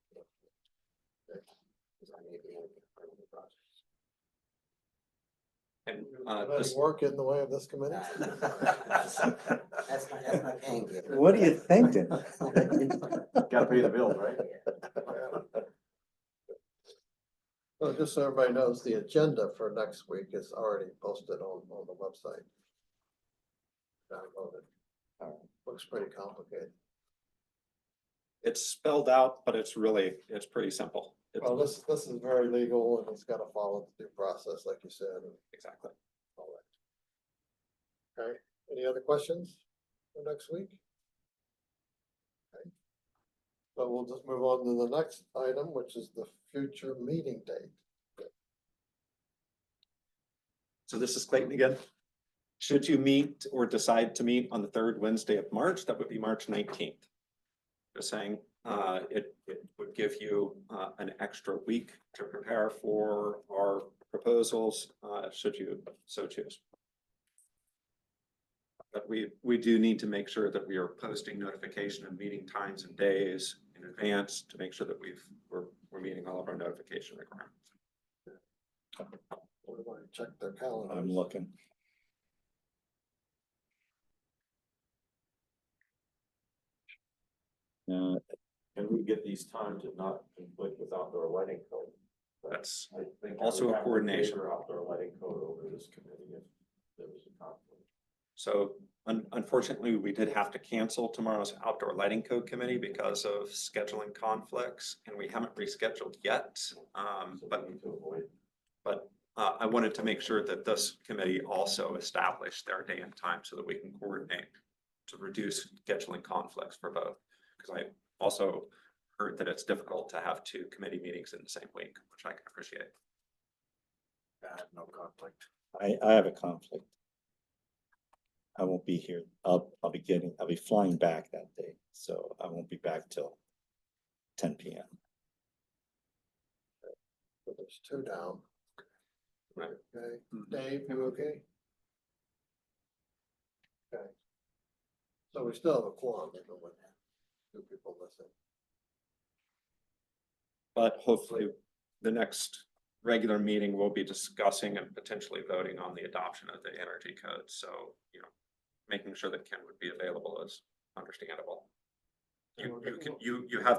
Speaker 9: Because I may be in the project.
Speaker 5: And
Speaker 1: Does work in the way of this committee?
Speaker 9: That's my pain giver.
Speaker 7: What are you thinking?
Speaker 4: Gotta pay the bills, right?
Speaker 1: Well, just so everybody knows, the agenda for next week is already posted on the website. Download it. Looks pretty complicated.
Speaker 5: it's spelled out, but it's pretty simple.
Speaker 1: Well, this is very legal and it's gotta follow the due process, like you said, and
Speaker 5: Exactly.
Speaker 1: all that. Okay, any other questions for next week? Okay. So we'll just move on to the next item, which is the future meeting date.
Speaker 5: So this is Clayton again. Should you meet or decide to meet on the third Wednesday of March, that would be March 19th. Just saying, it would give you an extra week to prepare for our proposals, should you so choose. But we do need to make sure that we are posting notification and meeting times and days in advance to make sure that we're meeting all of our notification requirements.
Speaker 1: We want to check their calendar.
Speaker 3: I'm looking.
Speaker 7: Can we get these times to not conflict with outdoor lighting code?
Speaker 5: That's
Speaker 7: I think I
Speaker 5: also
Speaker 7: would
Speaker 5: a
Speaker 7: have to
Speaker 5: coordination.
Speaker 7: favor outdoor lighting code over this committee if there was a conflict.
Speaker 5: So unfortunately, we did have to cancel tomorrow's outdoor lighting code committee because of scheduling conflicts, and we haven't rescheduled yet.
Speaker 7: So
Speaker 5: But
Speaker 7: we need to avoid.
Speaker 5: I wanted to make sure that this committee also established their day and time so that we can coordinate to reduce scheduling conflicts for both. Because I also heard that it's difficult to have two committee meetings in the same week, which I can appreciate.
Speaker 1: I have no conflict.
Speaker 3: I have a conflict. I won't be here. I'll be flying back that day, so I won't be back till 10 p.m.
Speaker 1: So there's two down.
Speaker 5: Right.
Speaker 1: Okay, Dave, you okay? Okay. So we still have a quorum, even with two people missing.
Speaker 5: But hopefully, the next regular meeting, we'll be discussing and potentially voting on the adoption of the energy code. So, making sure that Ken would be available is understandable. You have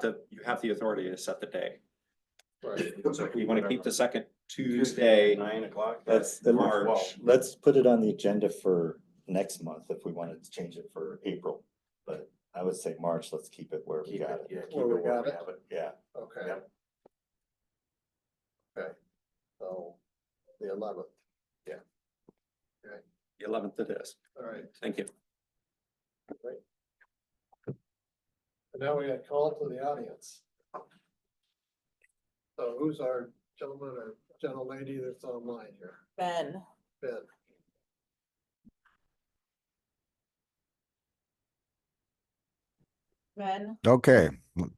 Speaker 5: the authority to set the day.
Speaker 1: Right.
Speaker 5: So if we want to keep the second Tuesday,
Speaker 4: 9 o'clock.
Speaker 5: March.
Speaker 3: Let's put it on the agenda for next month if we wanted to change it for April. But I would say March, let's keep it where we
Speaker 4: Keep
Speaker 3: got
Speaker 4: it,
Speaker 3: it.
Speaker 4: yeah, keep
Speaker 1: Where
Speaker 4: it
Speaker 1: we
Speaker 4: where
Speaker 1: got
Speaker 4: we
Speaker 1: it.
Speaker 4: have it.
Speaker 3: Yeah,
Speaker 1: Okay.
Speaker 4: Yep.
Speaker 1: Okay, so the 11th,
Speaker 5: The 11th it is.
Speaker 1: all right.
Speaker 5: Thank you.
Speaker 1: And now we got call to the audience. So who's our gentleman or gentlelady that's online here?
Speaker 11: Ben.
Speaker 1: Ben.
Speaker 11: Ben.
Speaker 12: Okay,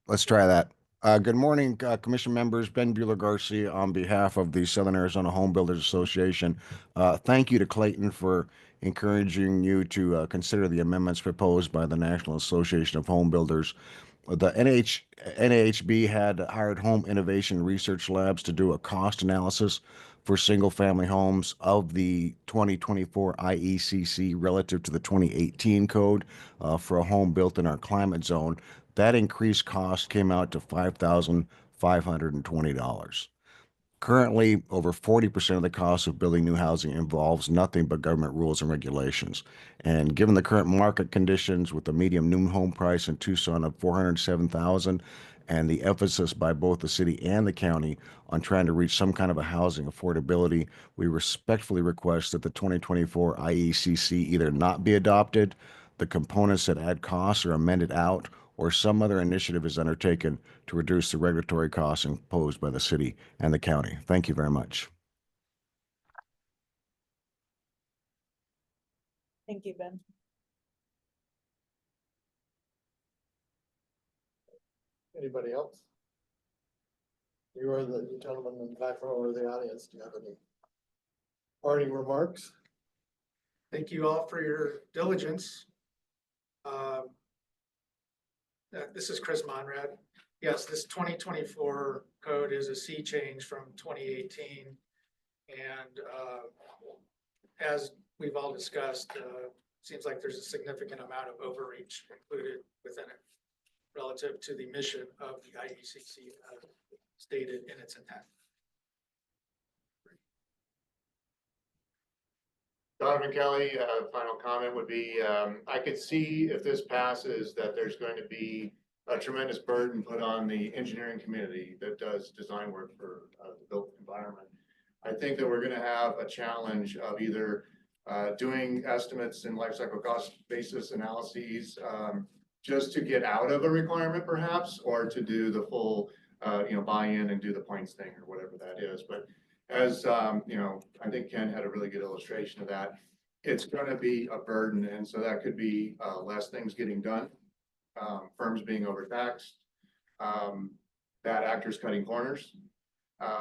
Speaker 12: let's try that. Good morning, Commission members. Ben Bueller Garcia on behalf of the Southern Arizona Home Builders Association. Thank you to Clayton for encouraging you to consider the amendments proposed by the National Association of Home Builders. The NAHB had hired Home Innovation Research Labs to do a cost analysis for single-family homes of the 2024 IECC relative to the 2018 code for a home built in our climate zone. That increased cost came out to $5,520. Currently, over 40% of the cost of building new housing involves nothing but government rules and regulations. And given the current market conditions with the median new home price in Tucson of $407,000 and the emphasis by both the city and the county on trying to reach some kind of a housing affordability, we respectfully request that the 2024 IECC either not be adopted, the components that add costs are amended out, or some other initiative is undertaken to reduce the regulatory costs imposed by the city and the county. Thank you very much.
Speaker 11: Thank you, Ben.
Speaker 1: Anybody else? You are the gentleman in the back row of the audience. Do you have any parting remarks?
Speaker 6: Thank you all for your diligence. This is Chris Monrad. Yes, this 2024 code is a sea change from 2018. And as we've all discussed, seems like there's a significant amount of overreach included within it relative to the mission of the IECC stated in its intent.
Speaker 8: Donovan Kelly, final comment would be, I could see if this passes that there's going to be a tremendous burden put on the engineering community that does design work for the built environment. I think that we're going to have a challenge of either doing estimates and life cycle cost basis analyses just to get out of a requirement perhaps, or to do the full buy-in and do the points thing or whatever that is. But as, you know, I think Ken had a really good illustration of that. It's gonna be a burden, and so that could be, less things getting done, firms being overtaxed, bad actors cutting corners,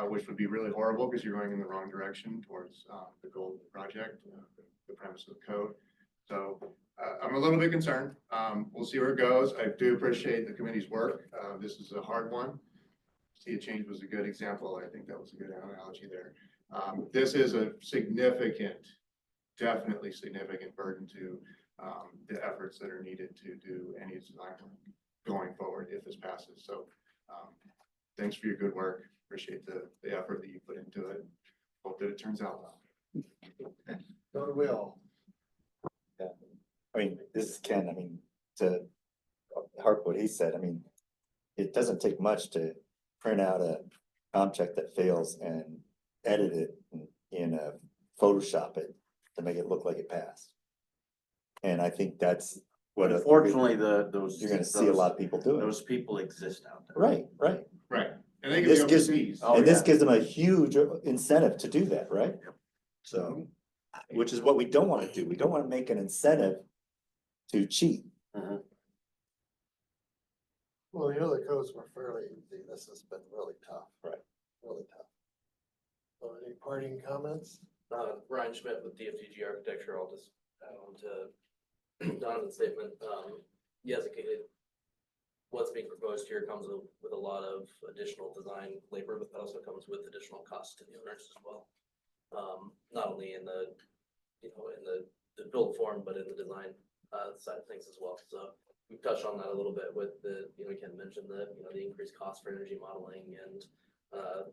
Speaker 8: which would be really horrible because you're going in the wrong direction towards, the goal of the project, the premise of the code. So, I'm a little bit concerned. We'll see where it goes. I do appreciate the committee's work. This is a hard one. See a change was a good example. I think that was a good analogy there. This is a significant, definitely significant burden to the efforts that are needed to do any design work going forward if this passes. So thanks for your good work. Appreciate the effort that you put into it. Hope that it turns out well.
Speaker 1: So do we all.
Speaker 3: I mean, this is Ken, I mean, to harp what he said, I mean, it doesn't take much to print out a object that fails and edit it in a Photoshop it to make it look like it passed. And I think that's what.
Speaker 4: Unfortunately, those.
Speaker 3: You're gonna see a lot of people do it.
Speaker 4: Those people exist out there.
Speaker 3: Right, right.
Speaker 8: Right. And they can
Speaker 3: This
Speaker 8: be
Speaker 3: gives,
Speaker 8: overseas.
Speaker 4: Oh,
Speaker 3: and this
Speaker 4: yeah.
Speaker 3: gives them a huge incentive to do that, right? So, which is what we don't wanna do. We don't wanna make an incentive to cheat.
Speaker 1: Well, the other codes were fairly easy. This has been really tough.
Speaker 3: Right.
Speaker 1: Really tough. So any parting comments?
Speaker 13: Ryan Schmidt with DFTG Architecture. I'll just add on to Donovan's statement. Yes, what's being proposed here comes with a lot of additional design labor, but that also comes with additional costs to the owners as well. Not only in the, you know, in the build form, but in the design side of things as well. So we've touched on that a little bit with the, you know, Ken mentioned the, you know, the increased cost for energy modeling and,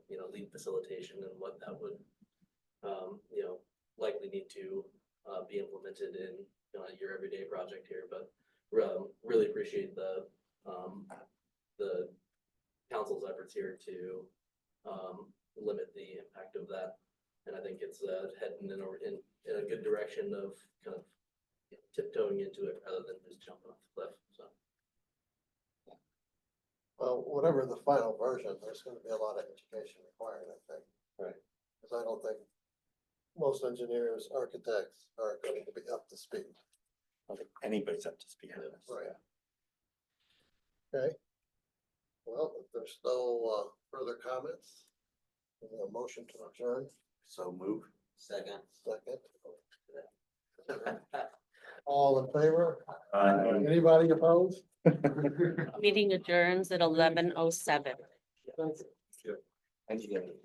Speaker 13: you know, lead facilitation and what that would, you know, likely need to be implemented in your everyday project here. But really appreciate the council's efforts here to limit the impact of that. And I think it's heading in a good direction of kind of tiptoeing into it rather than just jumping off the cliff. So.
Speaker 1: Well, whatever the final version, there's gonna be a lot of education required, I think.
Speaker 3: Right.
Speaker 1: Because I don't think most engineers, architects are going to be up to speed.
Speaker 3: I don't think anybody's up to speed on this.
Speaker 1: Right. Okay. Well, if there's no further comments, a motion to adjourn.
Speaker 4: So move.
Speaker 9: Second.
Speaker 1: Second. All in favor?
Speaker 3: Uh,
Speaker 1: Anybody opposed?
Speaker 2: Meeting adjourns at 11:07.
Speaker 3: And you get it.